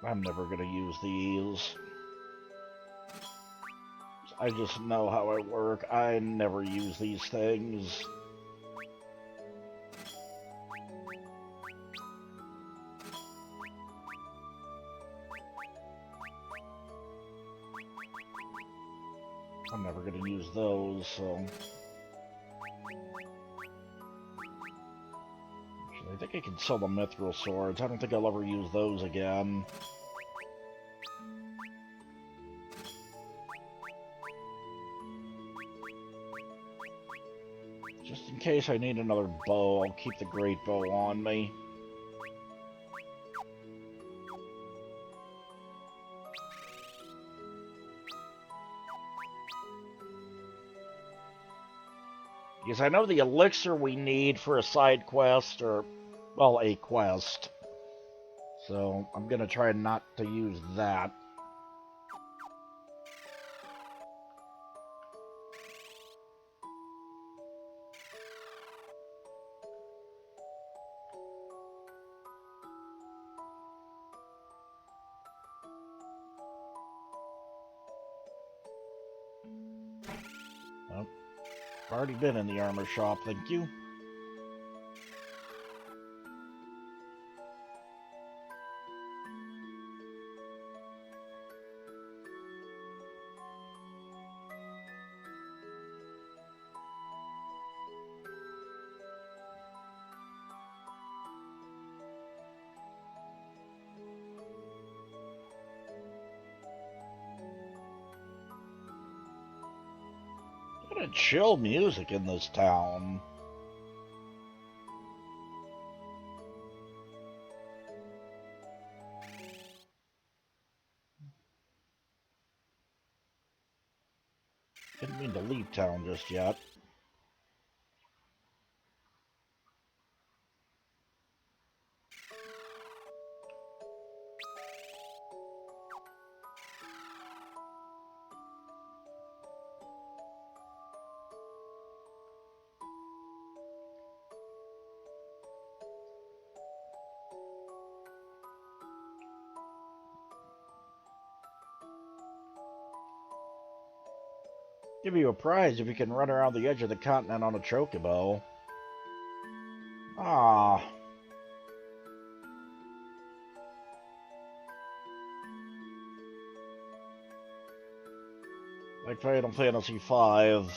I'm never gonna use these. I just know how I work. I never use these things. I'm never gonna use those, so... I think I can sell the mithril swords. I don't think I'll ever use those again. Just in case I need another bow, I'll keep the great bow on me. Because I know the elixir we need for a side quest, or, well, a quest. So I'm gonna try not to use that. Oh, I've already been in the armor shop, thank you. What a chill music in this town. Didn't mean to leave town just yet. Give you a prize if you can run around the edge of the continent on a chocobo. Ah. Like Final Fantasy V.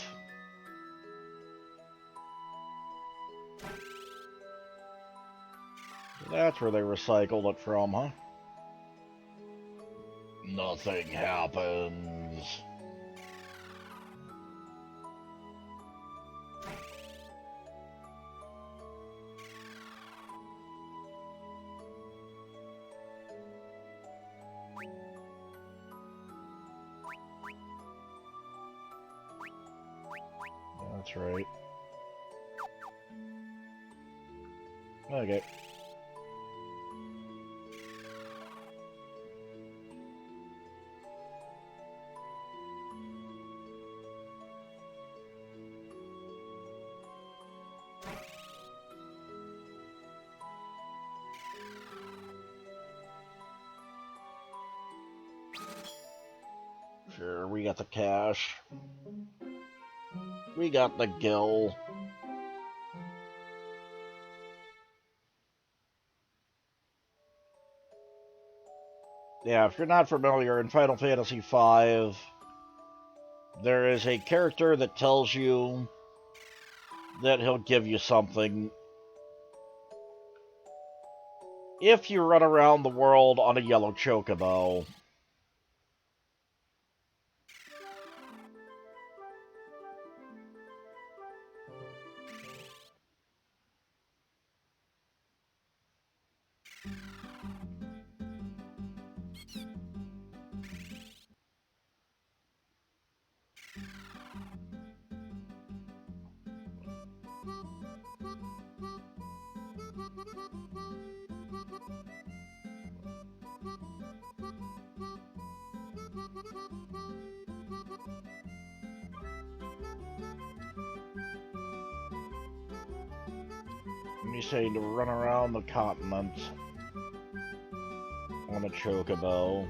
That's where they recycled it from, huh? Nothing happens. That's right. Okay. Sure, we got the cash. We got the gill. Yeah, if you're not familiar, in Final Fantasy V, there is a character that tells you that he'll give you something if you run around the world on a yellow chocobo. And you say to run around the continent on a chocobo.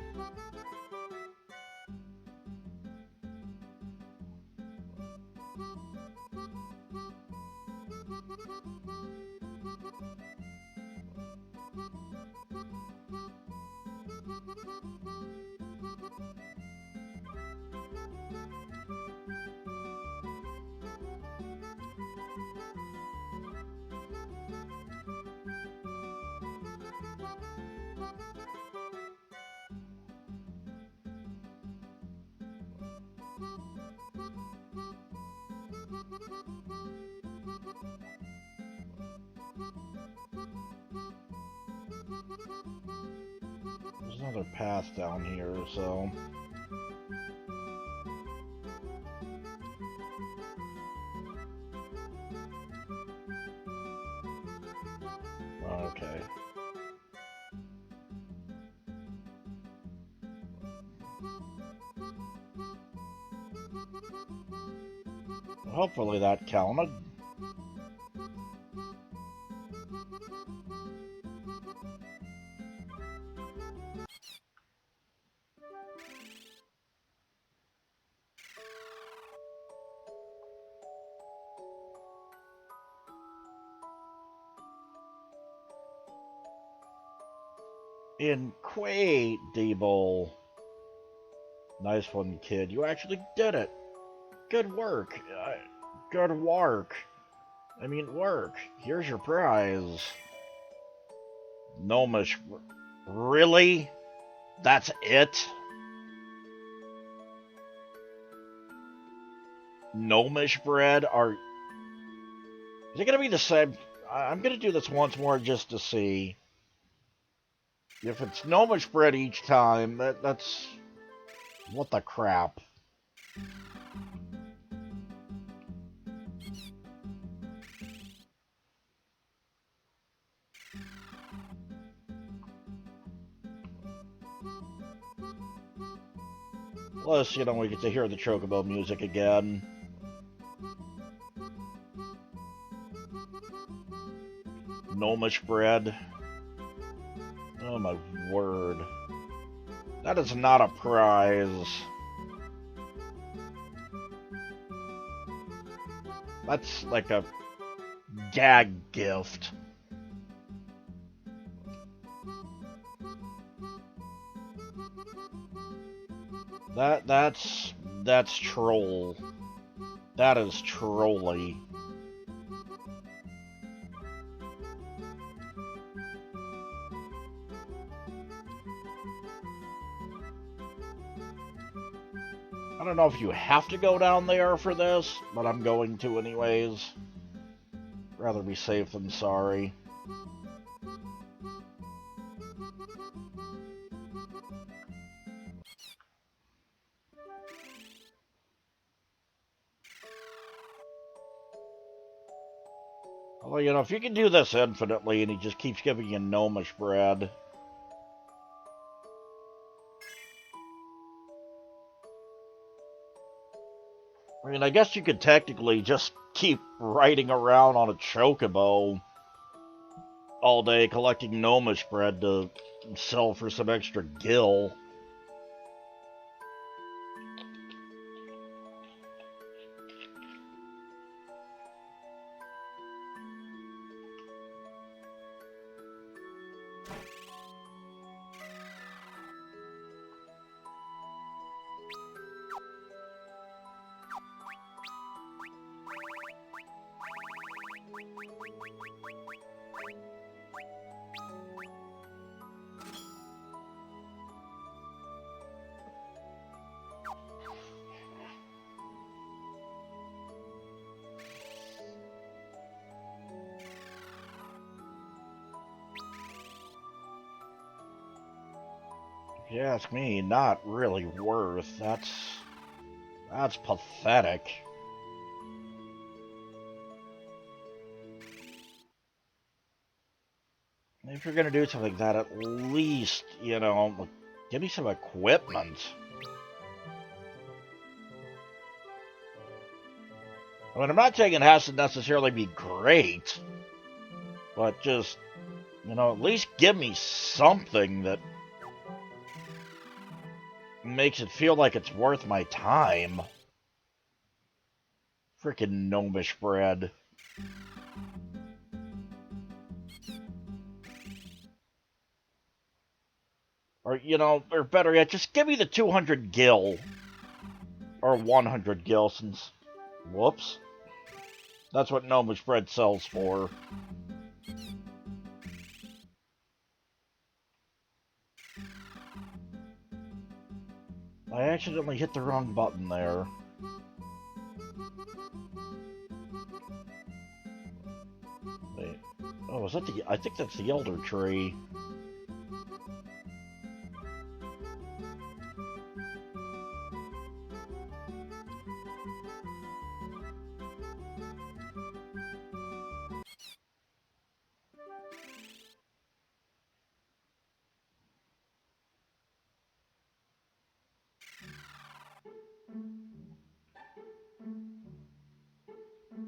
There's another path down here, so... Okay. Hopefully that counted. Incredible. Nice one, kid. You actually did it. Good work. Good work. I mean, work. Here's your prize. Gnomish. Really? That's it? Gnomish bread? Is it gonna be the same? I'm gonna do this once more just to see. If it's gnomish bread each time, that's... What the crap? Plus, you know, we get to hear the Chocobo music again. Gnomish bread. Oh my word. That is not a prize. That's like a gag gift. That's troll. That is trolly. I don't know if you have to go down there for this, but I'm going to anyways. Rather be safe than sorry. Well, you know, if you can do this infinitely and he just keeps giving you gnomish bread. I mean, I guess you could technically just keep riding around on a chocobo all day collecting gnomish bread to sell for some extra gil. If you ask me, not really worth. That's pathetic. If you're gonna do something like that, at least, you know, give me some equipment. I mean, I'm not saying it has to necessarily be great, but just, you know, at least give me something that makes it feel like it's worth my time. Frickin' gnomish bread. Or, you know, or better yet, just give me the 200 gil. Or 100 gil, since... Whoops. That's what gnomish bread sells for. I accidentally hit the wrong button there. Oh, is that the... I think that's the elder tree.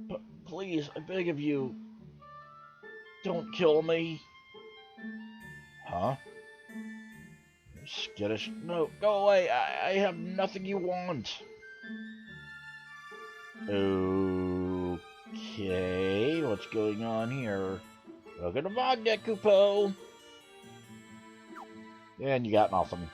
But please, I beg of you, don't kill me. Huh? Skittish. No, go away. I have nothing you want. Okay, what's going on here? Welcome to Wagner, Kupo. And you got nothing.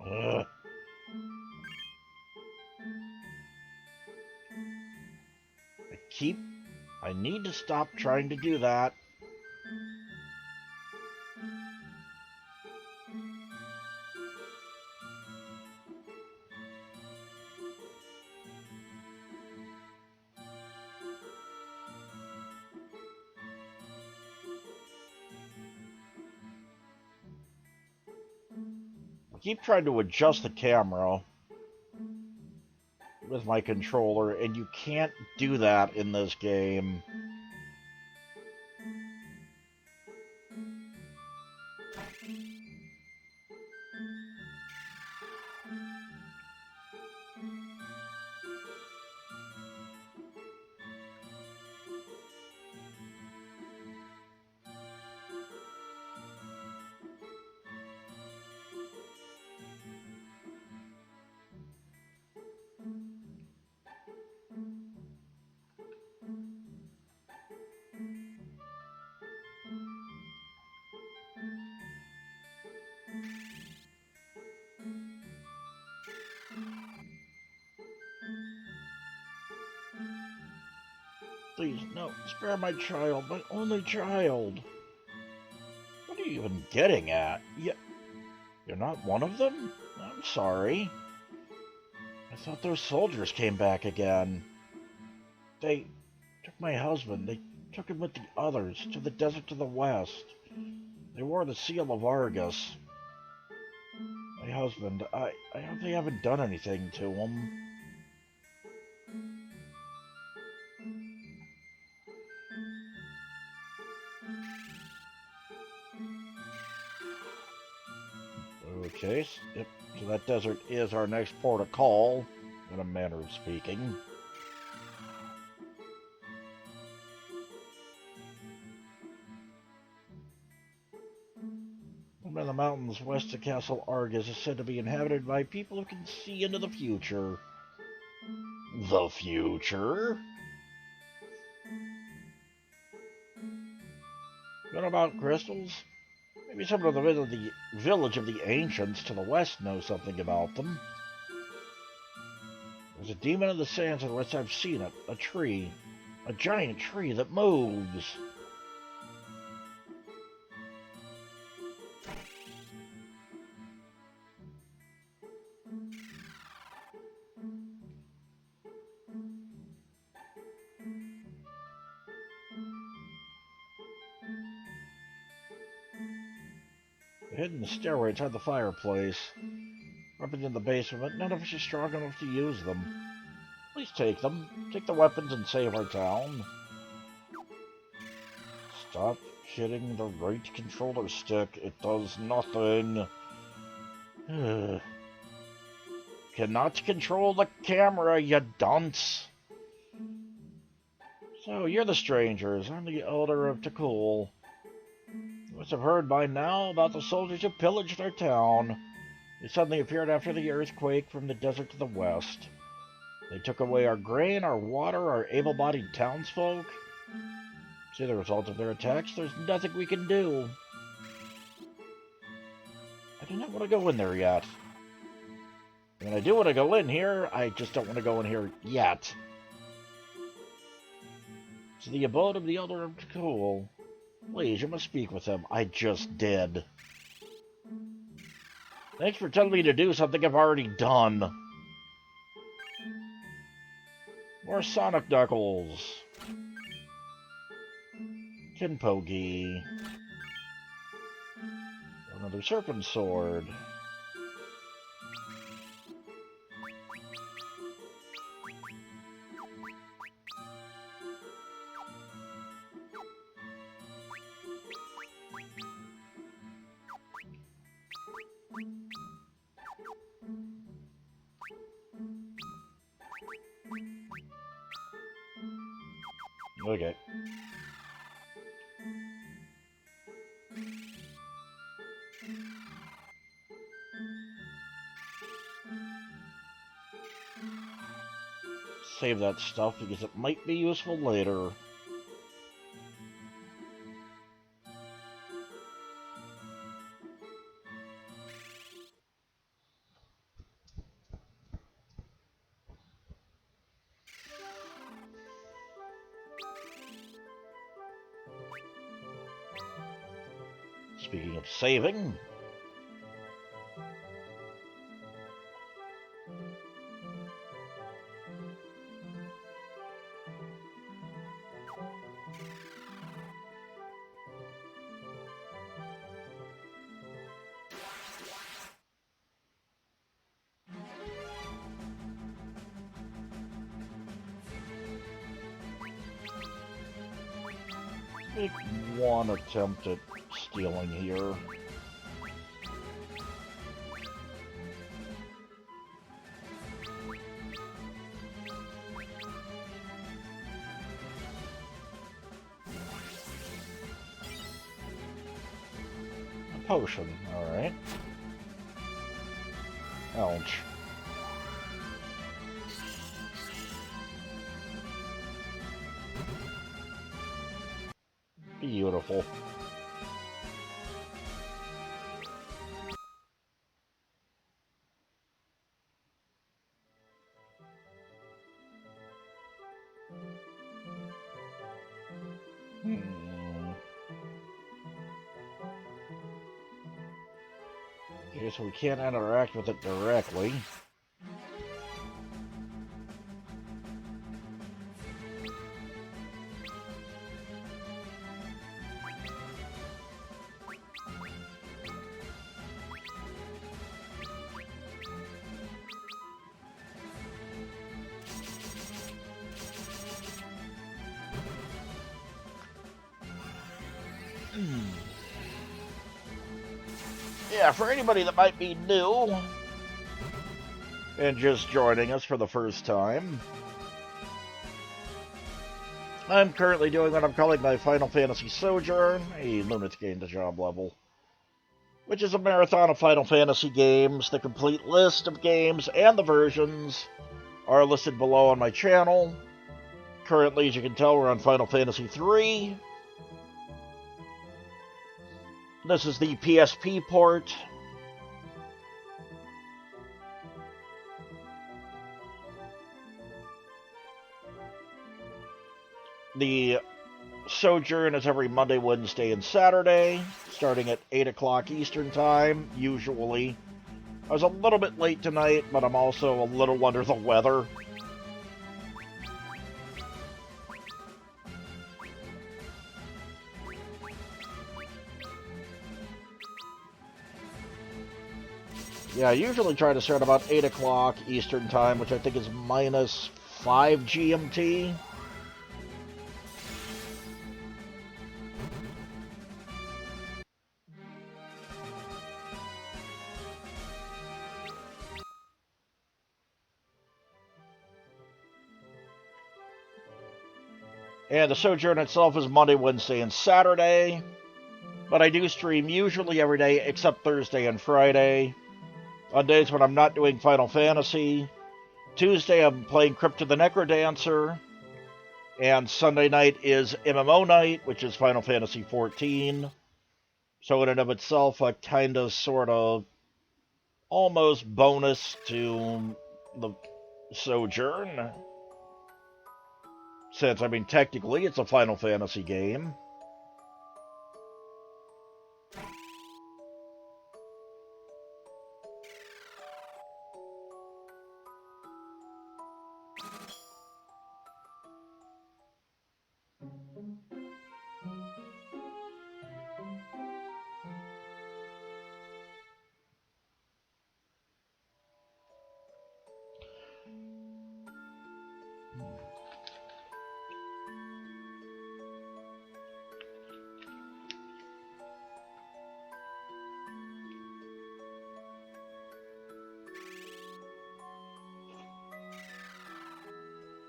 Ugh. I need to stop trying to do that. I keep trying to adjust the camera with my controller, and you can't do that in this game. Please, no, spare my child, my only child. What are you even getting at? You're not one of them? I'm sorry. I thought those soldiers came back again. They took my husband. They took him with the others to the desert to the west. They wore the seal of Argus. My husband, I hope they haven't done anything to him. Okay, yep, so that desert is our next port of call, in a manner of speaking. One of the mountains west of Castle Argus is said to be inhabited by people who can see into the future. The future? What about crystals? Maybe someone of the village of the ancients to the west knows something about them. There's a demon of the sands unless I've seen it. A tree. A giant tree that moves. A hidden stairway inside the fireplace. Weapons in the base of it. None of us are strong enough to use them. Please take them. Take the weapons and save our town. Stop hitting the right controller stick. It does nothing. Cannot control the camera, you dunce. So, you're the strangers. I'm the elder of Takul. You must have heard by now about the soldiers who pillaged our town. They suddenly appeared after the earthquake from the desert to the west. They took away our grain, our water, our able-bodied townsfolk. See the result of their attacks? There's nothing we can do. I do not want to go in there yet. I mean, I do want to go in here, I just don't want to go in here yet. To the abode of the Elder of Takul. Please, you must speak with him. I just did. Thanks for telling me to do something I've already done. More Sonic Knuckles. Kinpogi. Another Serpent Sword. Okay. Save that stuff because it might be useful later. Speaking of saving, make one attempt at stealing here. A potion, alright. Ouch. Beautiful. Okay, so we can't interact with it directly. Yeah, for anybody that might be new and just joining us for the first time, I'm currently doing what I'm calling my Final Fantasy Sojourn, a Lunatic Game to Job level, which is a marathon of Final Fantasy games. The complete list of games and the versions are listed below on my channel. Currently, as you can tell, we're on Final Fantasy III. This is the PSP port. The Sojourn is every Monday, Wednesday, and Saturday, starting at 8 o'clock Eastern Time, usually. I was a little bit late tonight, but I'm also a little under the weather. Yeah, I usually try to start about 8 o'clock Eastern Time, which I think is minus 5 GMT. And the Sojourn itself is Monday, Wednesday, and Saturday. But I do stream usually every day except Thursday and Friday. On days when I'm not doing Final Fantasy. Tuesday I'm playing Crypt of the Necrodancer. And Sunday night is MMO night, which is Final Fantasy XIV. So in and of itself, a kind of, sort of, almost bonus to the Sojourn. Since, I mean, technically it's a Final Fantasy game.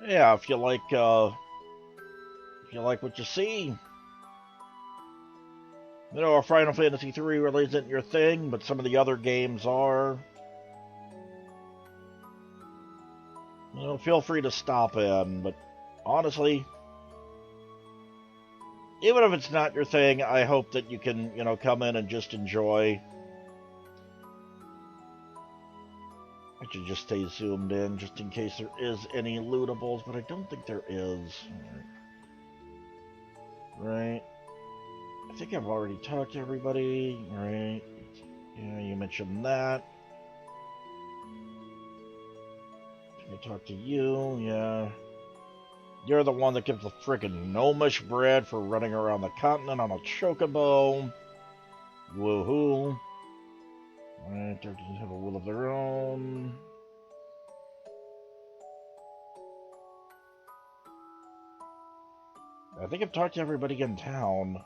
Yeah, if you like what you see, you know, Final Fantasy III really isn't your thing, but some of the other games are. You know, feel free to stop in, but honestly, even if it's not your thing, I hope that you can, you know, come in and just enjoy. I should just stay zoomed in just in case there is any lootables, but I don't think there is. Right. I think I've already talked to everybody, right? Yeah, you mentioned that. I talked to you, yeah. You're the one that gives the frickin' gnomish bread for running around the continent on a chocobo. Woohoo. Alright, they have a will of their own. I think I've talked to everybody in town.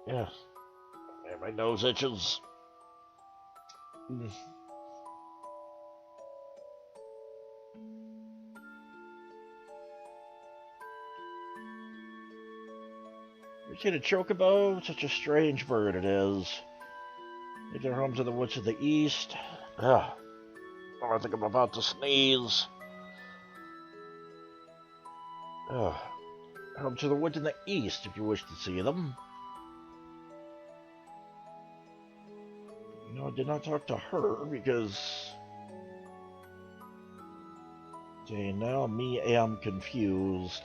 Yeah. Man, my nose itches. You seen a chocobo? Such a strange bird it is. They are home to the woods of the east. Ugh. Oh, I think I'm about to sneeze. Ugh. Home to the woods in the east, if you wish to see them. No, I did not talk to her because... Okay, now me am confused.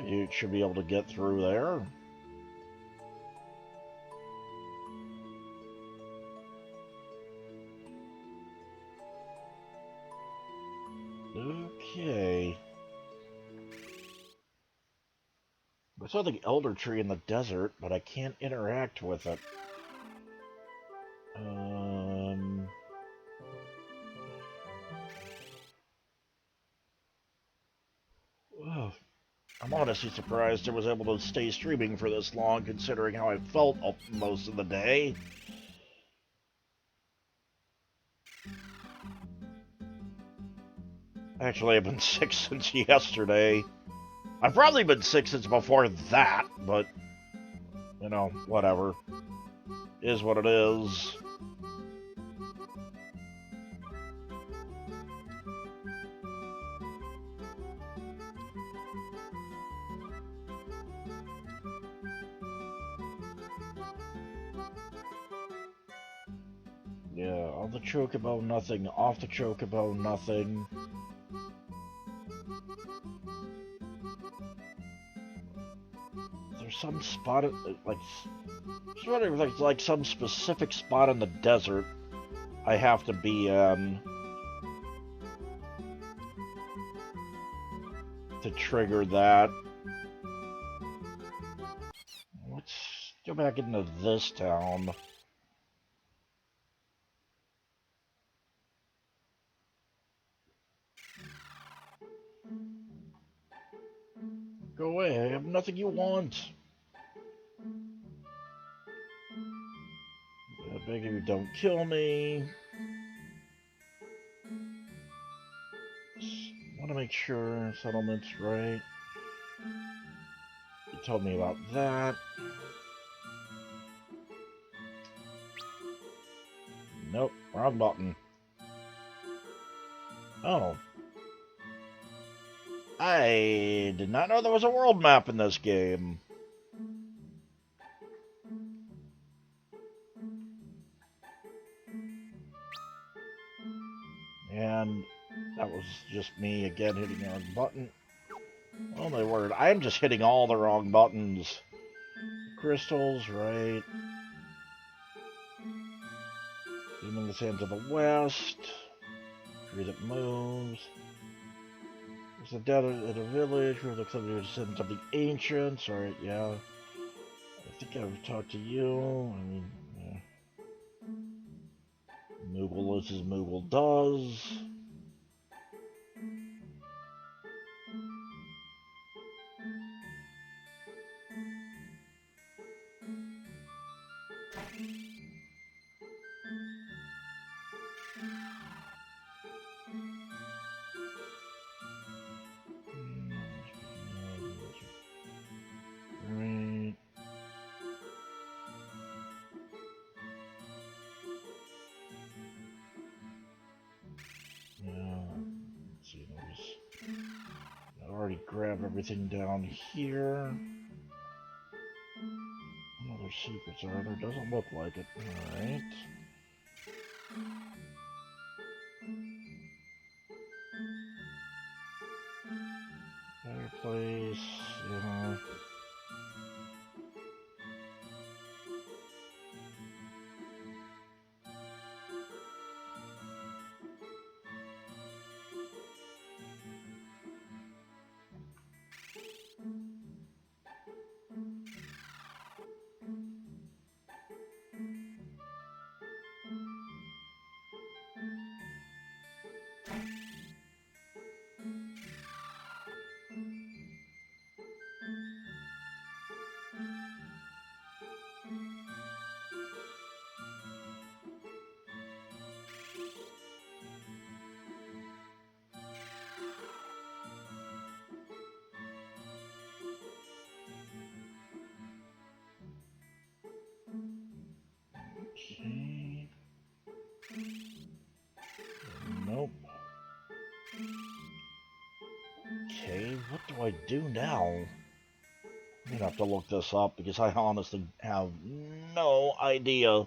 You should be able to get through there. Okay. I saw the elder tree in the desert, but I can't interact with it. Oh, I'm honestly surprised I was able to stay streaming for this long, considering how I felt most of the day. Actually, I've been sick since yesterday. I've probably been sick since before that, but, you know, whatever. Is what it is. Yeah, on the chocobo, nothing. Off the chocobo, nothing. There's some spot, like, just wondering if there's like some specific spot in the desert I have to be in to trigger that. Let's go back into this town. Go away, I have nothing you want. I beg of you, don't kill me. Want to make sure settlement's right. You told me about that. Nope, wrong button. Oh. I did not know there was a world map in this game. And that was just me again hitting the wrong button. Oh my word, I am just hitting all the wrong buttons. Crystals, right. Demon the sand to the west. Tree that moves. There's a dead at a village who looks like the descendants of the ancients. Alright, yeah. I think I've talked to you. I mean, yeah. Moogle is as Moogle does. Right. Yeah. Let's see. I already grabbed everything down here. What other secrets are there? Doesn't look like it. Alright. Fireplace, yeah. Okay. Nope. Okay, what do I do now? I'm gonna have to look this up because I honestly have no idea.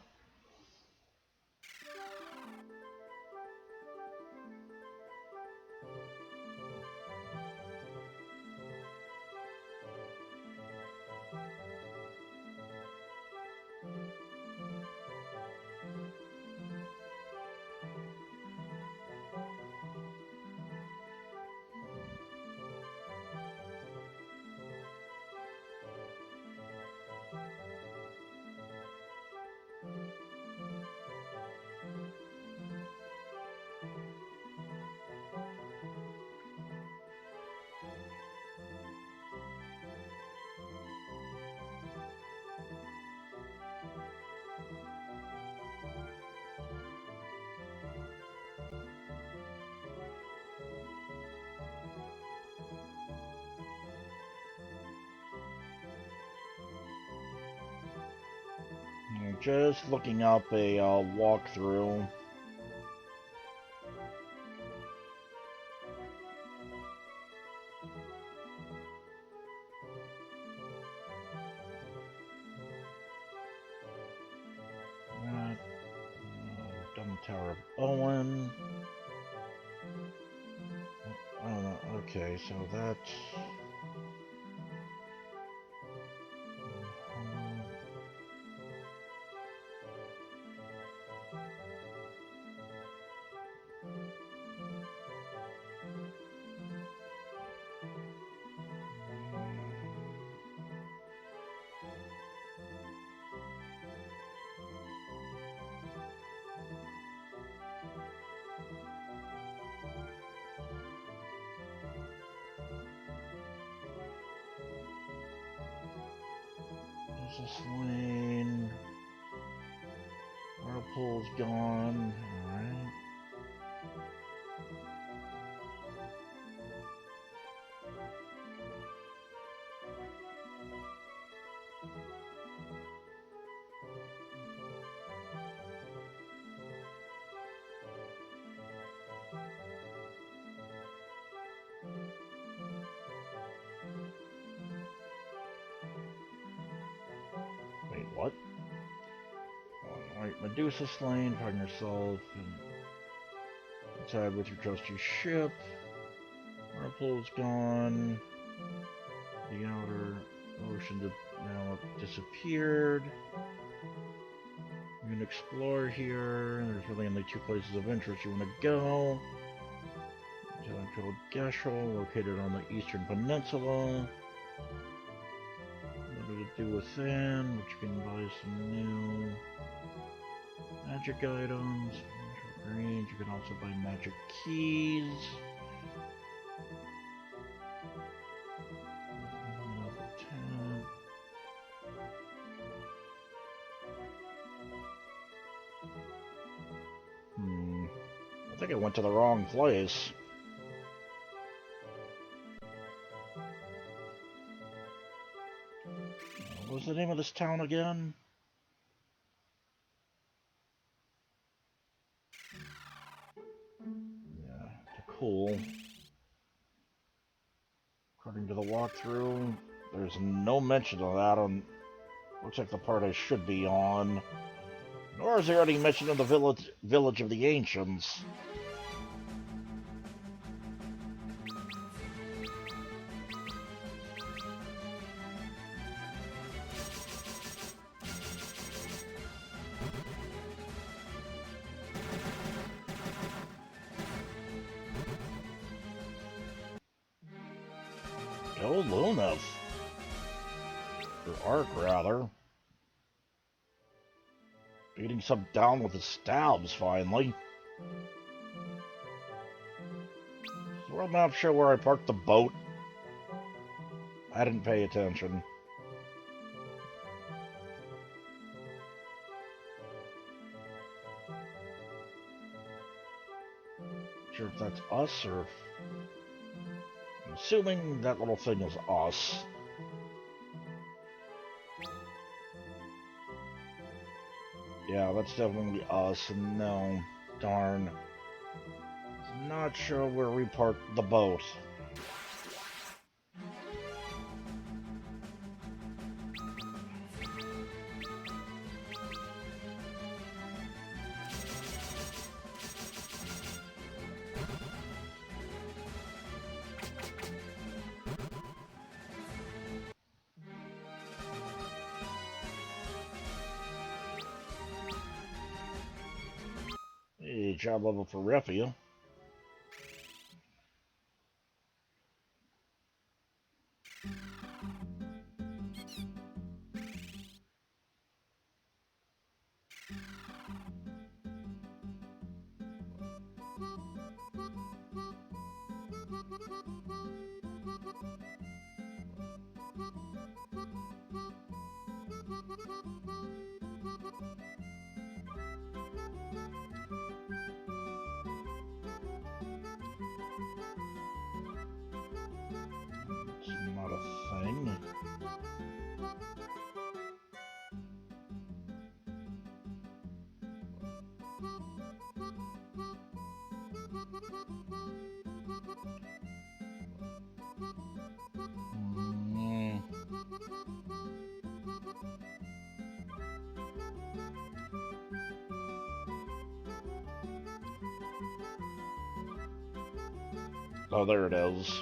I'm just looking up a walkthrough. Done Tower of Owen. Oh, okay, so that's... There's this lane. Whirlpool's gone. Alright. Wait, what? Alright, Medusa Slain, find yourself inside with your trusty ship. Whirlpool's gone. The outer ocean now disappeared. You can explore here. There's really only two places of interest you want to go. Electrical Geshel, located on the eastern peninsula. What to do within, which you can buy some new magic items. Range, you can also buy magic keys. I think I went to the wrong place. What was the name of this town again? Yeah, cool. According to the walkthrough, there's no mention of that on... Looks like the part I should be on. Nor is there any mention of the village of the Ancients. Oh, Lunaf. Or Ark, rather. Beating some down with his stabs, finally. So I'm not sure where I parked the boat. I didn't pay attention. Not sure if that's us or... I'm assuming that little thing is us. Yeah, that's definitely us. No, darn. Not sure where we parked the boat. Hey, job level for Refia. It's not a thing. Oh, there it is.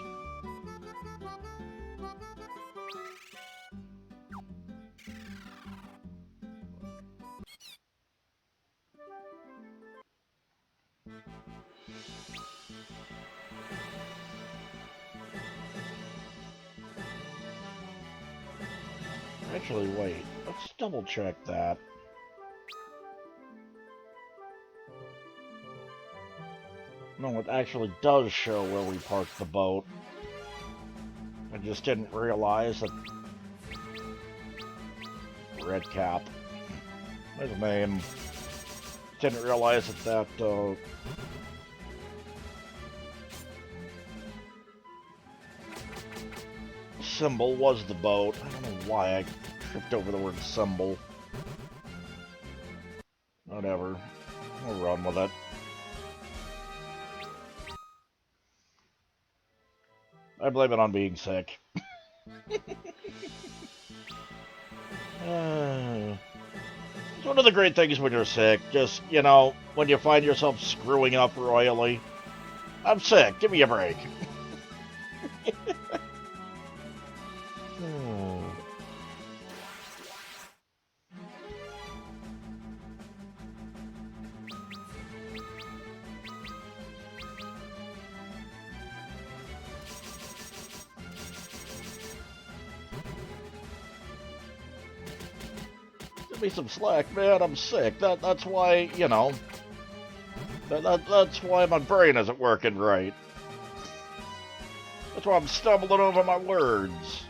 Actually, wait. Let's double check that. No, it actually does show where we parked the boat. I just didn't realize that... Red Cap. There's a name. Didn't realize that symbol was the boat. I don't know why I tripped over the word symbol. Whatever. We'll run with it. I blame it on being sick. It's one of the great things when you're sick. Just, you know, when you find yourself screwing up royally. I'm sick. Give me a break. Give me some slack, man. I'm sick. That's why, you know. That's why my brain isn't working right. That's why I'm stumbling over my words.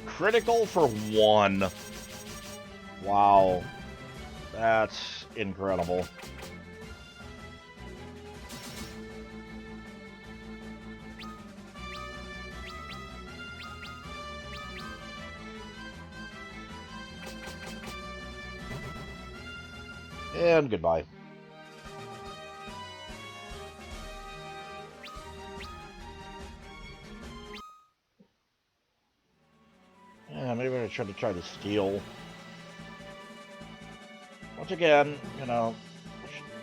Critical for 1. Wow. That's incredible. And goodbye. Yeah, maybe I should have tried to steal. Once again, you know,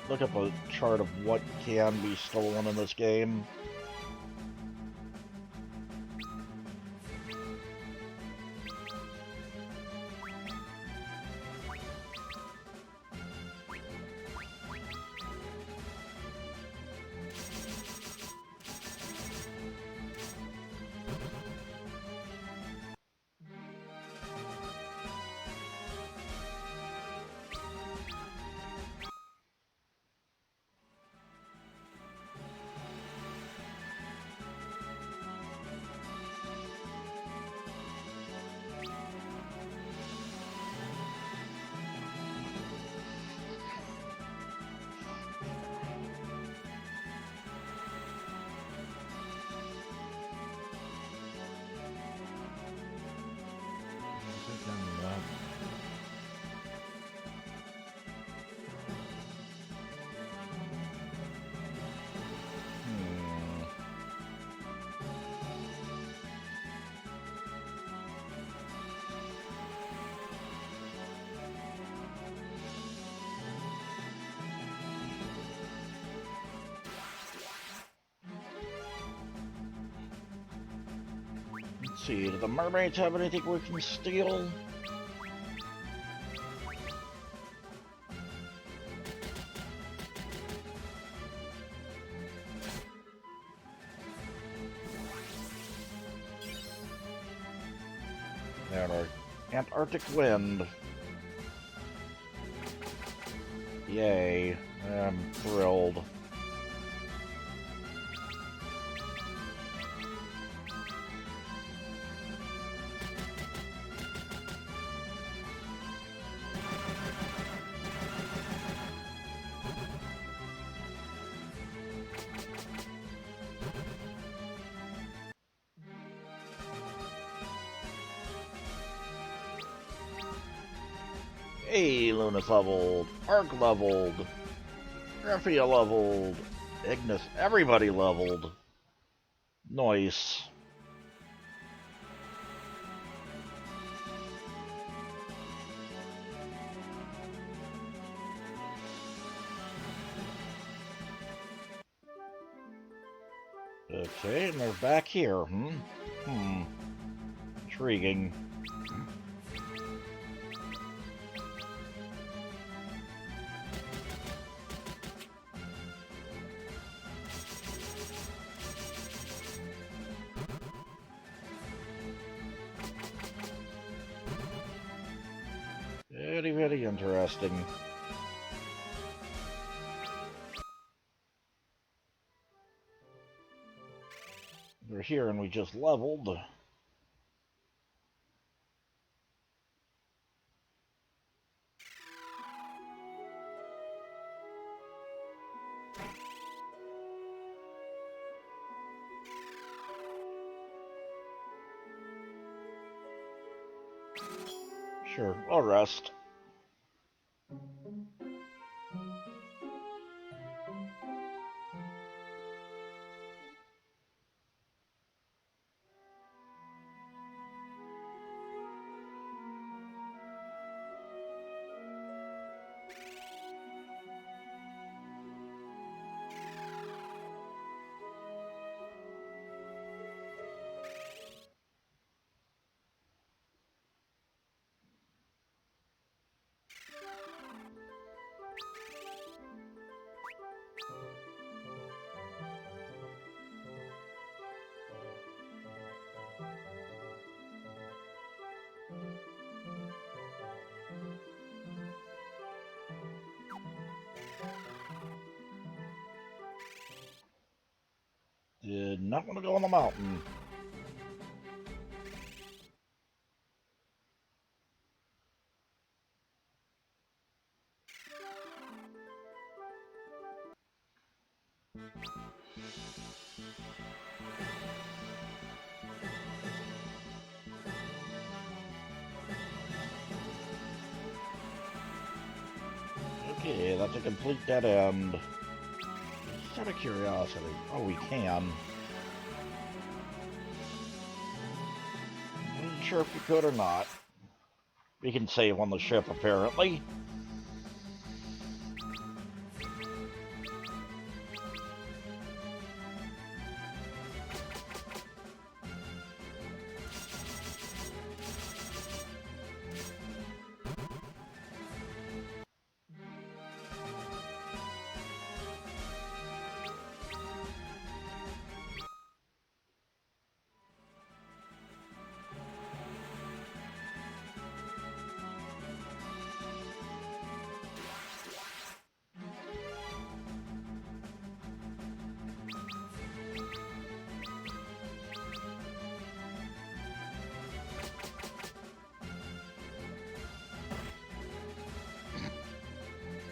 look up a chart of what can be stolen in this game. Let's see, do the mermaids have anything we can steal? There, our Antarctic wind. Yay, I'm thrilled. Hey, Luna's leveled, Arc leveled, Graphia leveled, Ignis, everybody leveled. Nice. Okay, and they're back here, Intriguing. Very, very interesting. We're here and we just leveled. Sure, I'll rest. Did not want to go on the mountain. Okay, that's a complete dead end. Just out of curiosity. Oh, we can. Wasn't sure if we could or not. We can save on the ship, apparently.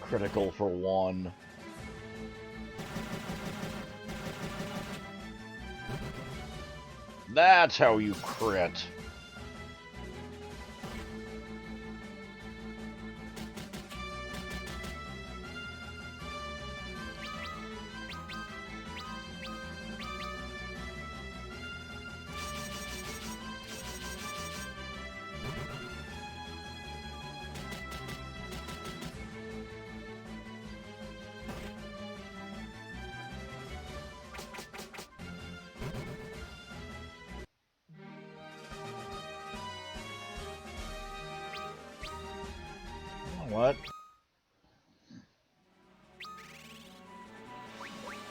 Critical for one. That's how you crit. What?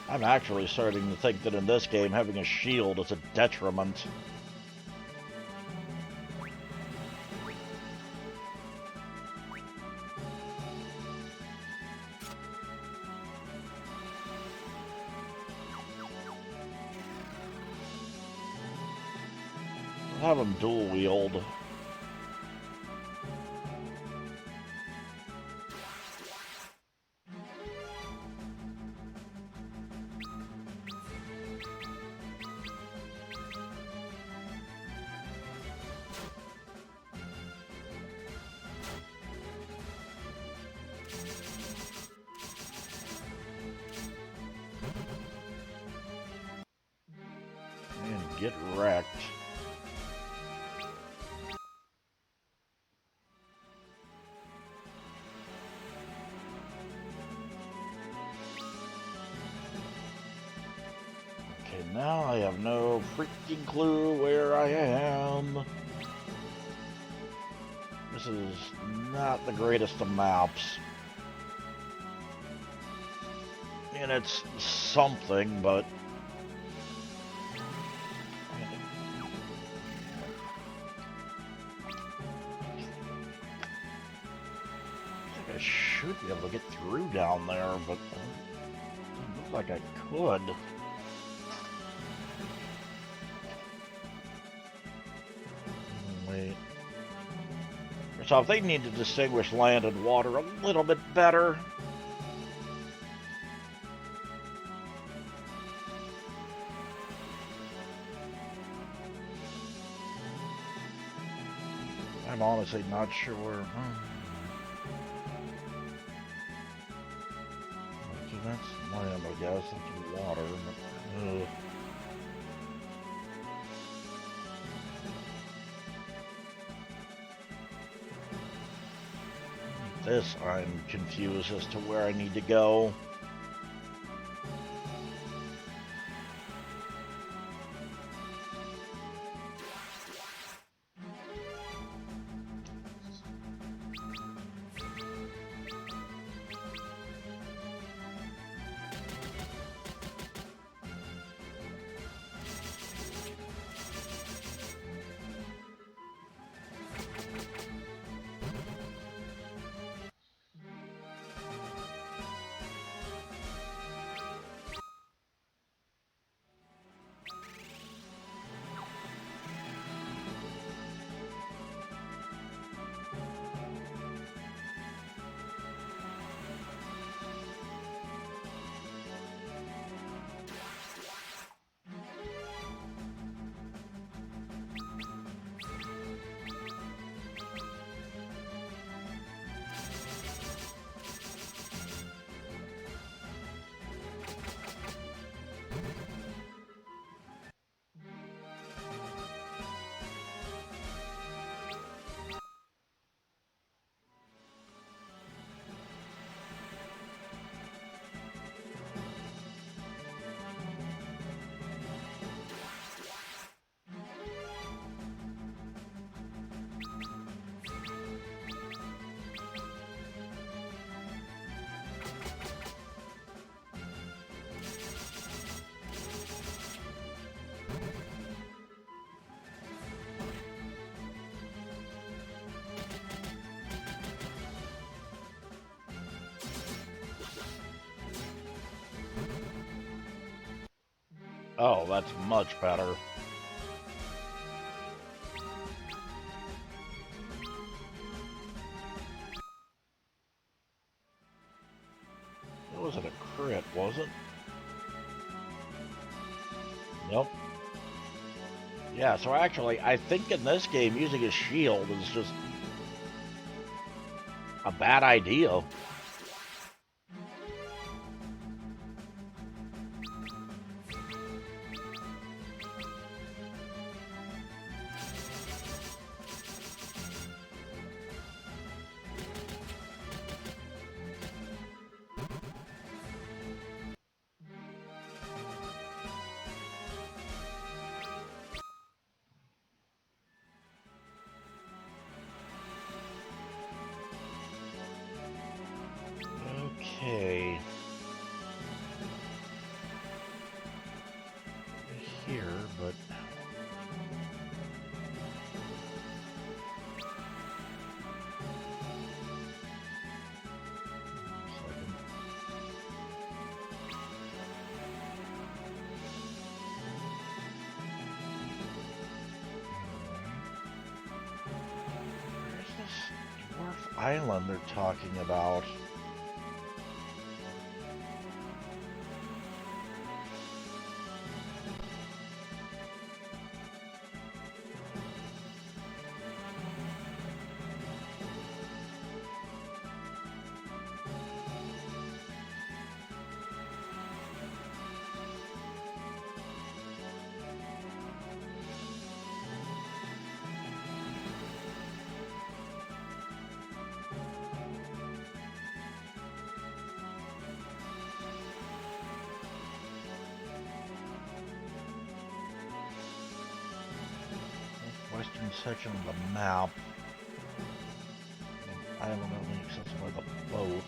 I'm actually starting to think that in this game, having a shield is a detriment. Have them dual wield. And get wrecked. Okay, now I have no freaking clue where I am. This is not the greatest of maps. And it's something, but... I think I should be able to get through down there, but... It looks like I could. Wait. So if they need to distinguish land and water a little bit better... I'm honestly not sure. So that's land, I guess. That's water. Ugh. This, I'm confused as to where I need to go. Oh, that's much better. It wasn't a crit, was it? Nope. Yeah, so actually, I think in this game, using a shield is just a bad idea. Okay. Here, but... Second. Where's this dwarf island they're talking about? Western section of the map. Island only accessible by the boat.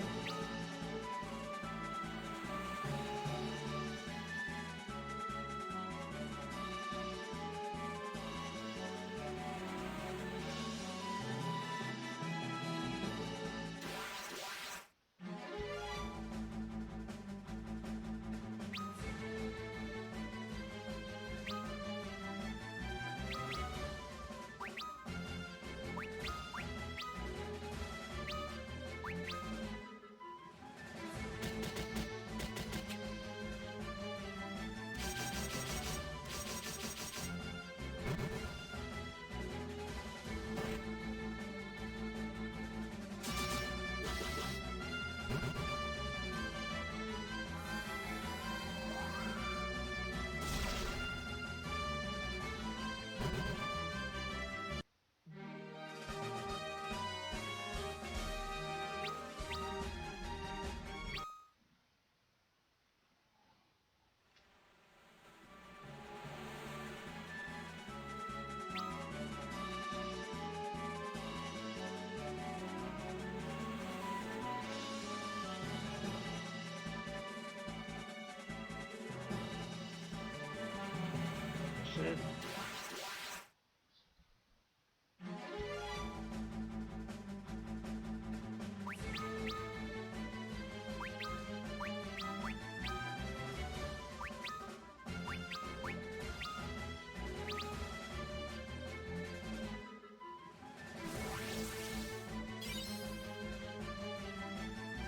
Is it?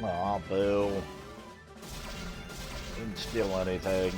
Aw, boo. Didn't steal anything.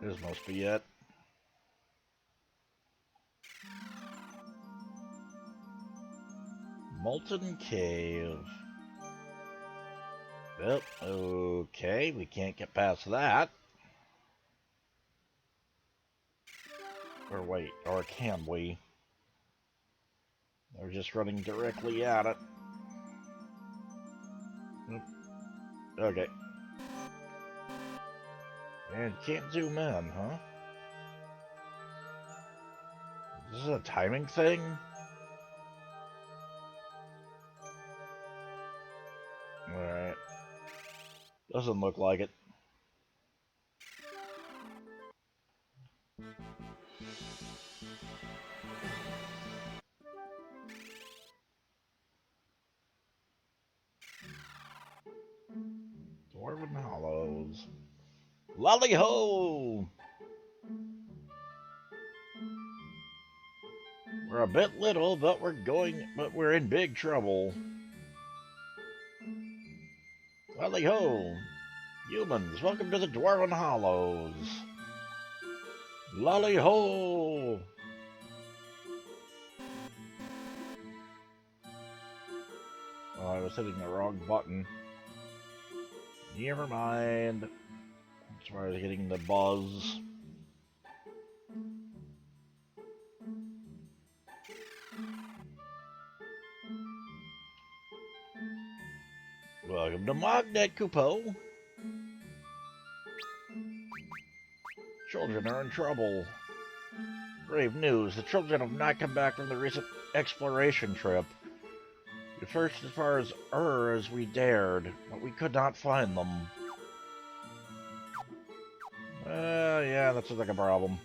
This must be it. Molten Cave. Yep, okay, we can't get past that. Or wait, or can we? They're just running directly at it. Okay. And can't zoom in, huh? Is this a timing thing? Alright. Doesn't look like it. Dwarven Hollows. Lolly ho! We're a bit little, but we're in big trouble. Lolly ho! Humans, welcome to the Dwarven Hollows. Lolly ho! Oh, I was hitting the wrong button. Never mind. As far as getting the buzz. Welcome to Magnet Kupo. Children are in trouble. Grave news, the children have not come back from the recent exploration trip. We searched as far as as we dared, but we could not find them. Yeah, that sounds like a problem.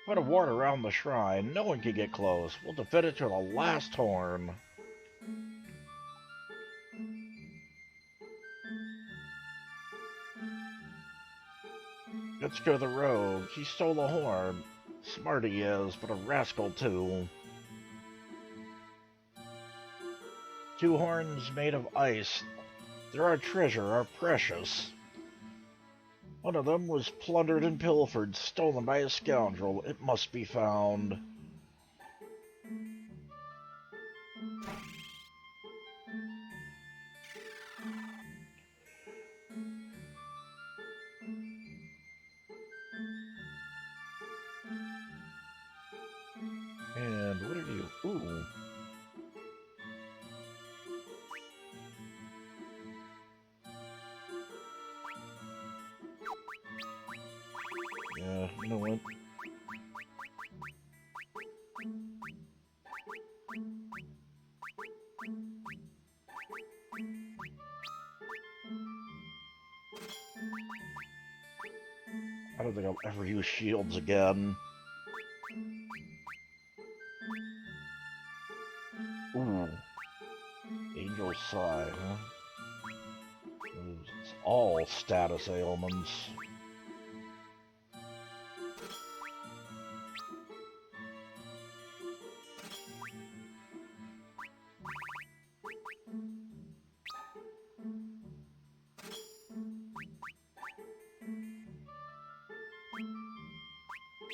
Put a ward around the shrine. No one can get close. We'll defend it to the last horn. Let's go the rogue. He stole the horn. Smart he is, but a rascal too. 2 horns made of ice. They're our treasure, our precious. One of them was plundered and pilfered, stolen by a scoundrel. It must be found. And what are you? Ooh. Yeah, you know what? I don't think I'll ever use shields again. Ooh. Angel Sigh, huh? It's all status ailments.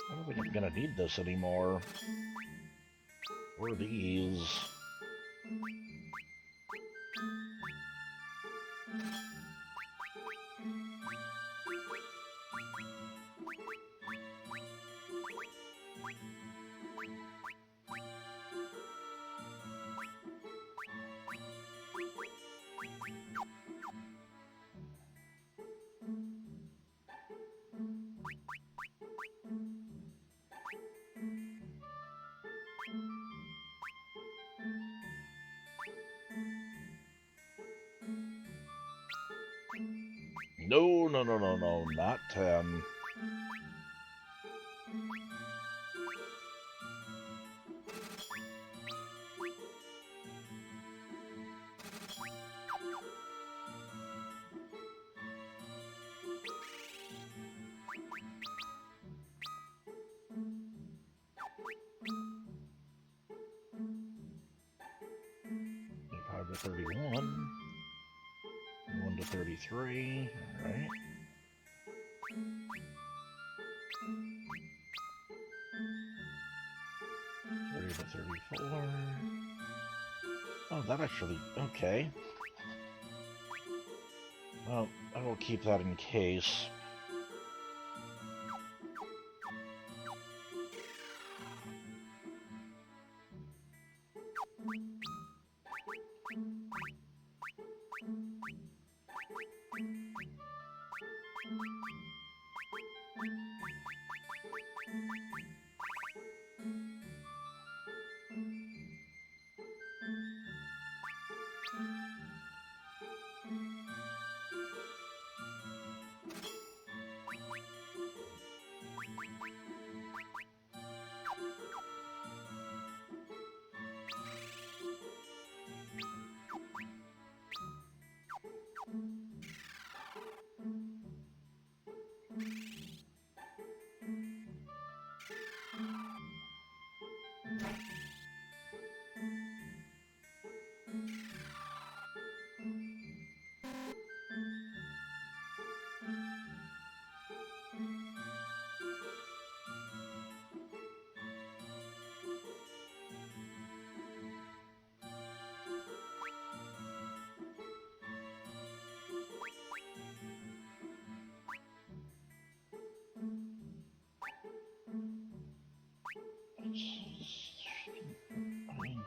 I don't think I'm gonna need this anymore. Or these. No, no, no, no, no, not 10. Five to 31. 1 to 33. Alright. 30 to 34. Oh, that actually... Okay. Well, I will keep that in case.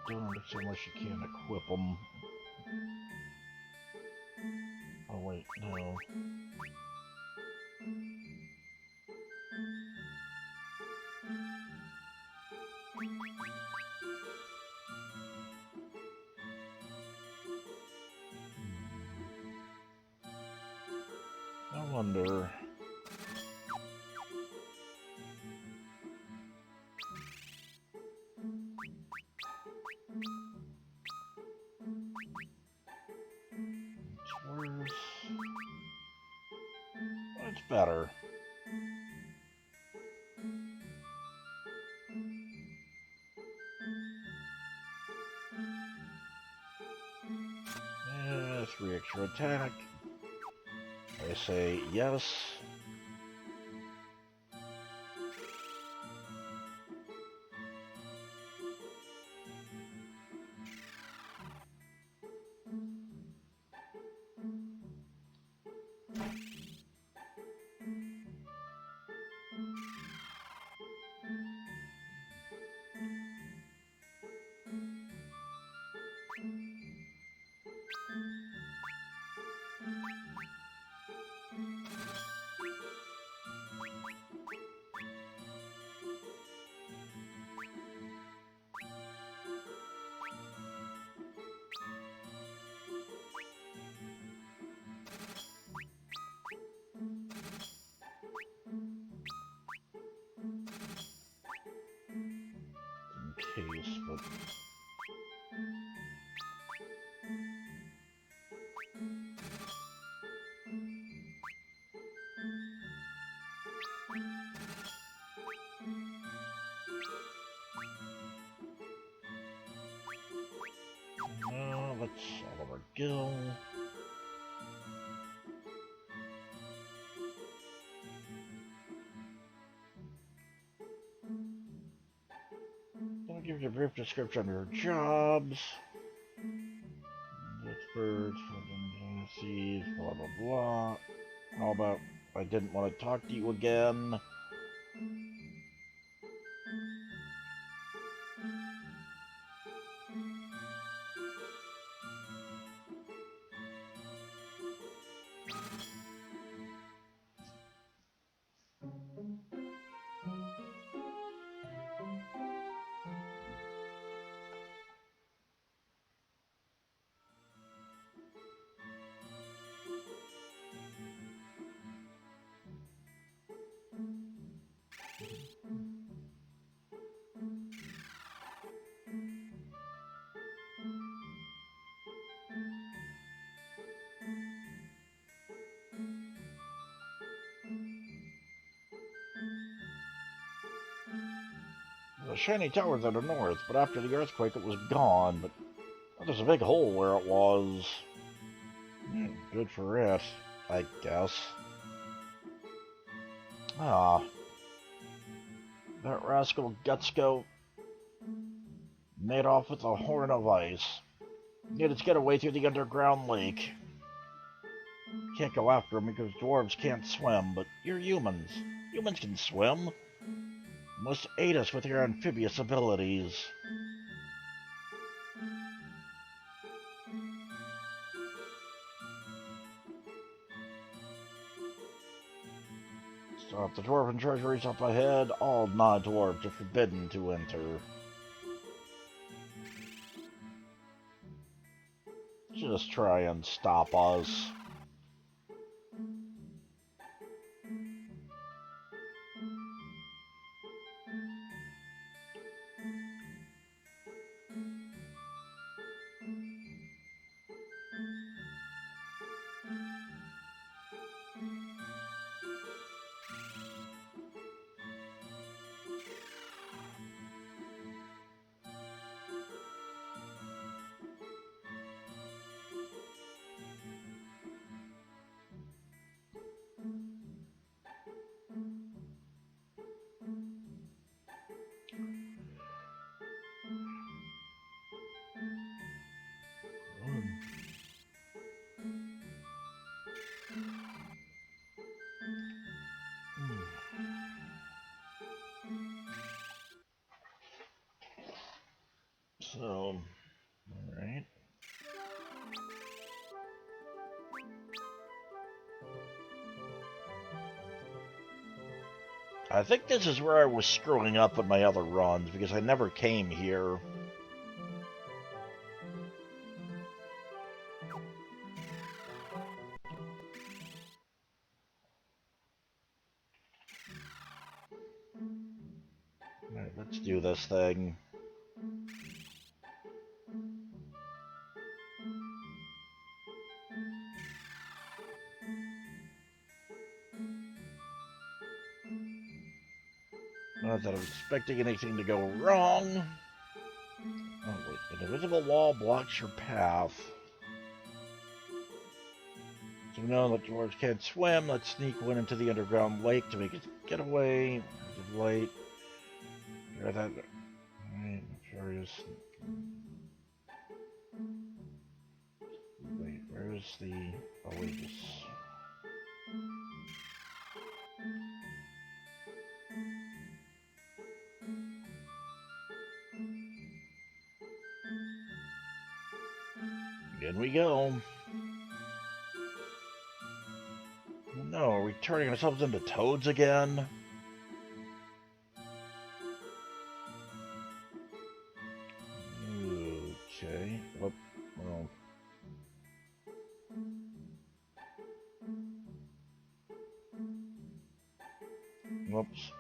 I don't understand unless you can't equip them. Oh wait, no. I wonder. It's worse. It's better. Yeah, 3 extra attack. I say yes. Case, but no, that's Oliver Gill. I'll give you a brief description of your jobs. Experts, seeds, blah blah blah. How about I didn't want to talk to you again? The shiny tower to the north, but after the earthquake it was gone, but there's a big hole where it was. Good for it, I guess. Ah, that rascal Gutsko made off with a horn of ice. Needed to get away through the underground lake. Can't go after him because dwarves can't swim, but you're humans. Humans can swim. You must aid us with your amphibious abilities. Stop the dwarven treasuries up ahead. All non-dwarves are forbidden to enter. Just try and stop us. So, alright. I think this is where I was screwing up with my other runs, because I never came here. Alright, let's do this thing. Not that I'm expecting anything to go wrong. Oh wait, an invisible wall blocks your path. So we know that dwarves can't swim. Let's sneak one into the underground lake to make it get away. Late. That. Right, curious. Wait, where's the? Oh wait, this. In we go. No, are we turning ourselves into toads again? Okay. Oh, well. Whoops.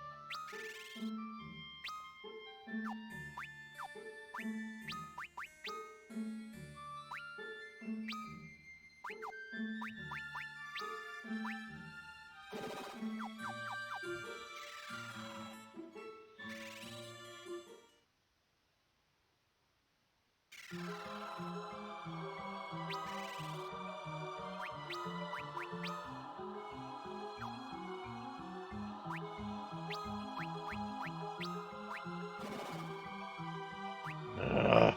Ugh.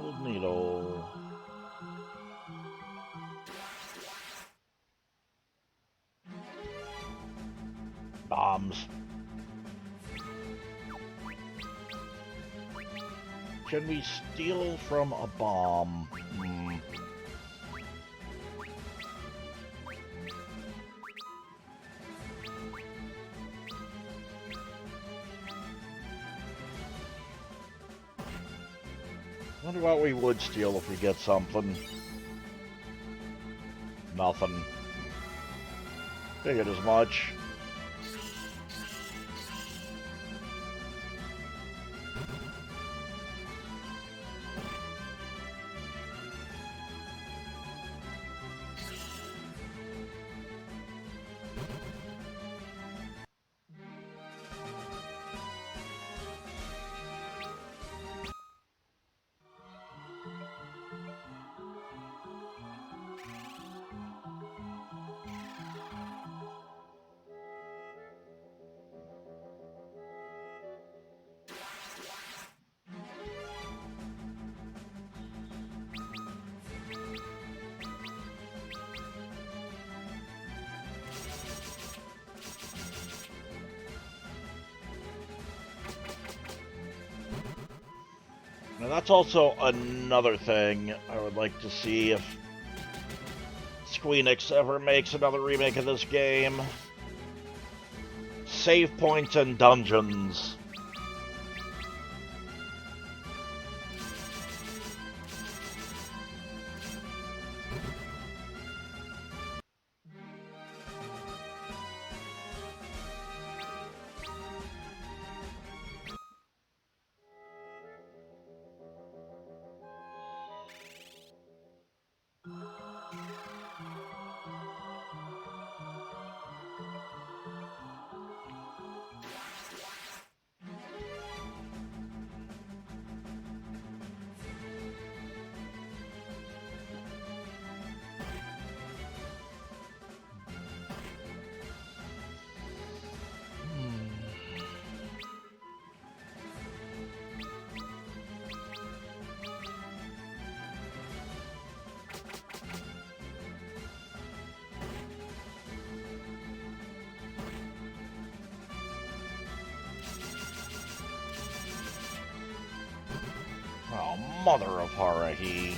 Old needle. Bombs. Can we steal from a bomb? Wonder what we would steal if we get something. Nothing. Figured as much. Now that's also another thing I would like to see if Squeenix ever makes another remake of this game. Save points and dungeons. Oh, mother of Harahi.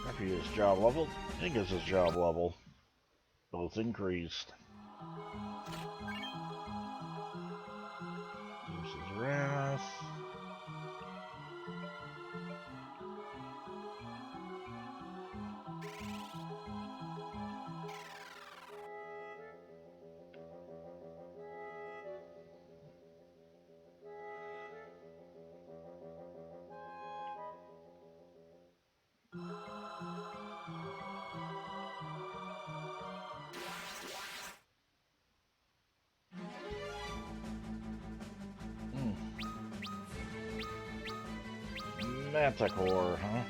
After his job level, I think it's his job level. Both increased. There's his wrath. Manticore, huh?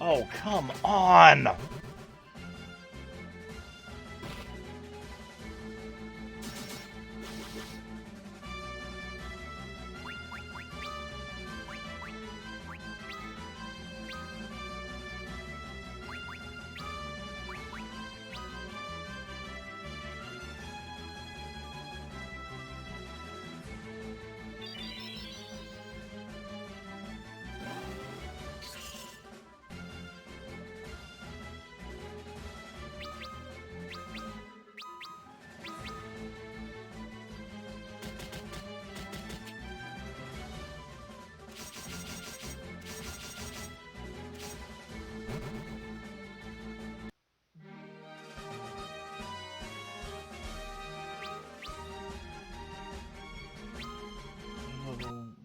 Oh, come on!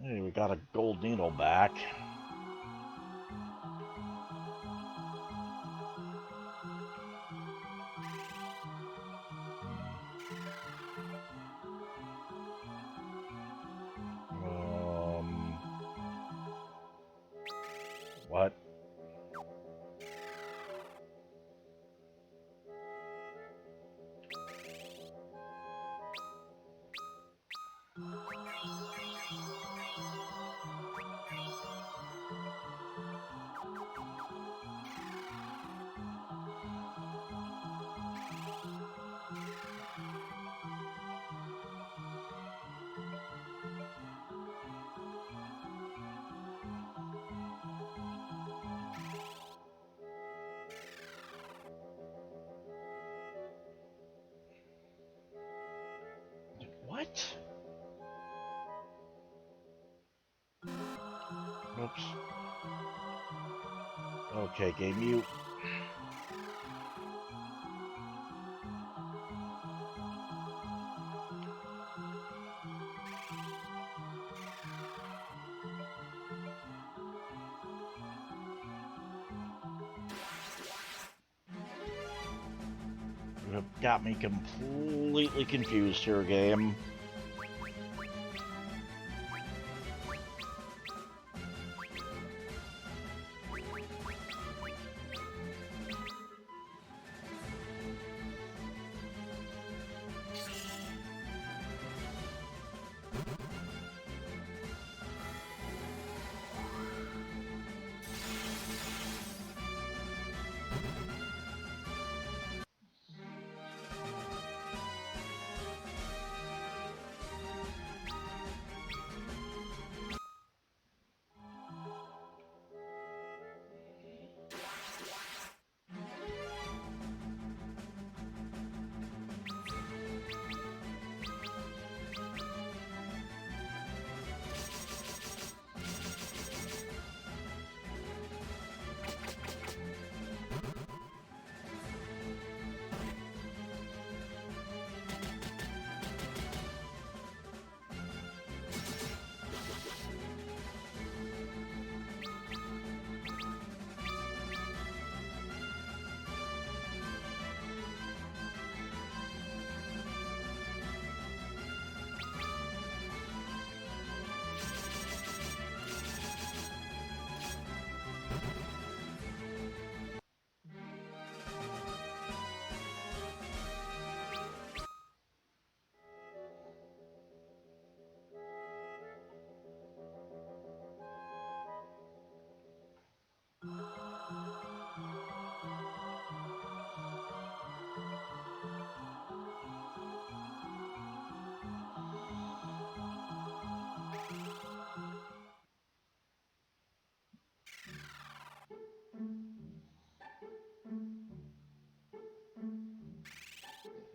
Hey, we got a gold needle back. What? Okay, game mute. You have got me completely confused here, game.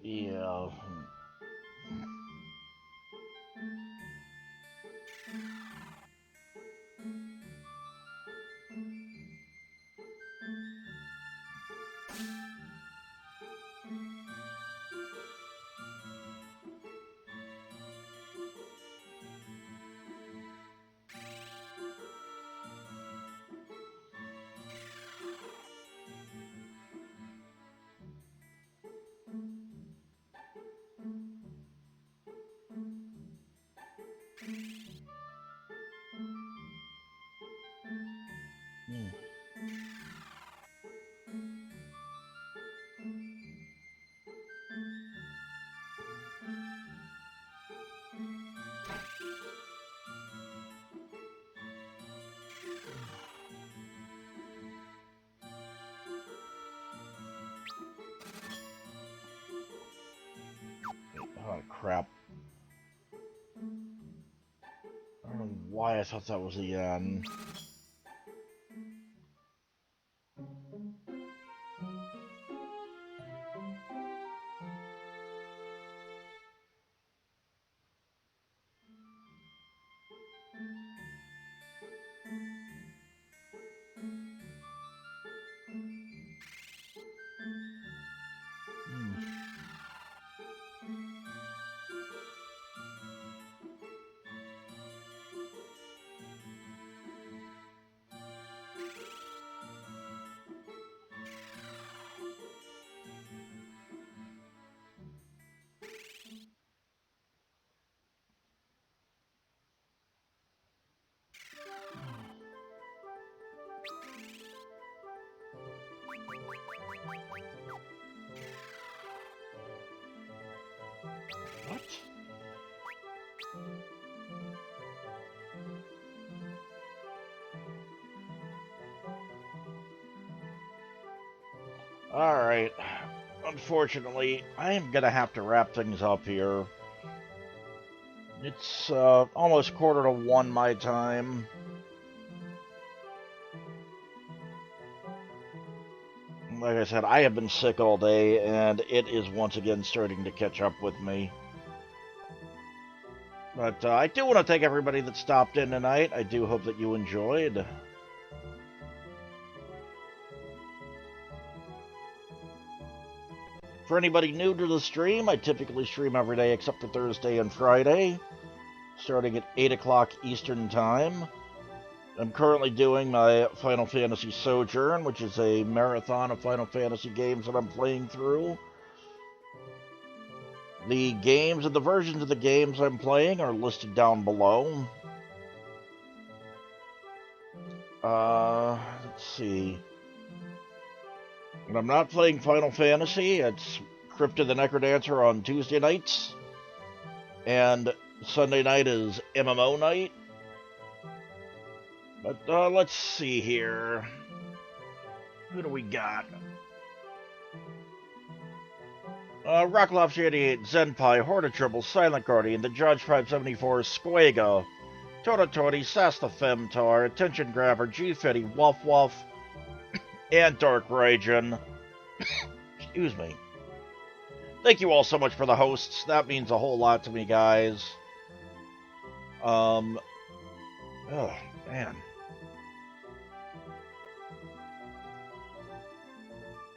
Yeah. Hmm. Oh, crap. I don't know why I thought that was the end. Hmm. What? Alright. Unfortunately, I am gonna have to wrap things up here. It's almost 1:45 my time. Like I said, I have been sick all day, and it is once again starting to catch up with me. But I do want to thank everybody that stopped in tonight. I do hope that you enjoyed. For anybody new to the stream, I typically stream every day except for Thursday and Friday, starting at 8 o'clock Eastern Time. I'm currently doing my Final Fantasy Sojourn, which is a marathon of Final Fantasy games that I'm playing through. The games and the versions of the games I'm playing are listed down below. Let's see. When I'm not playing Final Fantasy, it's Crypt of the Necrodancer on Tuesday nights. And Sunday night is MMO night. But let's see here. Who do we got? Rocklofts 88, Zenpai, Horde of Tribble, Silent Guardian, The Judge 574, Squago, Tototori, Sasta Femtar, Attention Grabber, G50, Wuff Wuff, and Dark Rajan. Excuse me. Thank you all so much for the hosts. That means a whole lot to me, guys. Oh, man.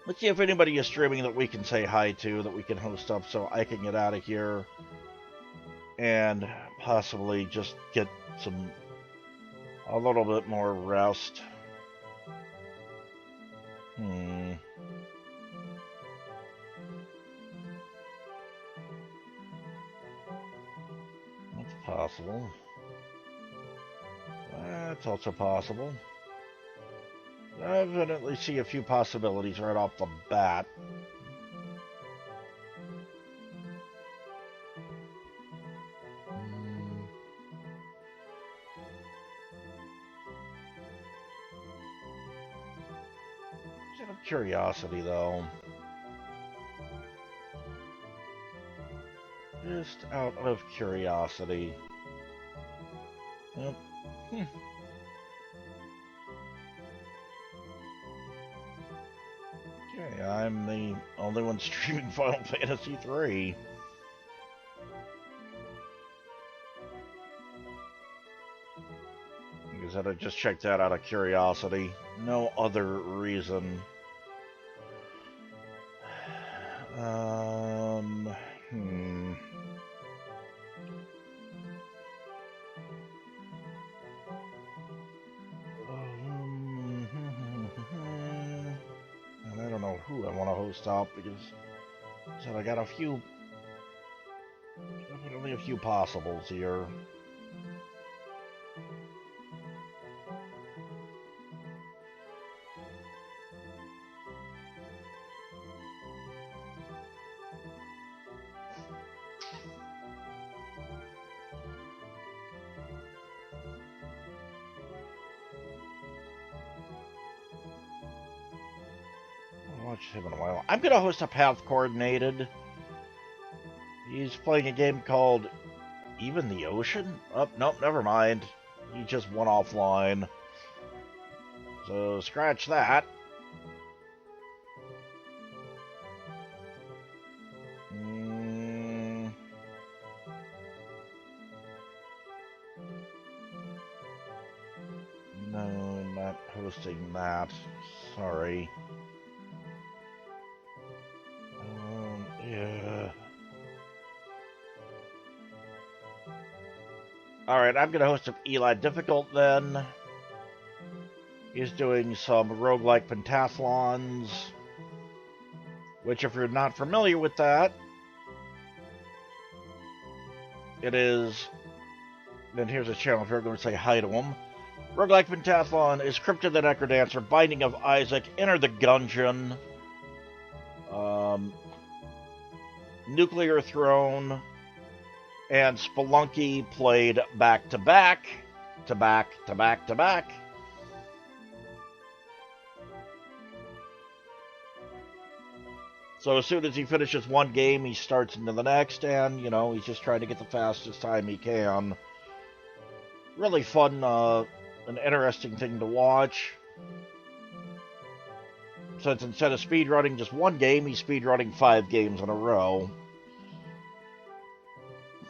Let's see if anybody is streaming that we can say hi to, that we can host up so I can get out of here and possibly just get a little bit more rest. That's possible. That's also possible. I evidently see a few possibilities right off the bat. Just out of curiosity, though. Just out of curiosity. Yep. Okay, I'm the only one streaming Final Fantasy 3. I guess I just checked that out of curiosity. No other reason. I don't know who I want to host up because I got definitely a few possibles here. Him in a while. I'm gonna host a Path Coordinated. He's playing a game called Even the Ocean? Oh, nope, never mind. He just went offline. So scratch that. No, not hosting that. Sorry. Yeah. Alright, I'm gonna host Eli Difficult then. He's doing some roguelike pentathlons, which, if you're not familiar with that, it is. Then here's a channel if you're going to say hi to him. Roguelike pentathlon is Crypt of the Necrodancer, Binding of Isaac, Enter the Gungeon, Nuclear Throne, and Spelunky played back to back, to back, to back, to back. So as soon as he finishes one game, he starts into the next, and, you know, he's just trying to get the fastest time he can. Really fun, an interesting thing to watch. Since instead of speedrunning just one game, he's speedrunning 5 games in a row.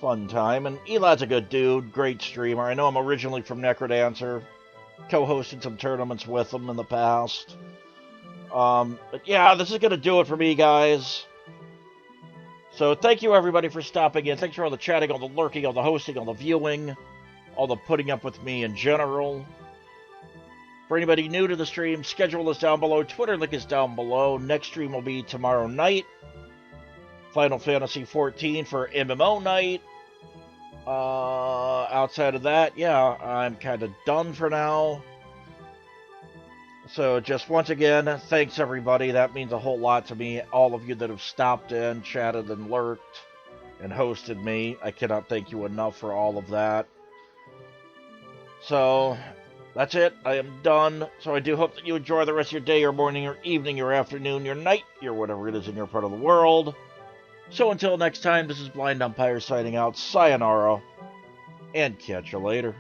Fun time. And Eli's a good dude, great streamer. I know him originally from Necrodancer. Co-hosted some tournaments with him in the past. But yeah, this is going to do it for me, guys. So thank you everybody for stopping in. Thanks for all the chatting, all the lurking, all the hosting, all the viewing, all the putting up with me in general. For anybody new to the stream, schedule is down below. Twitter link is down below. Next stream will be tomorrow night. Final Fantasy 14 for MMO night. Outside of that, yeah, I'm kind of done for now. So just once again, thanks everybody. That means a whole lot to me. All of you that have stopped in, chatted, and lurked, and hosted me. I cannot thank you enough for all of that. So that's it. I am done. So I do hope that you enjoy the rest of your day, your morning, your evening, your afternoon, your night, your whatever it is in your part of the world. So until next time, this is Blind Umpire signing out. Sayonara, and catch you later.